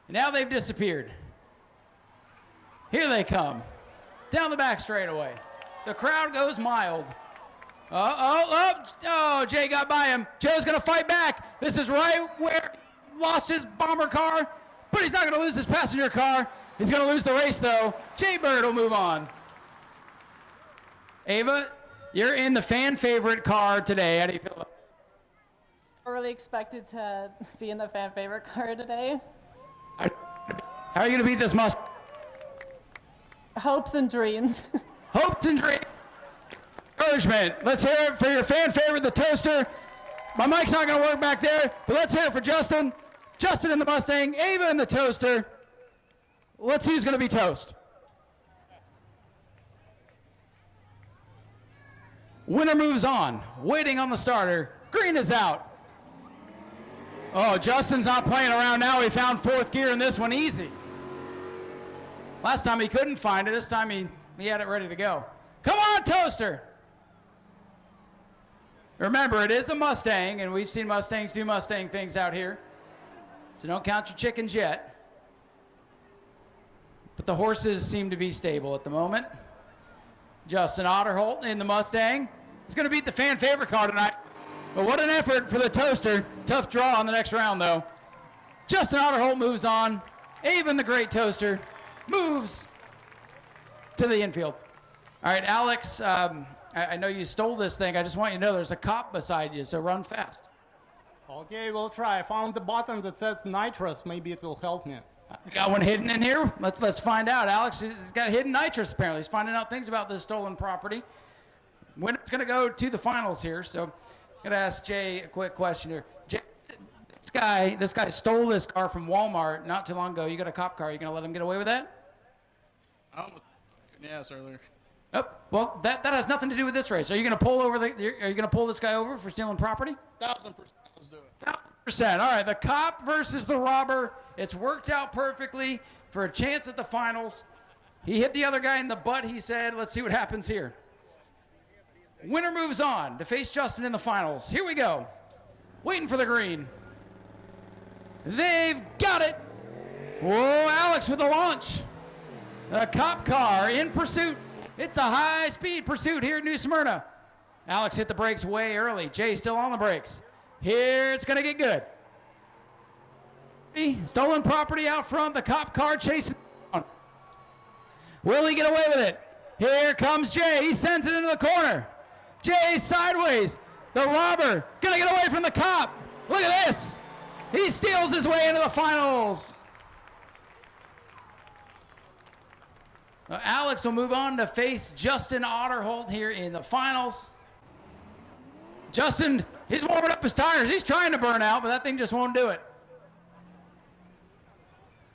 Speaker 1: And now they've disappeared. Here they come. Down the back straightaway. The crowd goes mild. Oh, Jay got by him. Joe's going to fight back. This is right where he lost his bomber car, but he's not going to lose his passenger car. He's going to lose the race, though. Jay Bird will move on. Ava, you're in the fan favorite car today. How do you feel about it?
Speaker 17: I really expected to be in the fan favorite car today.
Speaker 1: How are you going to beat this Mustang?
Speaker 17: Hopes and dreams.
Speaker 1: Hopes and dreams. Encouragement. Let's hear it for your fan favorite, the Toaster. My mic's not going to work back there, but let's hear it for Justin. Justin in the Mustang, Ava in the Toaster. Let's see who's going to be toast. Winner moves on. Waiting on the starter. Green is out. Oh, Justin's not playing around now. He found fourth gear in this one easy. Last time he couldn't find it. This time he had it ready to go. Come on, Toaster. Remember, it is a Mustang, and we've seen Mustangs do Mustang things out here. So don't count your chickens yet. But the horses seem to be stable at the moment. Justin Otterholt in the Mustang. He's going to beat the fan favorite car tonight. But what an effort for the Toaster. Tough draw on the next round, though. Justin Otterholt moves on. Even the great Toaster moves to the infield. All right, Alex, I know you stole this thing. I just want you to know there's a cop beside you, so run fast.
Speaker 14: Okay, we'll try. I found the button that says nitrous. Maybe it will help me.
Speaker 1: Got one hidden in here? Let's find out. Alex has got hidden nitrous, apparently. He's finding out things about this stolen property. Winner's going to go to the finals here, so I'm going to ask Jay a quick question here. Jay, this guy stole this car from Walmart not too long ago. You got a cop car. You going to let him get away with that?
Speaker 15: Yes, earlier.
Speaker 1: Oh, well, that has nothing to do with this race. Are you going to pull over? Are you going to pull this guy over for stealing property?
Speaker 15: 1,000%. Let's do it.
Speaker 1: 1,000%. All right, the cop versus the robber. It's worked out perfectly for a chance at the finals. He hit the other guy in the butt, he said. Let's see what happens here. Winner moves on to face Justin in the finals. Here we go. Waiting for the green. They've got it. Whoa, Alex with the launch. The cop car in pursuit. It's a high-speed pursuit here at New Smyrna. Alex hit the brakes way early. Jay still on the brakes. Here it's going to get good. Stolen property out front. The cop car chasing. Will he get away with it? Here comes Jay. He sends it into the corner. Jay sideways. The robber going to get away from the cop. Look at this. He steals his way into the finals. Alex will move on to face Justin Otterholt here in the finals. Justin, he's warming up his tires. He's trying to burn out, but that thing just won't do it.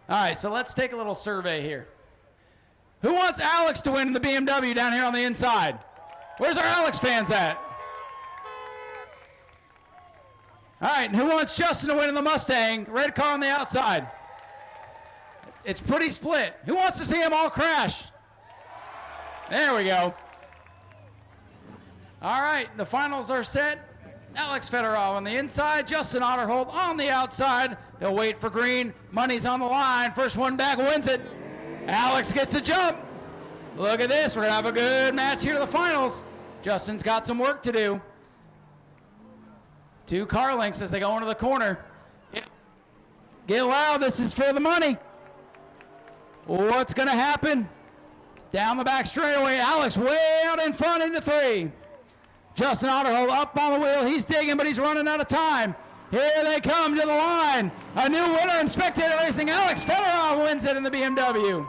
Speaker 1: All right, so let's take a little survey here. Who wants Alex to win the BMW down here on the inside? Where's our Alex fans at? All right, and who wants Justin to win in the Mustang? Red car on the outside. It's pretty split. Who wants to see them all crash? There we go. All right, the finals are set. Alex Fedorov on the inside, Justin Otterholt on the outside. They'll wait for green. Money's on the line. First one back wins it. Alex gets a jump. Look at this. We're going to have a good match here to the finals. Justin's got some work to do. 2 car lengths as they go into the corner. Get loud. This is for the money. What's going to happen? Down the back straightaway. Alex way out in front into 3. Justin Otterholt up on the wheel. He's digging, but he's running out of time. Here they come to the line. A new winner in Spectator Racing. Alex Fedorov wins it in the BMW.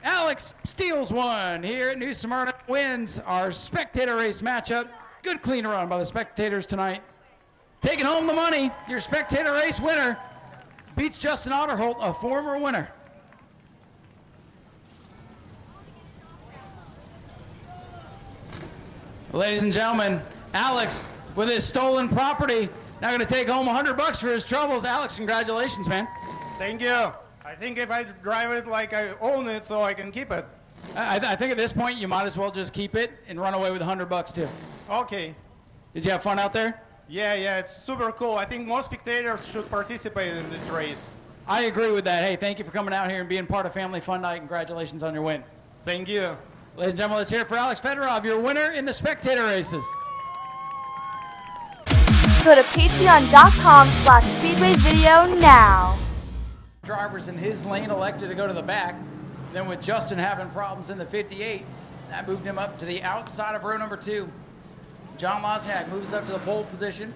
Speaker 1: Alex steals one here at New Smyrna. Wins our Spectator race matchup. Good clean run by the Spectators tonight. Taking home the money. Your Spectator race winner beats Justin Otterholt, a former winner. Ladies and gentlemen, Alex, with his stolen property, now going to take home $100 for his troubles. Alex, congratulations, man.
Speaker 14: Thank you. I think if I drive it like I own it, so I can keep it.
Speaker 1: I think at this point you might as well just keep it and run away with $100 too.
Speaker 14: Okay.
Speaker 1: Did you have fun out there?
Speaker 14: Yeah, it's super cool. I think more spectators should participate in this race.
Speaker 1: I agree with that. Hey, thank you for coming out here and being part of Family Fun Night. Congratulations on your win.
Speaker 14: Thank you.
Speaker 1: Ladies and gentlemen, let's hear it for Alex Fedorov, your winner in the Spectator races.
Speaker 2: Go to patreon.com/Speedway video now.
Speaker 1: Drivers in his lane elected to go to the back. Then with Justin having problems in the 58, that moved him up to the outside of row number 2. John Wozniak moves up to the pole position.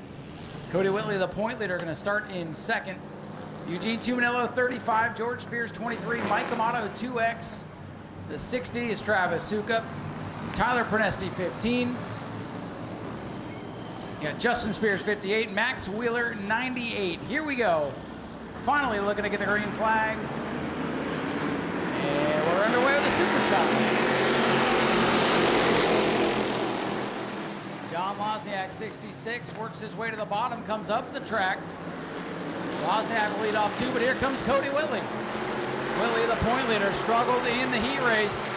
Speaker 1: Cody Whitley, the point leader, going to start in second. Eugene Tuminello, 35. George Spears, 23. Mike Amato, 2X. The 60 is Travis Sukup. Tyler Pernesti, 15. You got Justin Spears, 58. Max Wheeler, 98. Here we go. Finally looking to get the green flag. And we're underway with the super shot. John Wozniak, 66, works his way to the bottom, comes up the track. Wozniak will lead off 2, but here comes Cody Whitley. Whitley, the point leader, struggled in the heat race.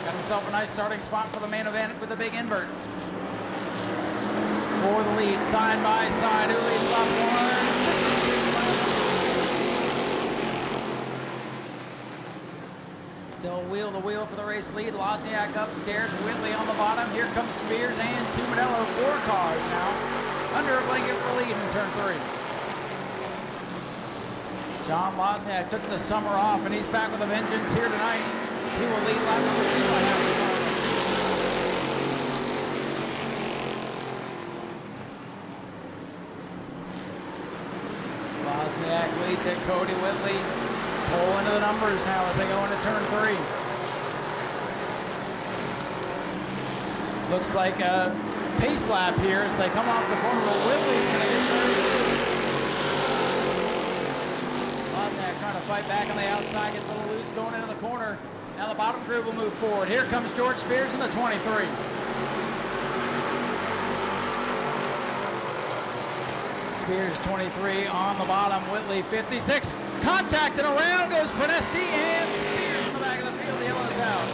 Speaker 1: Got himself a nice starting spot for the main event with a big invert. For the lead, side by side, who leads left one? Still wheel to wheel for the race lead. Wozniak upstairs, Whitley on the bottom. Here comes Spears and Tuminello. 4 cars now under a blanket for lead in turn 3. John Wozniak took the summer off and he's back with a vengeance here tonight. He will lead lap number 2 by half a car. Wozniak leads it. Cody Whitley pull into the numbers now as they go into turn 3. Looks like a pace lap here as they come off the corner. Whitley's going to get turned. Wozniak trying to fight back on the outside, gets a little loose going into the corner. Now the bottom group will move forward. Here comes George Spears in the 23. Spears 23 on the bottom. Whitley 56. Contact and around goes Pernesti and Spears in the back of the field. The yellow's out.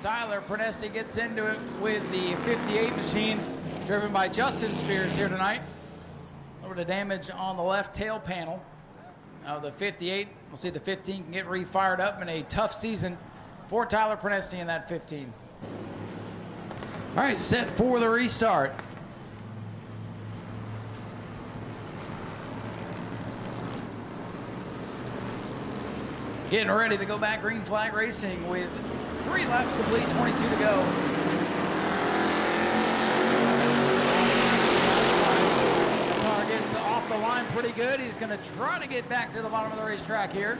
Speaker 1: Tyler Pernesti gets into it with the 58 machine driven by Justin Spears here tonight. Over the damage on the left tail panel of the 58. We'll see the 15 can get refired up in a tough season for Tyler Pernesti in that 15. All right, set for the restart. Getting ready to go back green flag racing with 3 laps complete, 22 to go. The car gets off the line pretty good. He's going to try to get back to the bottom of the racetrack here.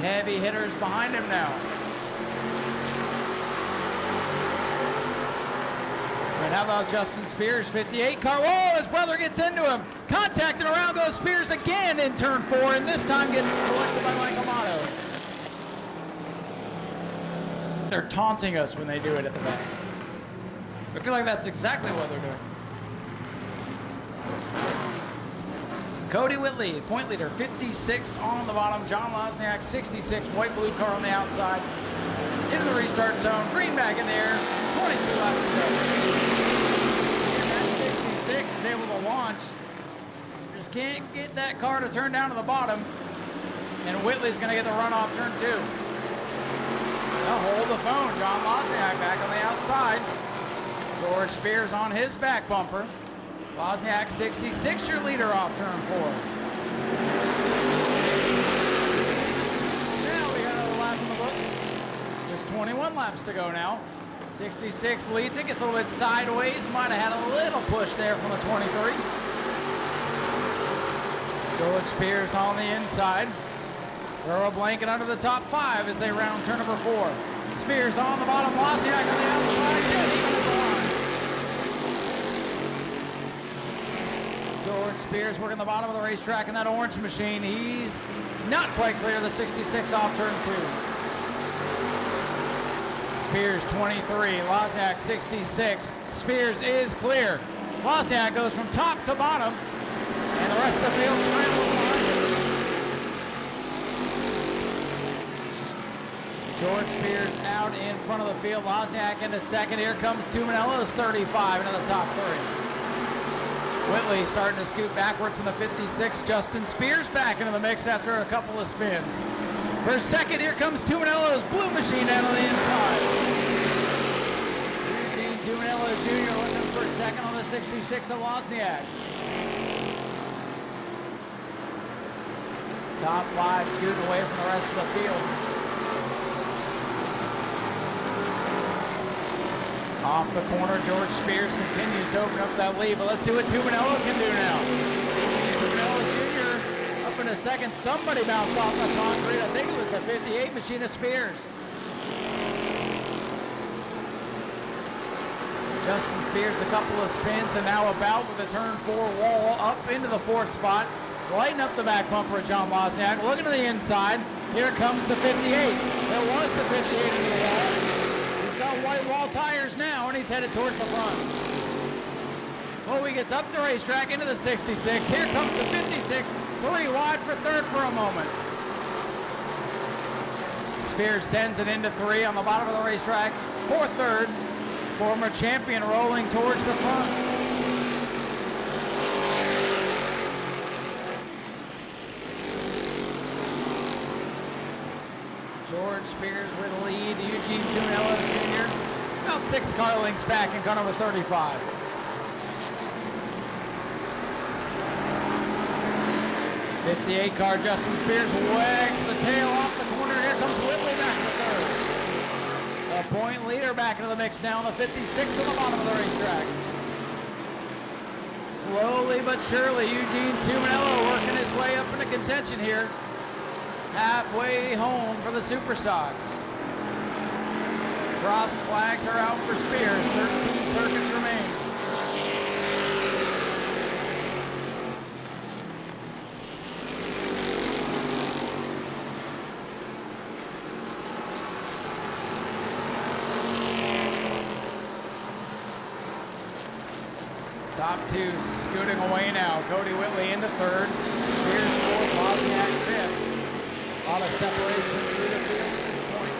Speaker 1: Heavy hitters behind him now. And how about Justin Spears, 58 car? Whoa, his brother gets into him. Contact and around goes Spears again in turn 4, and this time gets collected by Mike Amato. They're taunting us when they do it at the back. I feel like that's exactly what they're doing. Cody Whitley, point leader, 56 on the bottom. John Wozniak, 66, white blue car on the outside. Into the restart zone, green back in the air, 22 laps to go. And that 66 is able to launch. Just can't get that car to turn down to the bottom. And Whitley's going to get the run off turn 2. Now hold the phone. John Wozniak back on the outside. George Spears on his back bumper. Wozniak 66, your leader off turn 4. Now we got another lap in the books. Just 21 laps to go now. 66 leads it, gets a little bit sideways. Might have had a little push there from the 23. George Spears on the inside. Throw a blanket under the top 5 as they round turn number 4. Spears on the bottom, Wozniak on the outside. Good, even at the line. George Spears working the bottom of the racetrack in that orange machine. He's not quite clear of the 66 off turn 2. Spears 23, Wozniak 66. Spears is clear. Wozniak goes from top to bottom, and the rest of the field scrambles behind him. George Spears out in front of the field. Wozniak into second. Here comes Tuminello's 35 into the top three. Whitley starting to scoot backwards in the 56. Justin Spears back into the mix after a couple of spins. For second, here comes Tuminello's Blue Machine down on the inside. Eugene Tuminello Jr. looking for second on the 66 of Wozniak. Top five scooting away from the rest of the field. Off the corner, George Spears continues to open up that lead, but let's see what Tuminello can do now. Tuminello Jr. up in a second. Somebody bounced off the concrete. I think it was the 58 machine of Spears. Justin Spears a couple of spins and now about with a turn 4 wall up into the 4th spot. Lighten up the back bumper of John Wozniak. Looking to the inside. Here comes the 58. There was the 58 into the wall. He's got white wall tires now, and he's headed towards the front. Oh, he gets up the racetrack into the 66. Here comes the 56. 3 wide for third for a moment. Spears sends it into 3 on the bottom of the racetrack for third. Former champion rolling towards the front. George Spears with the lead. Eugene Tuminello Jr. about 6 car lengths back in car number 35. '58 car Justin Spears wags the tail off the corner. Here comes Whitley back to third. The point leader back into the mix now on the 56 on the bottom of the racetrack. Slowly but surely, Eugene Tuminello working his way up into contention here. Halfway home for the Super Sox. Frost flags are out for Spears. 13 circuits remain. Top 2 scooting away now. Cody Whitley into third. Spears 4th, Wozniak 5th. A lot of separation through the field at this point.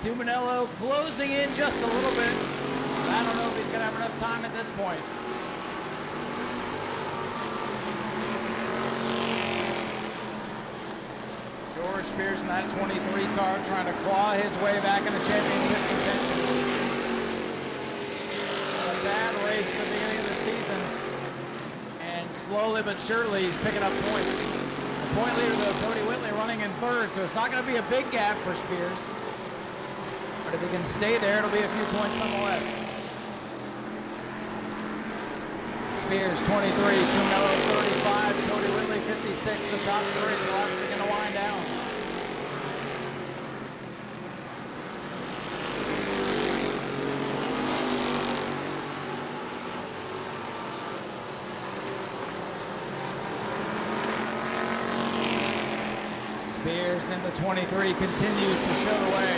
Speaker 1: Tuminello closing in just a little bit. I don't know if he's going to have enough time at this point. George Spears in that 23 car trying to claw his way back into championship contention. A bad race at the beginning of the season. And slowly but surely he's picking up points. Point leader, though, Cody Whitley running in third, so it's not going to be a big gap for Spears. But if he can stay there, it'll be a few points nonetheless. Spears 23, Tuminello 35, Cody Whitley 56, the top 3. The last are going to wind down. Spears in the 23 continues to show the way.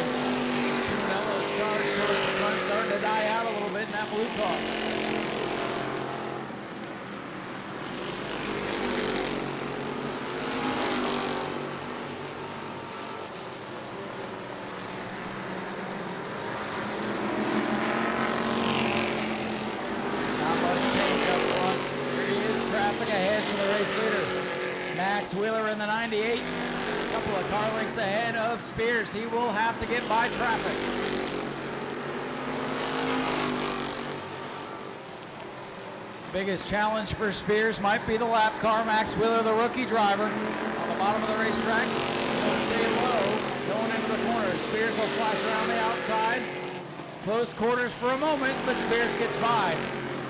Speaker 1: Tuminello's charge towards the front, starting to die out a little bit in that blue car. Not much change up front. There is traffic ahead for the race leader. Max Wheeler in the 98. Couple of car lengths ahead of Spears. He will have to get by traffic. Biggest challenge for Spears might be the lap car. Max Wheeler, the rookie driver, on the bottom of the racetrack. He'll stay low going into the corner. Spears will flash around the outside. Close quarters for a moment, but Spears gets by.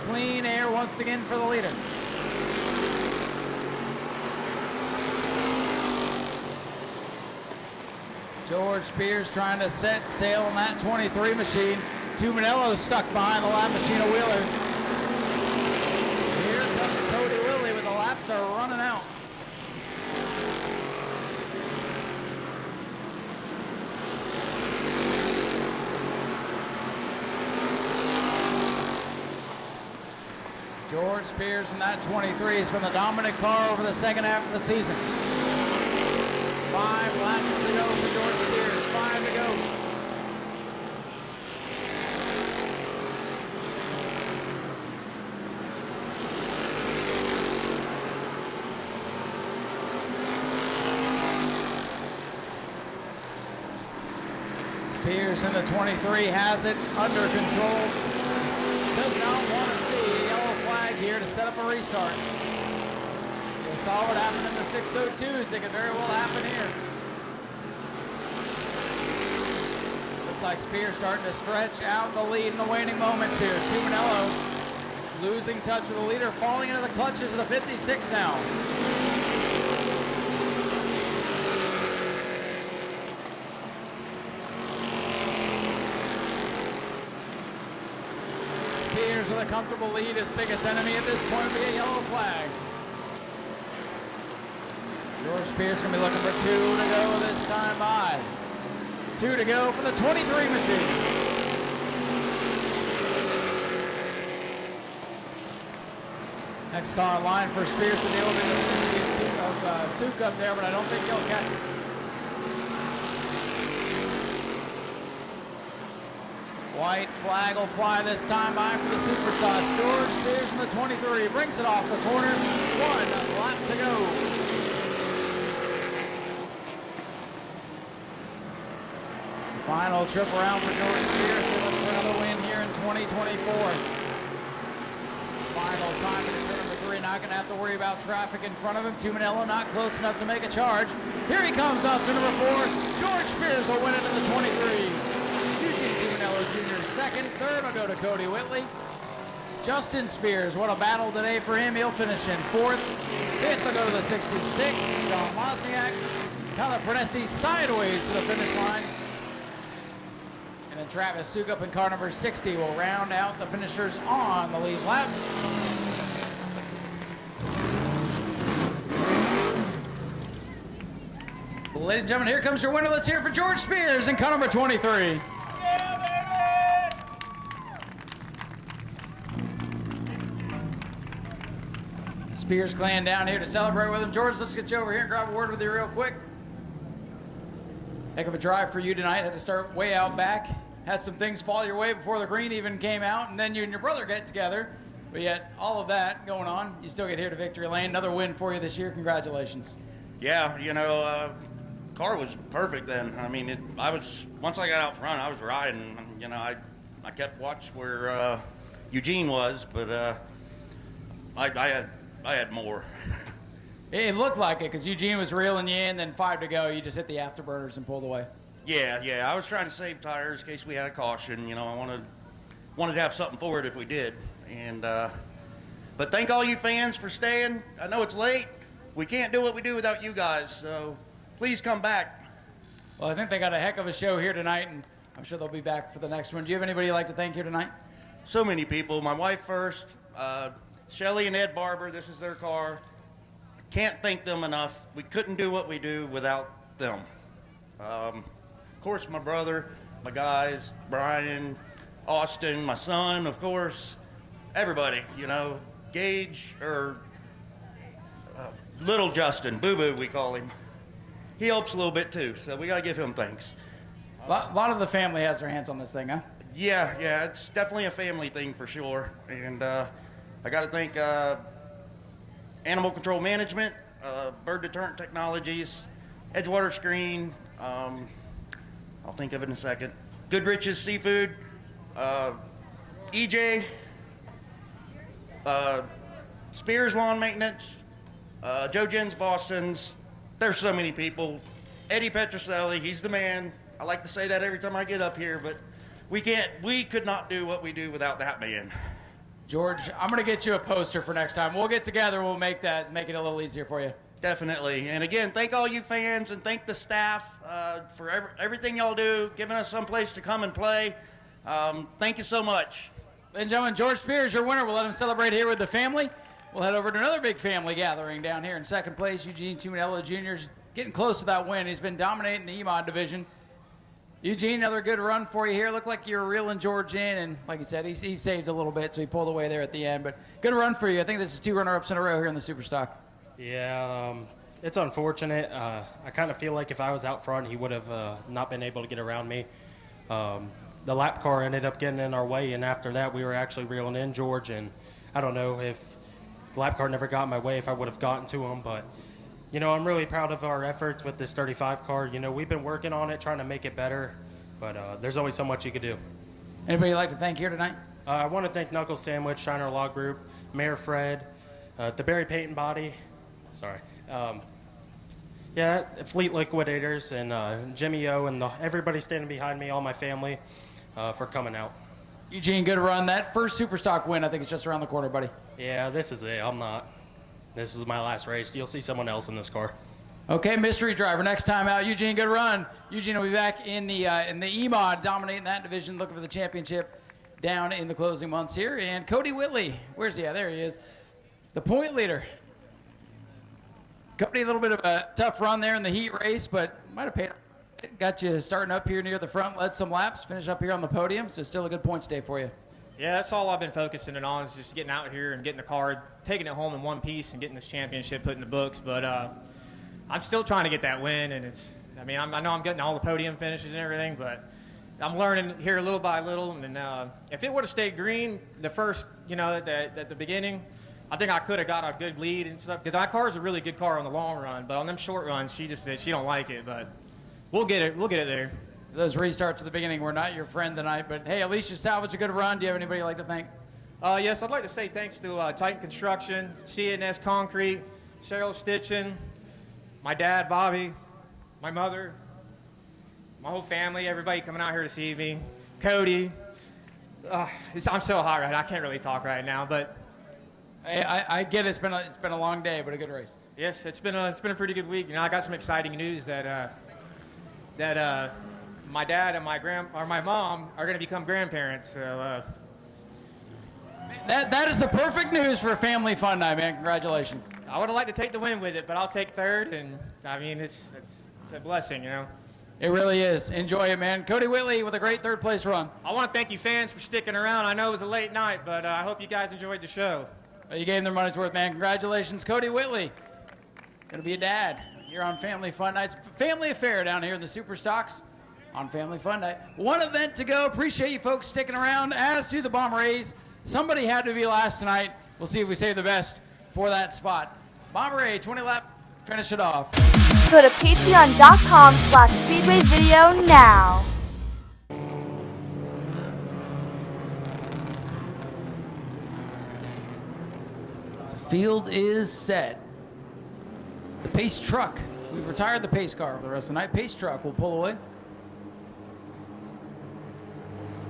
Speaker 1: Clean air once again for the leader. George Spears trying to set sail on that 23 machine. Tuminello stuck behind the lap machine of Wheeler. Here comes Cody Whitley, but the laps are running out. George Spears in that 23 has been the dominant car over the second half of the season. 5 laps to go for George Spears. 5 to go. Spears in the 23 has it under control. Does not want to see a yellow flag here to set up a restart. We saw what happened in the 602s. It could very well happen here. Looks like Spears starting to stretch out the lead in the waning moments here. Tumanello losing touch with the leader, falling into the clutches of the 56 now. Spears with a comfortable lead. His biggest enemy at this point would be a yellow flag. George Spears going to be looking for 2 to go this time by. 2 to go for the 23 machine. Next car in line for Spears to deal with the Stoup up there, but I don't think he'll catch it. White flag will fly this time by for the Superstars. George Spears in the 23 brings it off the corner. 1 lap to go. Final trip around for George Spears to look for another win here in 2024. Final time in turn number 3. Not going to have to worry about traffic in front of him. Tumanello not close enough to make a charge. Here he comes up to number 4. George Spears will win it in the 23. Eugene Tumanello Jr. second. Third will go to Cody Whitley. Justin Spears, what a battle today for him. He'll finish in 4th. 5th will go to the 66. John Wozniak. Tyler Prenesti sideways to the finish line. And then Travis Sukup in car number 60 will round out the finishers on the lead lap. Ladies and gentlemen, here comes your winner. Let's hear it for George Spears in car number 23. Spears clan down here to celebrate with him. George, let's get you over here and grab a word with you real quick. Heck of a drive for you tonight. Had to start way out back. Had some things fall your way before the green even came out, and then you and your brother get together. But yet, all of that going on, you still get here to victory lane. Another win for you this year. Congratulations.
Speaker 19: Yeah, you know, car was perfect then. I mean, once I got out front, I was riding. You know, I kept watch where Eugene was, but I had more.
Speaker 1: It looked like it because Eugene was reeling you in, then 5 to go. You just hit the afterburners and pulled away.
Speaker 19: Yeah. I was trying to save tires in case we had a caution. You know, I wanted to have something for it if we did. And but thank all you fans for staying. I know it's late. We can't do what we do without you guys. So please come back.
Speaker 1: Well, I think they got a heck of a show here tonight, and I'm sure they'll be back for the next one. Do you have anybody you'd like to thank here tonight?
Speaker 19: So many people. My wife first. Shelly and Ed Barber. This is their car. Can't thank them enough. We couldn't do what we do without them. Of course, my brother, my guys, Brian, Austin, my son, of course, everybody, you know, Gage, or little Justin, Boo Boo, we call him. He helps a little bit too, so we got to give him thanks.
Speaker 1: A lot of the family has their hands on this thing, huh?
Speaker 19: Yeah, it's definitely a family thing for sure. And I got to thank Animal Control Management, Bird Deterrent Technologies, Edgewater Screen, I'll think of it in a second, Goodrich's Seafood, EJ, Spears Lawn Maintenance, Joe Jens Boston's. There's so many people. Eddie Petroselli, he's the man. I like to say that every time I get up here, but we could not do what we do without that man.
Speaker 1: George, I'm going to get you a poster for next time. We'll get together. We'll make it a little easier for you.
Speaker 19: Definitely. And again, thank all you fans and thank the staff for everything y'all do, giving us some place to come and play. Thank you so much.
Speaker 1: Ladies and gentlemen, George Spears, your winner. We'll let him celebrate here with the family. We'll head over to another big family gathering down here in second place. Eugene Tumanello Jr.'s getting close to that win. He's been dominating the EMOD division. Eugene, another good run for you here. Looked like you were reeling George in, and like he said, he saved a little bit, so he pulled away there at the end. But good run for you. I think this is 2 runner-ups in a row here in the Superstock.
Speaker 20: Yeah, it's unfortunate. I kind of feel like if I was out front, he would have not been able to get around me. The lap car ended up getting in our way, and after that, we were actually reeling in George. And I don't know if the lap car never got in my way, if I would have gotten to him. But, you know, I'm really proud of our efforts with this 35 car. You know, we've been working on it, trying to make it better. But there's always so much you could do.
Speaker 1: Anybody you'd like to thank here tonight?
Speaker 20: I want to thank Knuckles Sandwich, Shiner Law Group, Mayor Fred, the Barry Payton Body. Sorry. Fleet Liquidators and Jimmy O and everybody standing behind me, all my family, for coming out.
Speaker 1: Eugene, good run. That first Superstock win, I think, is just around the corner, buddy.
Speaker 20: Yeah, this is it. This is my last race. You'll see someone else in this car.
Speaker 1: Okay, mystery driver. Next time out, Eugene, good run. Eugene will be back in the E-Mod, dominating that division, looking for the championship down in the closing months here. And Cody Whitley, where's he at? There he is. The point leader. Cody, a little bit of a tough run there in the heat race, but might have paid. Got you starting up here near the front, led some laps, finish up here on the podium, so still a good points day for you.
Speaker 21: Yeah, that's all I've been focusing on is just getting out here and getting the car, taking it home in one piece and getting this championship put in the books. But I'm still trying to get that win, and I know I'm getting all the podium finishes and everything, but I'm learning here little by little. And if it would have stayed green the first, at the beginning, I think I could have got a good lead and stuff, because my car is a really good car on the long run, but on them short runs, she just said she don't like it. But we'll get it there.
Speaker 1: Those restarts at the beginning were not your friend tonight, but hey, at least you salvaged a good run. Do you have anybody you'd like to thank?
Speaker 21: Yes, I'd like to say thanks to Titan Construction, CNS Concrete, Cheryl Stitchin, my dad, Bobby, my mother, my whole family, everybody coming out here to see me, Cody. I'm so hot right now. I can't really talk right now, but
Speaker 1: hey, I get it. It's been a long day, but a good race.
Speaker 21: Yes, it's been a pretty good week. I got some exciting news that my dad and my mom are going to become grandparents. So
Speaker 1: that is the perfect news for a family fun night, man. Congratulations.
Speaker 21: I would have liked to take the win with it, but I'll take third, and it's a blessing,
Speaker 1: It really is. Enjoy it, man. Cody Whitley with a great third place run.
Speaker 21: I want to thank you fans for sticking around. I know it was a late night, but I hope you guys enjoyed the show.
Speaker 1: You gave them their money's worth, man. Congratulations, Cody Whitley. Gonna be a dad here on Family Fun Nights. Family affair down here in the Super Stocks on Family Fun Night. One event to go. Appreciate you folks sticking around. As to the Bomber A's, somebody had to be last tonight. We'll see if we save the best for that spot. Bomber A, 20 lap, finish it off.
Speaker 2: Go to patreon.com/Speedway video now.
Speaker 1: Field is set. The pace truck. We've retired the pace car for the rest of the night. Pace truck will pull away.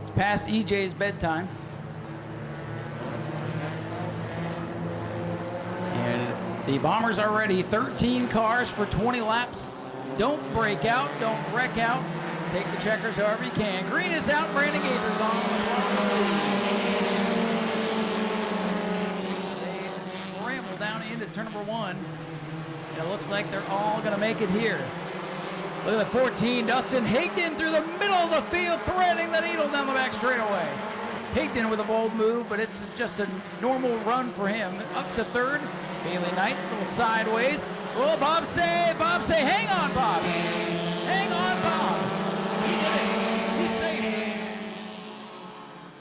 Speaker 1: It's past EJ's bedtime. And the Bombers are ready. 13 cars for 20 laps. Don't break out. Don't wreck out. Take the checkers however you can. Green is out. Brandon Gaither's on. Down into turn number one. And it looks like they're all going to make it here. Look at the 14. Dustin Higdon through the middle of the field, threading the needle down the back straightaway. Higdon with a bold move, but it's just a normal run for him. Up to third. Bailey Knight, a little sideways. Oh, Bob Say, hang on, Bob. Hang on, Bob. He did it. He's safe.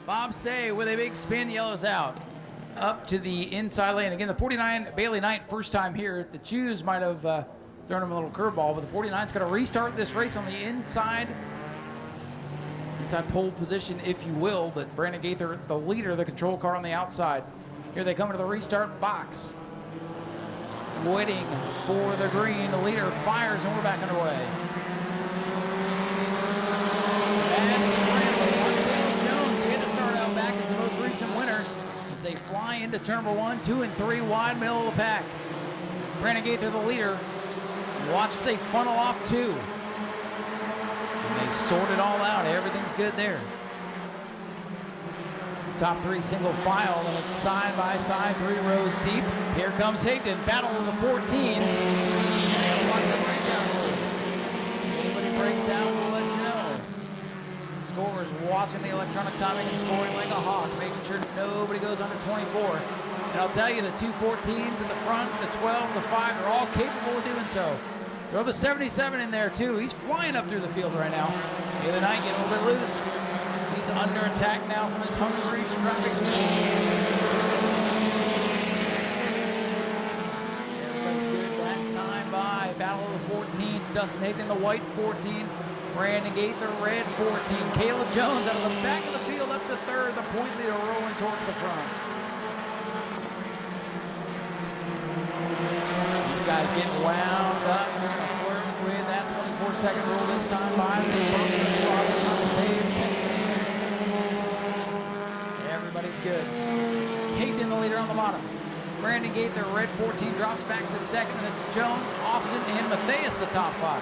Speaker 1: Bob Say with a big spin, yellows out. Up to the inside lane. Again, the 49, Bailey Knight, first time here. The Chews might have thrown him a little curveball, but the 49's going to restart this race on the inside pole position, if you will. But Brandon Gaither, the leader, the control car on the outside. Here they come into the restart box. Waiting for the green. The leader fires, and we're back underway. And Jones, he had to start out back as the most recent winner. They fly into turn number 1, 2, and 3, wide middle of the pack. Brandon Gaither, the leader. Watch as they funnel off 2. And they sort it all out. Everything's good there. Top 3 single file, and it's side by side, 3 rows deep. Here comes Higdon, battle of the 14. And watch the breakdown move. Anybody breaks down, we'll let you know. Scores watching the electronic timing and scoring like a hawk, making sure nobody goes under 24. And I'll tell you, the 214s in the front, the 12, the 5, they're all capable of doing so. Throw the 77 in there too. He's flying up through the field right now. The other night, getting a little bit loose. He's under attack now from his hungry, scrappy Battle of the 14s. Dustin Hayden, the white 14. Brandon Gaither, red 14. Caleb Jones out of the back of the field up to third. The point leader rolling towards the front. These guys getting wound up. They're going to flirt with that 24-second rule this time by the Everybody's good. Hayden, the leader on the bottom. Brandon Gaither, red 14, drops back to second, and it's Jones, Austin, and Matthias, the top 5.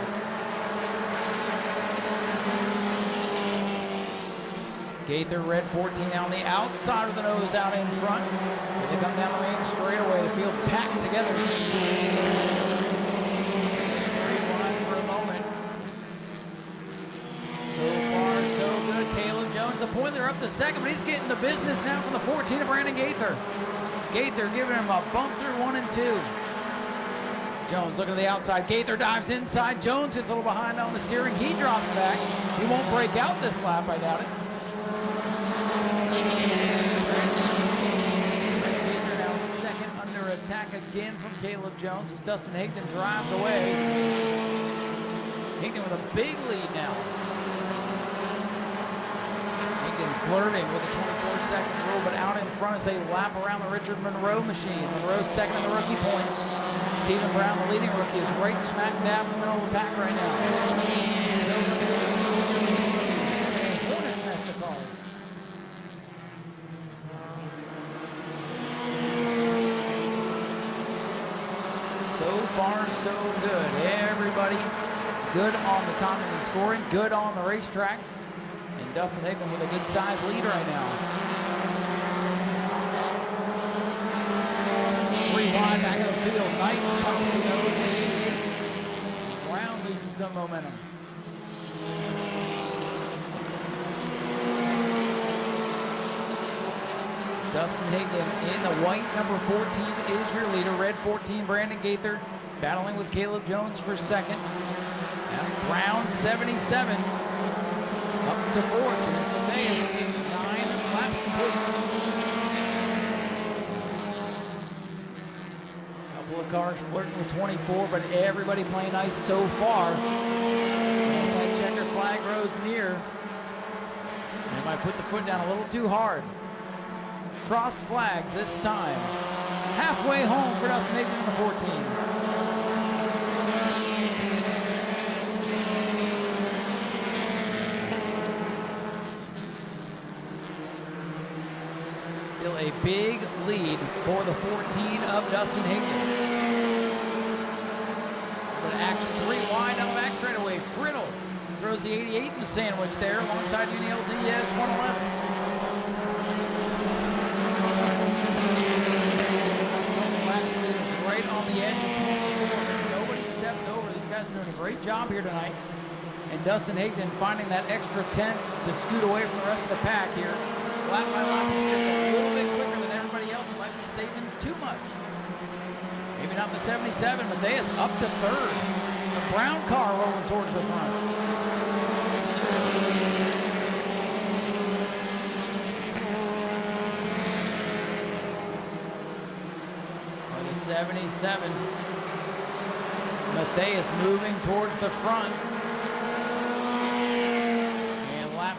Speaker 1: Gaither, red 14, on the outside of the nose, out in front. As they come down the main straightaway, the field packed together. Rewind for a moment. So far, so good. Caleb Jones, the point, they're up to second, but he's getting the business now from the 14 of Brandon Gaither. Gaither giving him a bump through 1 and 2. Jones looking to the outside. Gaither dives inside. Jones gets a little behind on the steering. He drops back. He won't break out this lap, I doubt it. Gaither now second under attack again from Caleb Jones as Dustin Hayden drives away. Hayden with a big lead now. Flirting with the 24-second rule, but out in front as they lap around the Richard Monroe machine. Monroe's second in the rookie points. Stephen Brown, the leading rookie, is right smack dab in the middle of the pack right now. So far, so good. Everybody good on the timing and scoring, good on the racetrack. Dustin Hayden with a good size lead right now. 3 wide back of the field. Knight pumps the nose. Brown loses some momentum. Dustin Hayden in the white number 14 is your leader. Red 14, Brandon Gaither battling with Caleb Jones for second. And Brown 77. Up to 4, Matthias, 9 laps complete. Couple of cars flirting with 24, but everybody playing nice so far. That checker flag grows near. They might put the foot down a little too hard. Crossed flags this time. Halfway home for Dustin Hayden in the 14. A big lead for the 14 of Dustin Hayden. But action 3 wide on the back straightaway. Friddle throws the 88 in the sandwich there alongside Uniel Diaz, 111. Right on the edge. Nobody stepped over. These guys are doing a great job here tonight. And Dustin Hayden finding that extra 10 to scoot away from the rest of the pack here. Lap by lap, he's just a little bit quicker than everybody else. He might be saving too much. Maybe not the 77, but they is up to third. The brown car rolling towards the front. For the 77, Matthias moving towards the front.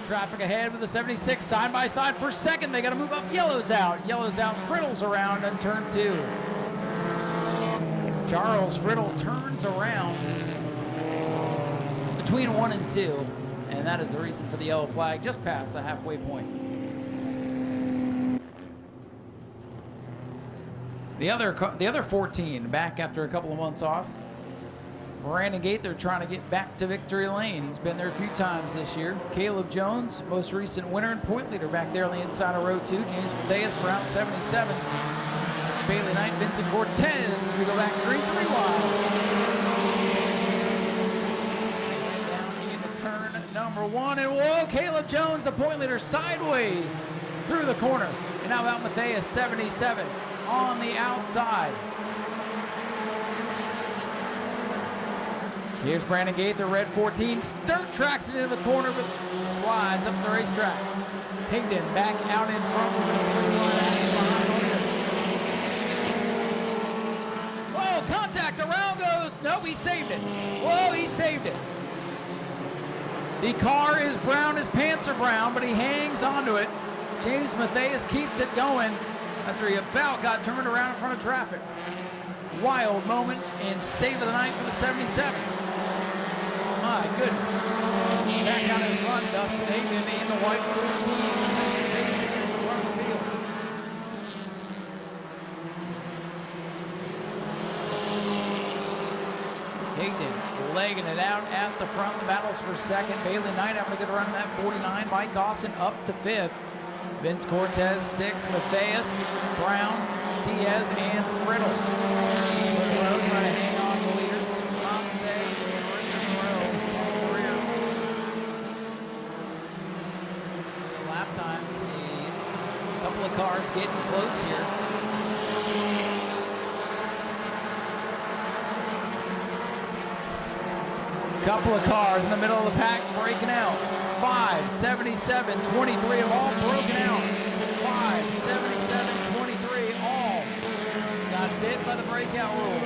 Speaker 1: Traffic ahead with the 76 side by side for second. They got to move up. Yellow's out. Yellow's out. Friddle's around in turn 2. Charles Friddle turns around between 1 and 2, and that is the reason for the yellow flag just past the halfway point. The other 14 back after a couple of months off. Brandon Gaither trying to get back to victory lane. He's been there a few times this year. Caleb Jones, most recent winner and point leader back there on the inside of row 2. James Matthias, Brown 77. Bailey Knight, Vincent Cortez. We go back 3 wide. Down into turn number number 1. And whoa, Caleb Jones, the point leader, sideways through the corner. And now out Matthias, 77 on the outside. Here's Brandon Gaither, red 14. Dirt tracks it into the corner, but slides up the racetrack. Higdon back out in front. Whoa, contact, around goes. No, he saved it. Whoa, he saved it. The car is brown, his pants are brown, but he hangs onto it. James Matthias keeps it going after he about got turned around in front of traffic. Wild moment and save of the night for the 77. My goodness. Back out in front, Dustin Higdon in the white 14. In front of the field. Higdon legging it out at the front. The battles for second. Bailey Knight having a good run in that 49. Mike Austin up to 5th. Vince Cortez 6th. Matthias, Brown, Diaz, and Friddle. Rose trying to hang on the leaders. Lap times, a couple of cars getting close here. Couple of cars in the middle of the pack breaking out. 5, 77, 23 have all broken out. 5, 77, 23 all got bit by the breakout rule.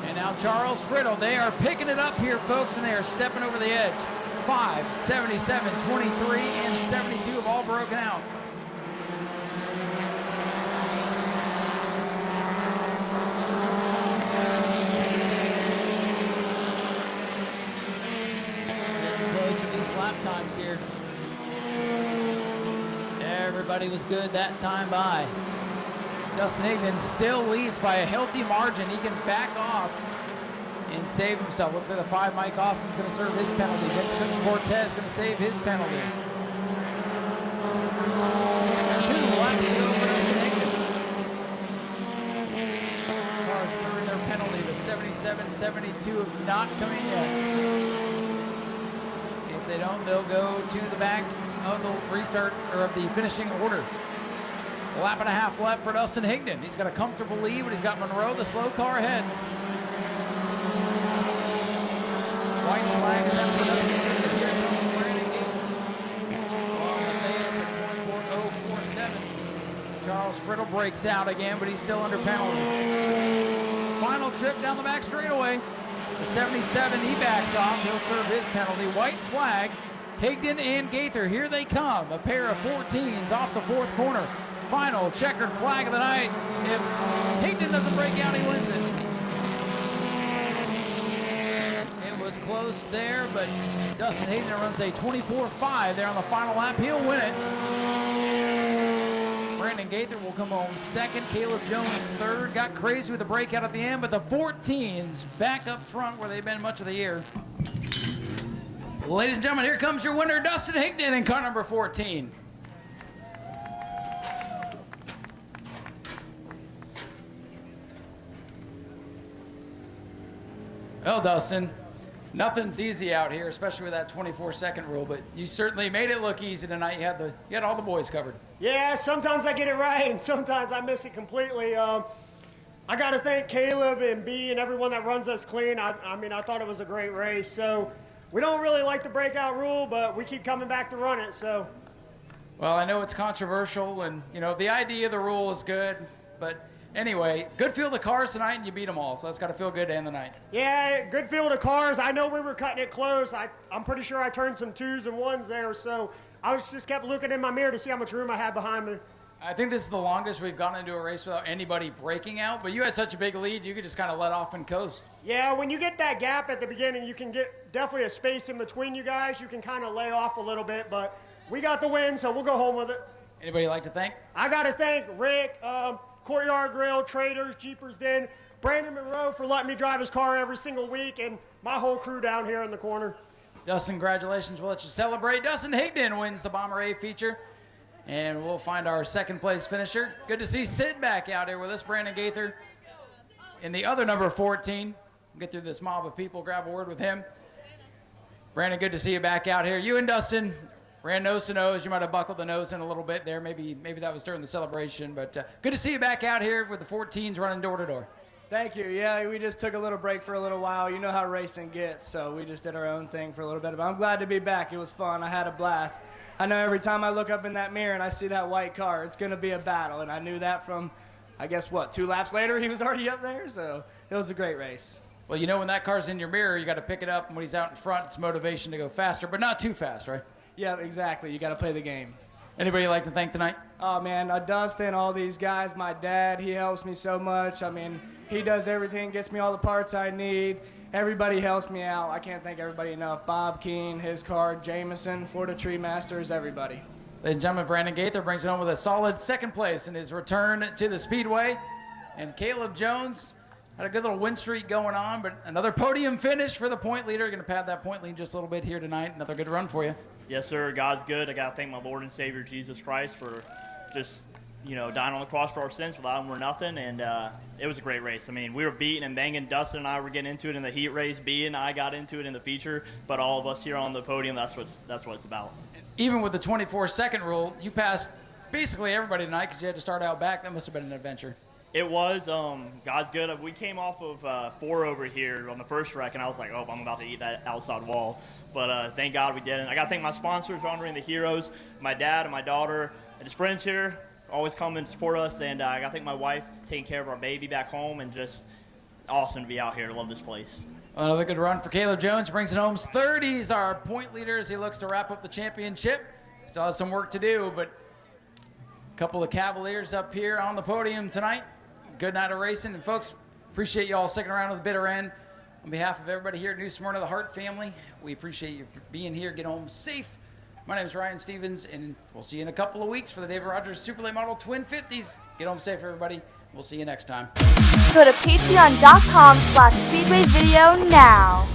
Speaker 1: And now Charles Friddle, they are picking it up here, folks, and they are stepping over the edge. 5, 77, 23, and 72 have all broken out. Lap times here. Everybody was good that time by. Dustin Higdon still leads by a healthy margin. He can back off and save himself. Looks like the 5 Mike Austin's going to serve his penalty. Vince Cortez is going to save his penalty. 2 laps to go for Dustin Higdon. Cars serving their penalty. The 77, 72 have not come in yet. If they don't, they'll go to the back of the restart or of the finishing order. A lap and a half left for Dustin Higdon. He's got a comfortable lead, but he's got Monroe, the slow car, ahead. White flag is out for Dustin Higdon. Here comes Brandon Gaither. 24.047. Charles Friddle breaks out again, but he's still under penalty. Final trip down the back straightaway. The 77, he backs off. He'll serve his penalty. White flag. Higdon and Gaither, here they come. A pair of 14s off the 4th corner. Final checkered flag of the night. If Higdon doesn't break out, he wins it. It was close there, but Dustin Higdon runs a 24.5 there on the final lap. He'll win it. Brandon Gaither will come home 2nd. Caleb Jones 3rd. Got crazy with the breakout at the end, but the 14s back up front where they've been much of the year. Ladies and gentlemen, here comes your winner, Dustin Higdon, in car number 14. Well, Dustin, nothing's easy out here, especially with that 24-second rule, but you certainly made it look easy tonight. You had all the boys covered.
Speaker 8: Yeah, sometimes I get it right, and sometimes I miss it completely. I got to thank Caleb and B and everyone that runs us clean. I mean, I thought it was a great race. So we don't really like the breakout rule, but we keep coming back to run it. So.
Speaker 1: Well, I know it's controversial, and the idea of the rule is good, but anyway, good field of cars tonight, and you beat them all, so that's got to feel good to end the night.
Speaker 8: Yeah, good field of cars. I know we were cutting it close. I'm pretty sure I turned some 2s and 1s there, so I just kept looking in my mirror to see how much room I had behind me.
Speaker 1: I think this is the longest we've gone into a race without anybody breaking out, but you had such a big lead, you could just kind of let off and coast.
Speaker 8: Yeah, when you get that gap at the beginning, you can get definitely a space in between you guys. You can kind of lay off a little bit, but we got the win, so we'll go home with it.
Speaker 1: Anybody like to thank?
Speaker 8: I got to thank Rick, Courtyard Grill, Traders, Jeepers Den, Brandon Monroe for letting me drive his car every single week, and my whole crew down here in the corner.
Speaker 1: Dustin, congratulations. We'll let you celebrate. Dustin Higdon wins the Bomber A feature, and we'll find our 2nd place finisher. Good to see Sid back out here with us, Brandon Gaither in the other number 14. We'll get through this mob of people, grab a word with him. Brandon, good to see you back out here. You and Dustin ran nose to nose. You might have buckled the nose in a little bit there. Maybe that was during the celebration. But good to see you back out here with the 14s running door to door.
Speaker 3: Thank you. Yeah, we just took a little break for a little while. You know how racing gets, so we just did our own thing for a little bit. But I'm glad to be back. It was fun. I had a blast. I know every time I look up in that mirror and I see that white car, it's going to be a battle. And I knew that from, I guess, 2 laps later, he was already up there. So it was a great race.
Speaker 1: Well, you know when that car's in your mirror, you got to pick it up. And when he's out in front, it's motivation to go faster, but not too fast, right?
Speaker 3: Yeah, exactly. You got to play the game.
Speaker 1: Anybody you'd like to thank tonight?
Speaker 3: Oh, man, Dustin, all these guys, my dad, he helps me so much. I mean, he does everything, gets me all the parts I need. Everybody helps me out. I can't thank everybody enough. Bob Keene, his car, Jameson, Florida Tree Masters, everybody.
Speaker 1: Ladies and gentlemen, Brandon Gaither brings it home with a solid second place in his return to the Speedway. And Caleb Jones had a good little win streak going on, but another podium finish for the point leader. Going to pad that point lead just a little bit here tonight. Another good run for you.
Speaker 22: Yes, sir. God's good. I got to thank my Lord and Savior, Jesus Christ, for just, dying on the cross for our sins. Without him, we're nothing. And it was a great race. I mean, we were beating and banging. Dustin and I were getting into it in the heat race. B and I got into it in the feature. But all of us here on the podium, that's what it's about.
Speaker 1: Even with the 24-second rule, you passed basically everybody tonight because you had to start out back. That must have been an adventure.
Speaker 22: It was. God's good. We came off of 4 over here on the first wreck, and I was like, oh, I'm about to eat that outside wall. But thank God we didn't. I got to thank my sponsors, honoring the heroes, my dad and my daughter, and his friends here, always come and support us. And I got to thank my wife, taking care of our baby back home, and just awesome to be out here. I love this place.
Speaker 1: Another good run for Caleb Jones. Brings it home. 30s our point leader as he looks to wrap up the championship. Still has some work to do, but a couple of Cavaliers up here on the podium tonight. Good night of racing. And folks, appreciate you all sticking around to the bitter end. On behalf of everybody here at New Smyrna, the Hart family, we appreciate you being here. Get home safe. My name is Ryan Stevens, and we'll see you in a couple of weeks for the David Rogers Super Late Model Twin 50s. Get home safe, everybody. We'll see you next time.
Speaker 2: Go to patreon.com/Speedway Video now.